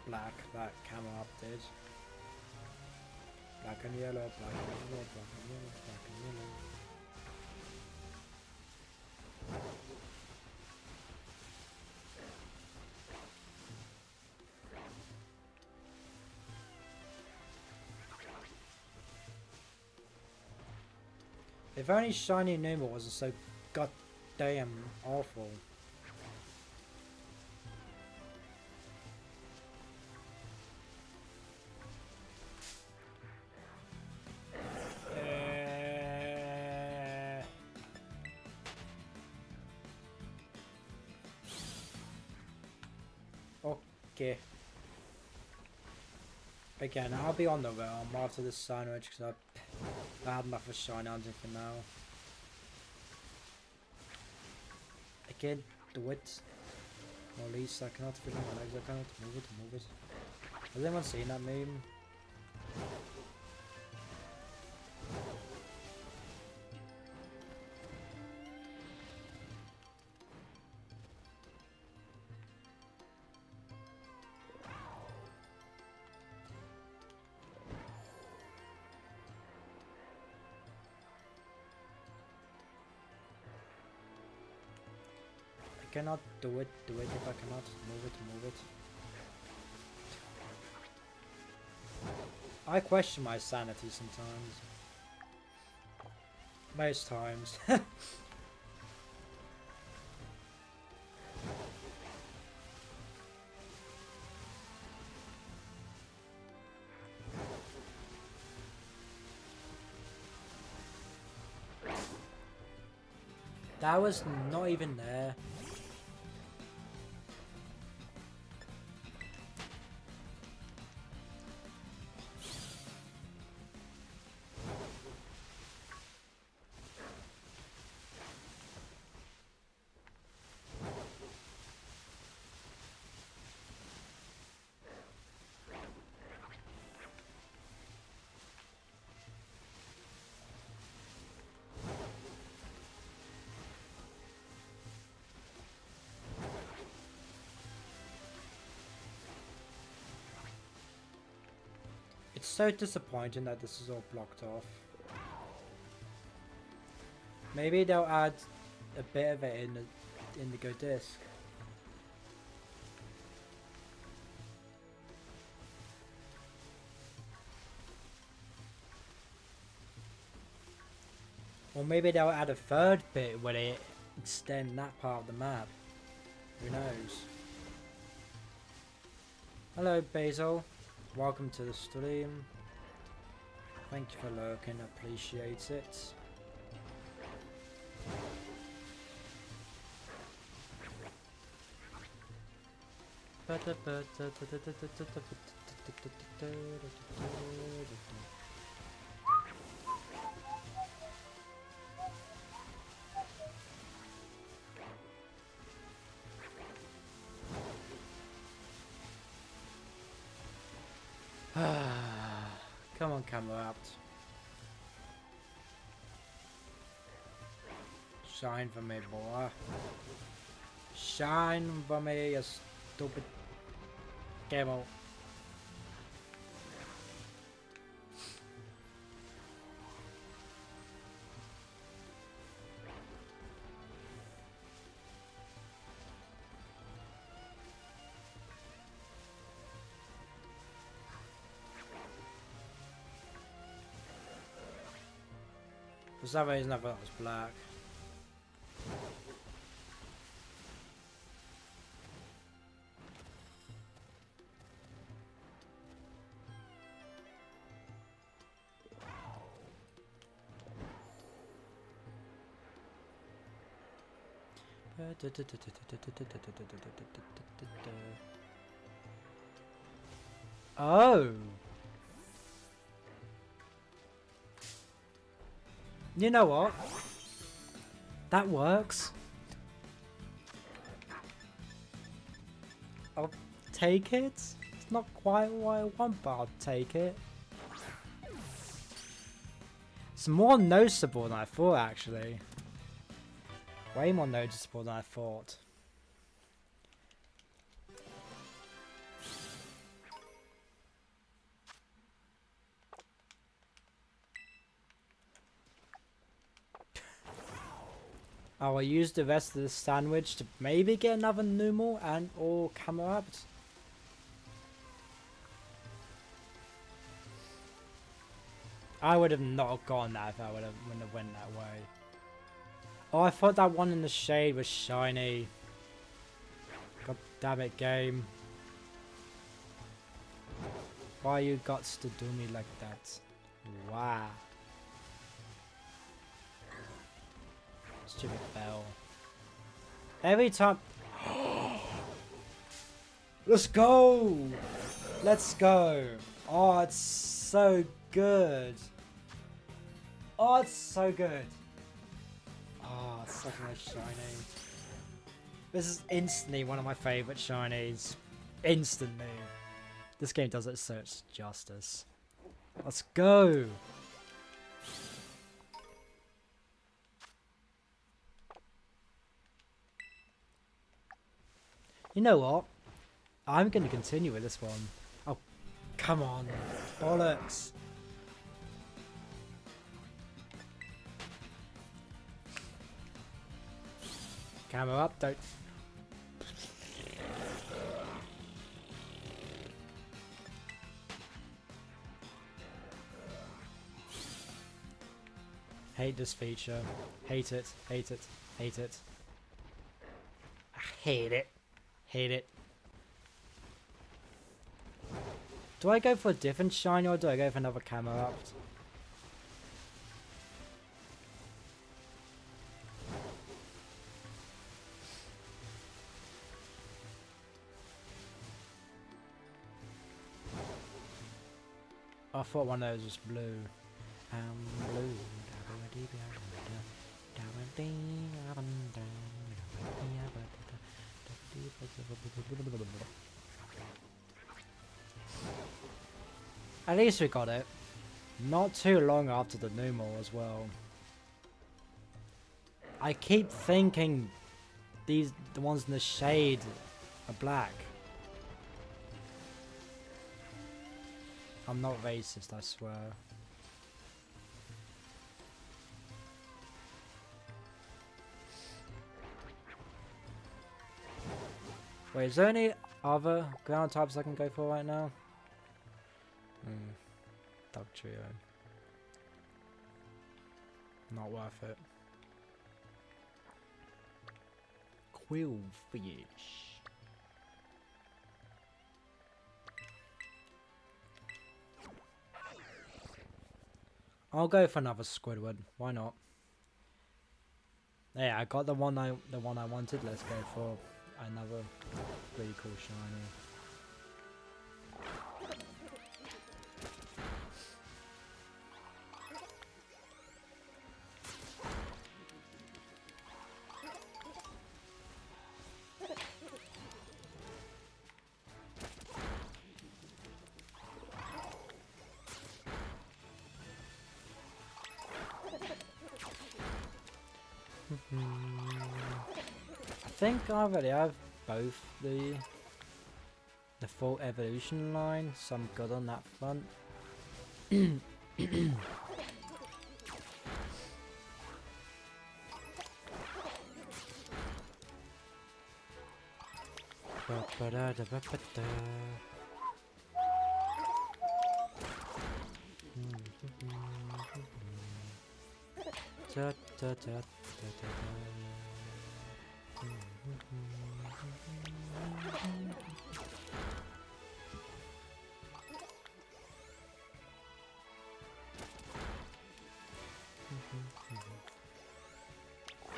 black that Camo Up did. Black and yellow, black and yellow, black and yellow, black and yellow. If only shiny Numo wasn't so goddamn awful. Okay. Again, I'll be on the realm after this sandwich because I had enough of shiny hunting for now. Again, do it. Or at least I cannot feel my legs, I cannot move it. Has anyone seen that meme? I cannot do it if I cannot move it. I question my sanity sometimes. Most times. That was not even there. It's so disappointing that this is all blocked off. Maybe they'll add a bit of it in the indigo disc. Or maybe they'll add a third bit where they extend that part of the map. Who knows? Hello Basil. Welcome to the stream. Thank you for lurking, appreciate it. Come on, camera out. Shine for me, boy. Shine for me, you stupid camel. For some reason I thought it was black. Oh. You know what? That works. I'll take it. It's not quite what I want, but I'll take it. It's more noticeable than I thought, actually. Way more noticeable than I thought. I'll use the rest of the sandwich to maybe get another numal and or camera up. I would have not gone that if I wouldn't have went that way. Oh, I thought that one in the shade was shiny. God damn it, game. Why you got to do me like that? Wow. Stupid bell. Every time... Let's go! Let's go! Oh, it's so good. Oh, it's so good. Oh, it's such a nice shiny. This is instantly one of my favourite shinies. Instantly. This game does it such justice. Let's go! You know what? I'm going to continue with this one. Oh, come on. Bollocks. Camera up, don't. Hate this feature. Hate it, hate it, hate it. I hate it. Hate it. Do I go for a different shiny or do I go for another camera up? I thought one of those was blue. Blue. At least we got it. Not too long after the numeral as well. I keep thinking the ones in the shade are black. I'm not racist, I swear. Wait, is there any other ground types I can go for right now? Dog trio. Not worth it. Quillfish. I'll go for another Squidward. Why not? Yeah, I got the one I wanted. Let's go for another really cool shiny. I think I already have both the full evolution line, so I'm good on that front.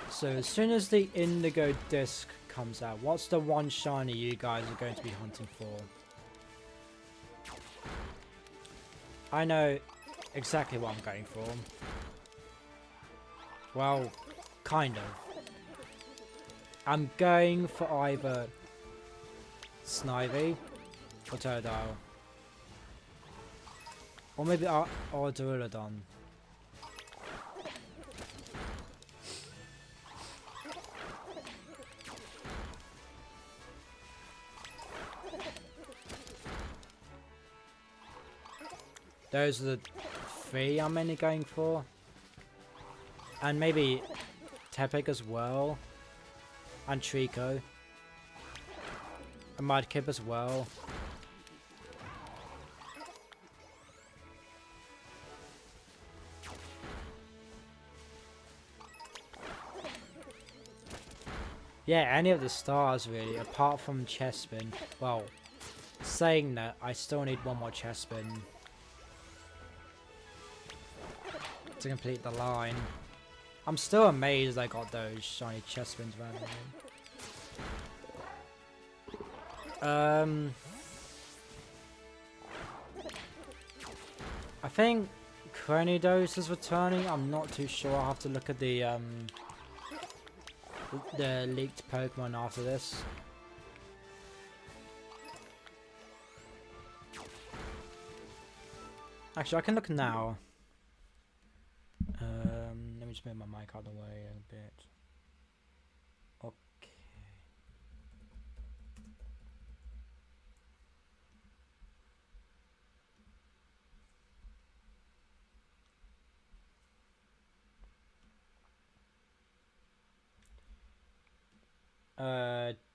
So as soon as the indigo disc comes out, what's the one shiny you guys are going to be hunting for? I know exactly what I'm going for. Well, kind of. I'm going for either Snivy or Totodile. Or maybe or Duraludon. Those are the three I'm mainly going for. And maybe Tepig as well. And Trico. And Mudkip as well. Yeah, any of the stars really, apart from Chespin. Well, saying that, I still need one more Chespin to complete the line. I'm still amazed I got those shiny Chespins randomly. I think Cranidos is returning. I'm not too sure. I'll have to look at the leaked Pokemon after this. Actually, I can look now. Let me just move my mic out of the way a bit. Okay.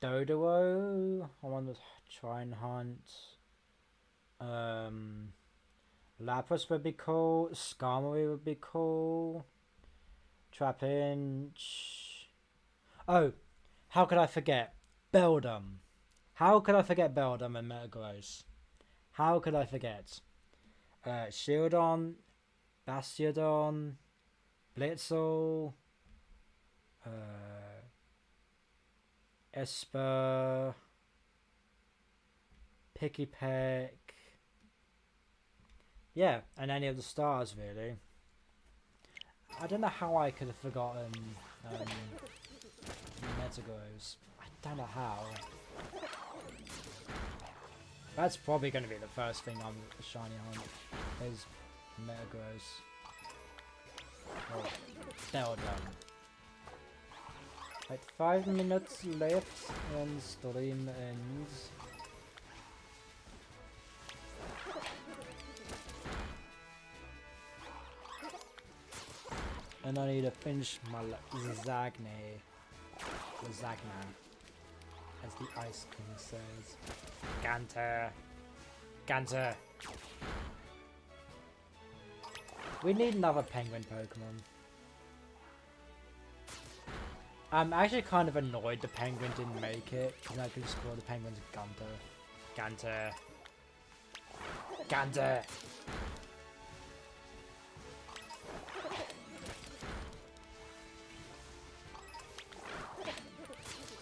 Doduo. I want to try and hunt. Lapras would be cool. Skarmory would be cool. Trapinch. Oh, how could I forget? Beldum. How could I forget Beldum and Metagross? How could I forget? Shieldon, Bastiodon, Blitzel, Esper, Pikipek. Yeah, and any of the stars really. I don't know how I could have forgotten Metagross. I don't know how. That's probably going to be the first thing on the shiny hunt is Metagross. Oh, Beldum. Like 5 minutes left and stream ends. And I need to finish my Zagna, as the Ice King says. Ganter. We need another penguin Pokemon. I'm actually kind of annoyed the penguin didn't make it, because I could just call the penguins Ganter.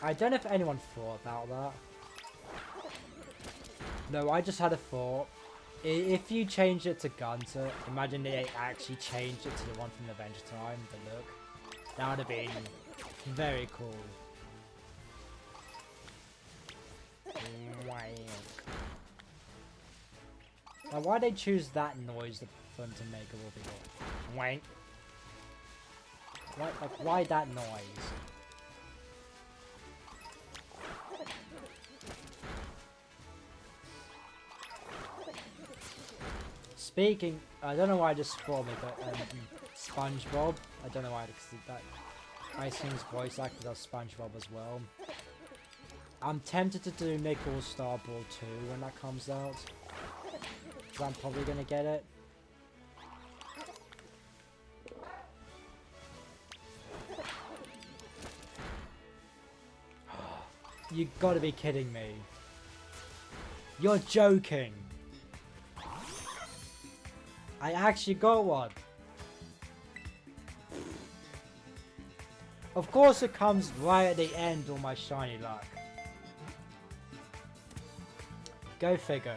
I don't know if anyone thought about that. No, I just had a thought. If you change it to Gunter, imagine they actually changed it to the one from Adventure Time, the look. That would have been very cool. Now, why they choose that noise for them to make a little bit wank? Why that noise? Speaking, I don't know why I just thought me, but SpongeBob. I don't know why, because that Ice King's voice actor does SpongeBob as well. I'm tempted to do Nick All-Star Brawl 2 when that comes out, because I'm probably gonna get it. You gotta be kidding me. You're joking. I actually got one. Of course it comes right at the end, all my shiny luck. Go figure.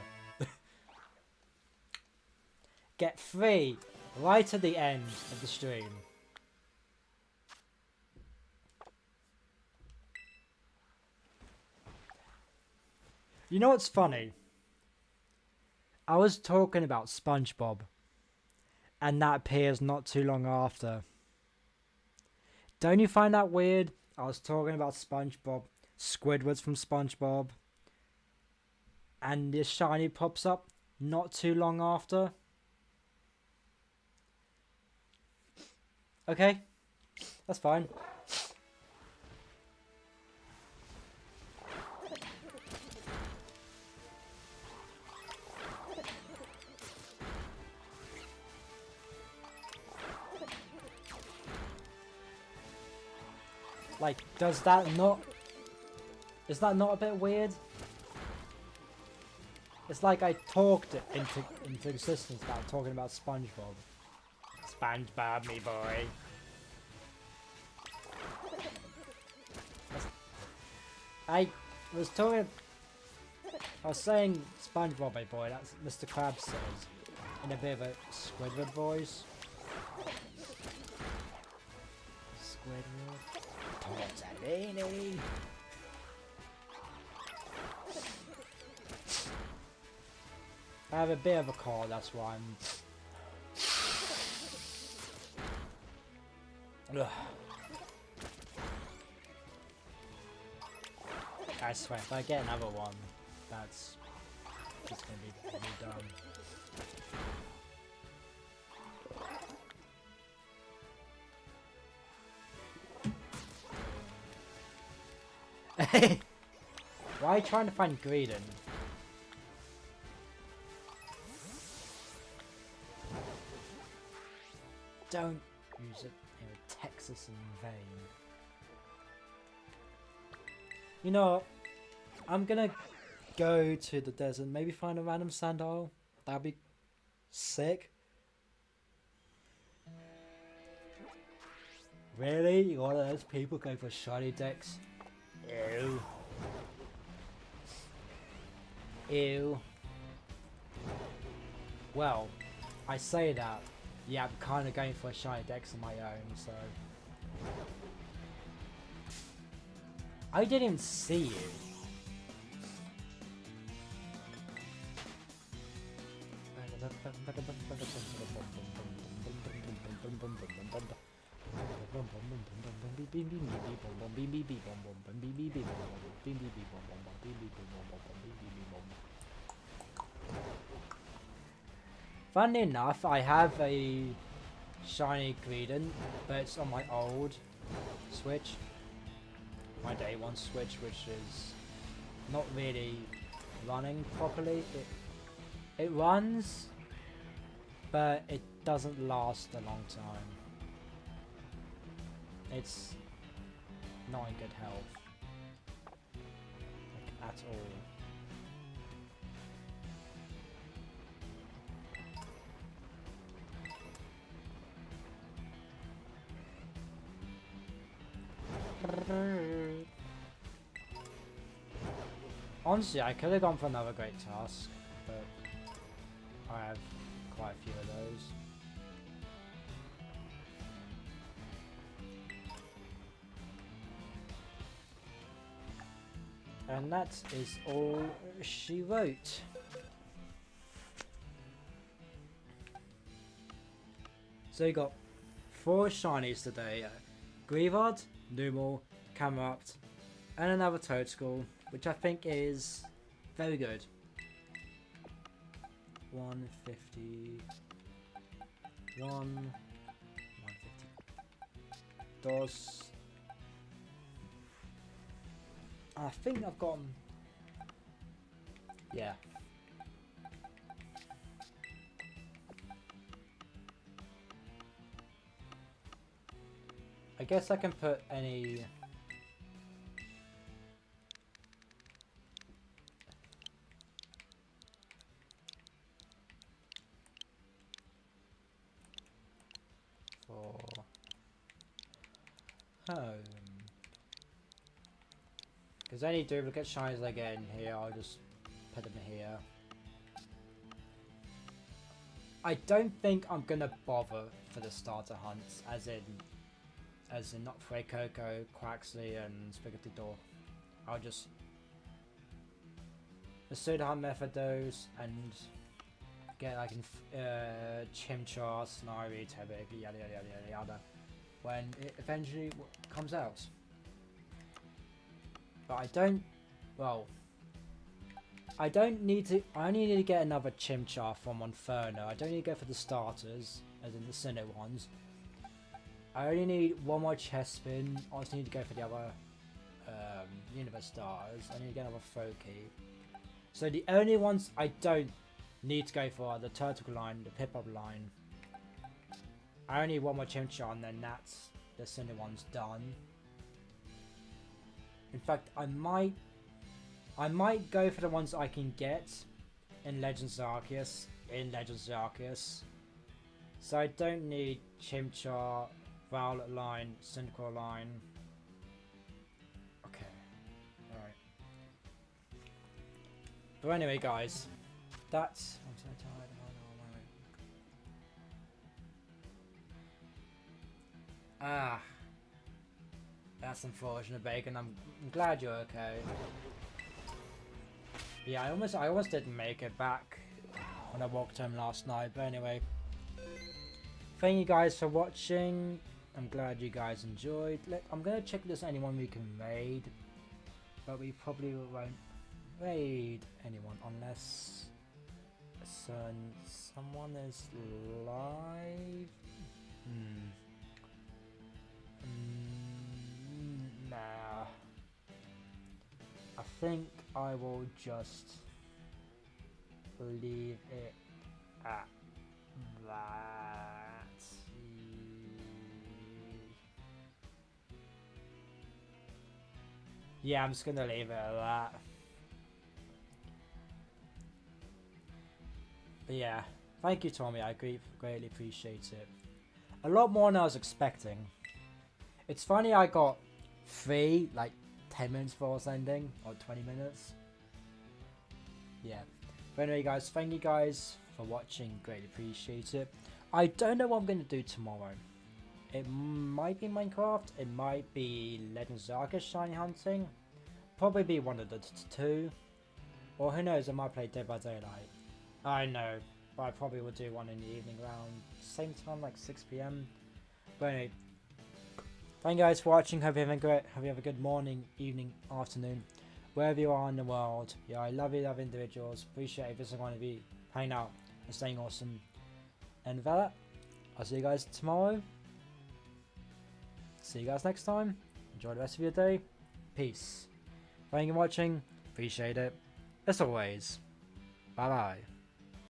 Get 3 right at the end of the stream. You know what's funny? I was talking about SpongeBob, and that appears not too long after. Don't you find that weird? I was talking about SpongeBob, Squidward's from SpongeBob, and this shiny pops up not too long after. Okay, that's fine. Like, does that not... Is that not a bit weird? It's like I talked it into existence about talking about SpongeBob. SpongeBob, me boy. I was talking... I was saying SpongeBob, my boy, that's Mr. Krabs says, in a bit of a Squidward voice. Squidward. Tortellini! I have a bit of a cold, that's why I'm... Ugh. I swear, if I get another one, that's just gonna be done. Why are you trying to find Greedon? Don't use it in Texas in vain. You know, I'm gonna go to the desert, maybe find a random sandile. That'd be sick. Really? All of those people go for shiny decks? Ew. Ew. Well, I say that. Yeah, I'm kind of going for a shiny dex on my own, so... I didn't even see you. Funny enough, I have a shiny Greedon, but it's on my old Switch. My day one Switch, which is not really running properly. It runs, but it doesn't last a long time. It's not in good health, like, at all. Honestly, I could have gone for another great task, but I have quite a few of those. And that is all she wrote. So you got 4 shinies today. Greavard, Numel, Camerupt, and another Toadstool, which I think is very good. 150. 150. Dos. I think I've gotten... Yeah. I guess I can put any... for home. Because any duplicate shinies I get in here, I'll just put them here. I don't think I'm gonna bother for the starter hunts, as in not Coco, Quaxley, and Spaghetti Door. I'll just the Soda Hunt Methodos and get like Chimchar, Snarly, Tebig, yada yada yada yada, when it eventually comes out. But I don't. Well, I don't need to. I only need to get another Chimchar from Inferno. I don't need to go for the starters, as in the Sinnoh ones. I only need one more chest spin. I just need to go for the other universe stars. I need to get another Froakie. So the only ones I don't need to go for are the Turtle line, the Pip-Up line. I only need one more Chimchar, and then that's the Sinnoh one's done. In fact, I might go for the ones I can get in Legends Arceus. So I don't need Chimchar, Violet line, Cyndaquil line. Okay, alright. But anyway, guys, that's... I'm so tired. Ah, that's unfortunate, Bacon. I'm glad you're okay. Yeah, I almost didn't make it back when I walked home last night. But anyway, thank you guys for watching. I'm glad you guys enjoyed. I'm gonna check if there's anyone we can raid, but we probably won't raid anyone unless someone is live. Nah. I think I will just leave it at that. Yeah, I'm just gonna leave it at that. But yeah, thank you, Tommy. I greatly appreciate it. A lot more than I was expecting. It's funny I got 3, like 10 minutes before I was ending, or 20 minutes. Yeah. But anyway, guys, thank you guys for watching. Greatly appreciate it. I don't know what I'm gonna do tomorrow. It might be Minecraft. It might be Legends of Scarlet Shiny Hunting. Probably be one of the two. Or who knows, I might play Dead by Daylight. I know, but I probably will do one in the evening around same time, like 6 PM. But anyway, thank you guys for watching. Hope you have a good morning, evening, afternoon, wherever you are in the world. Yeah, I love you, love individuals. Appreciate every single one of you hanging out and staying awesome. And with that, I'll see you guys tomorrow. See you guys next time. Enjoy the rest of your day. Peace. Thank you for watching. Appreciate it. As always. Bye bye.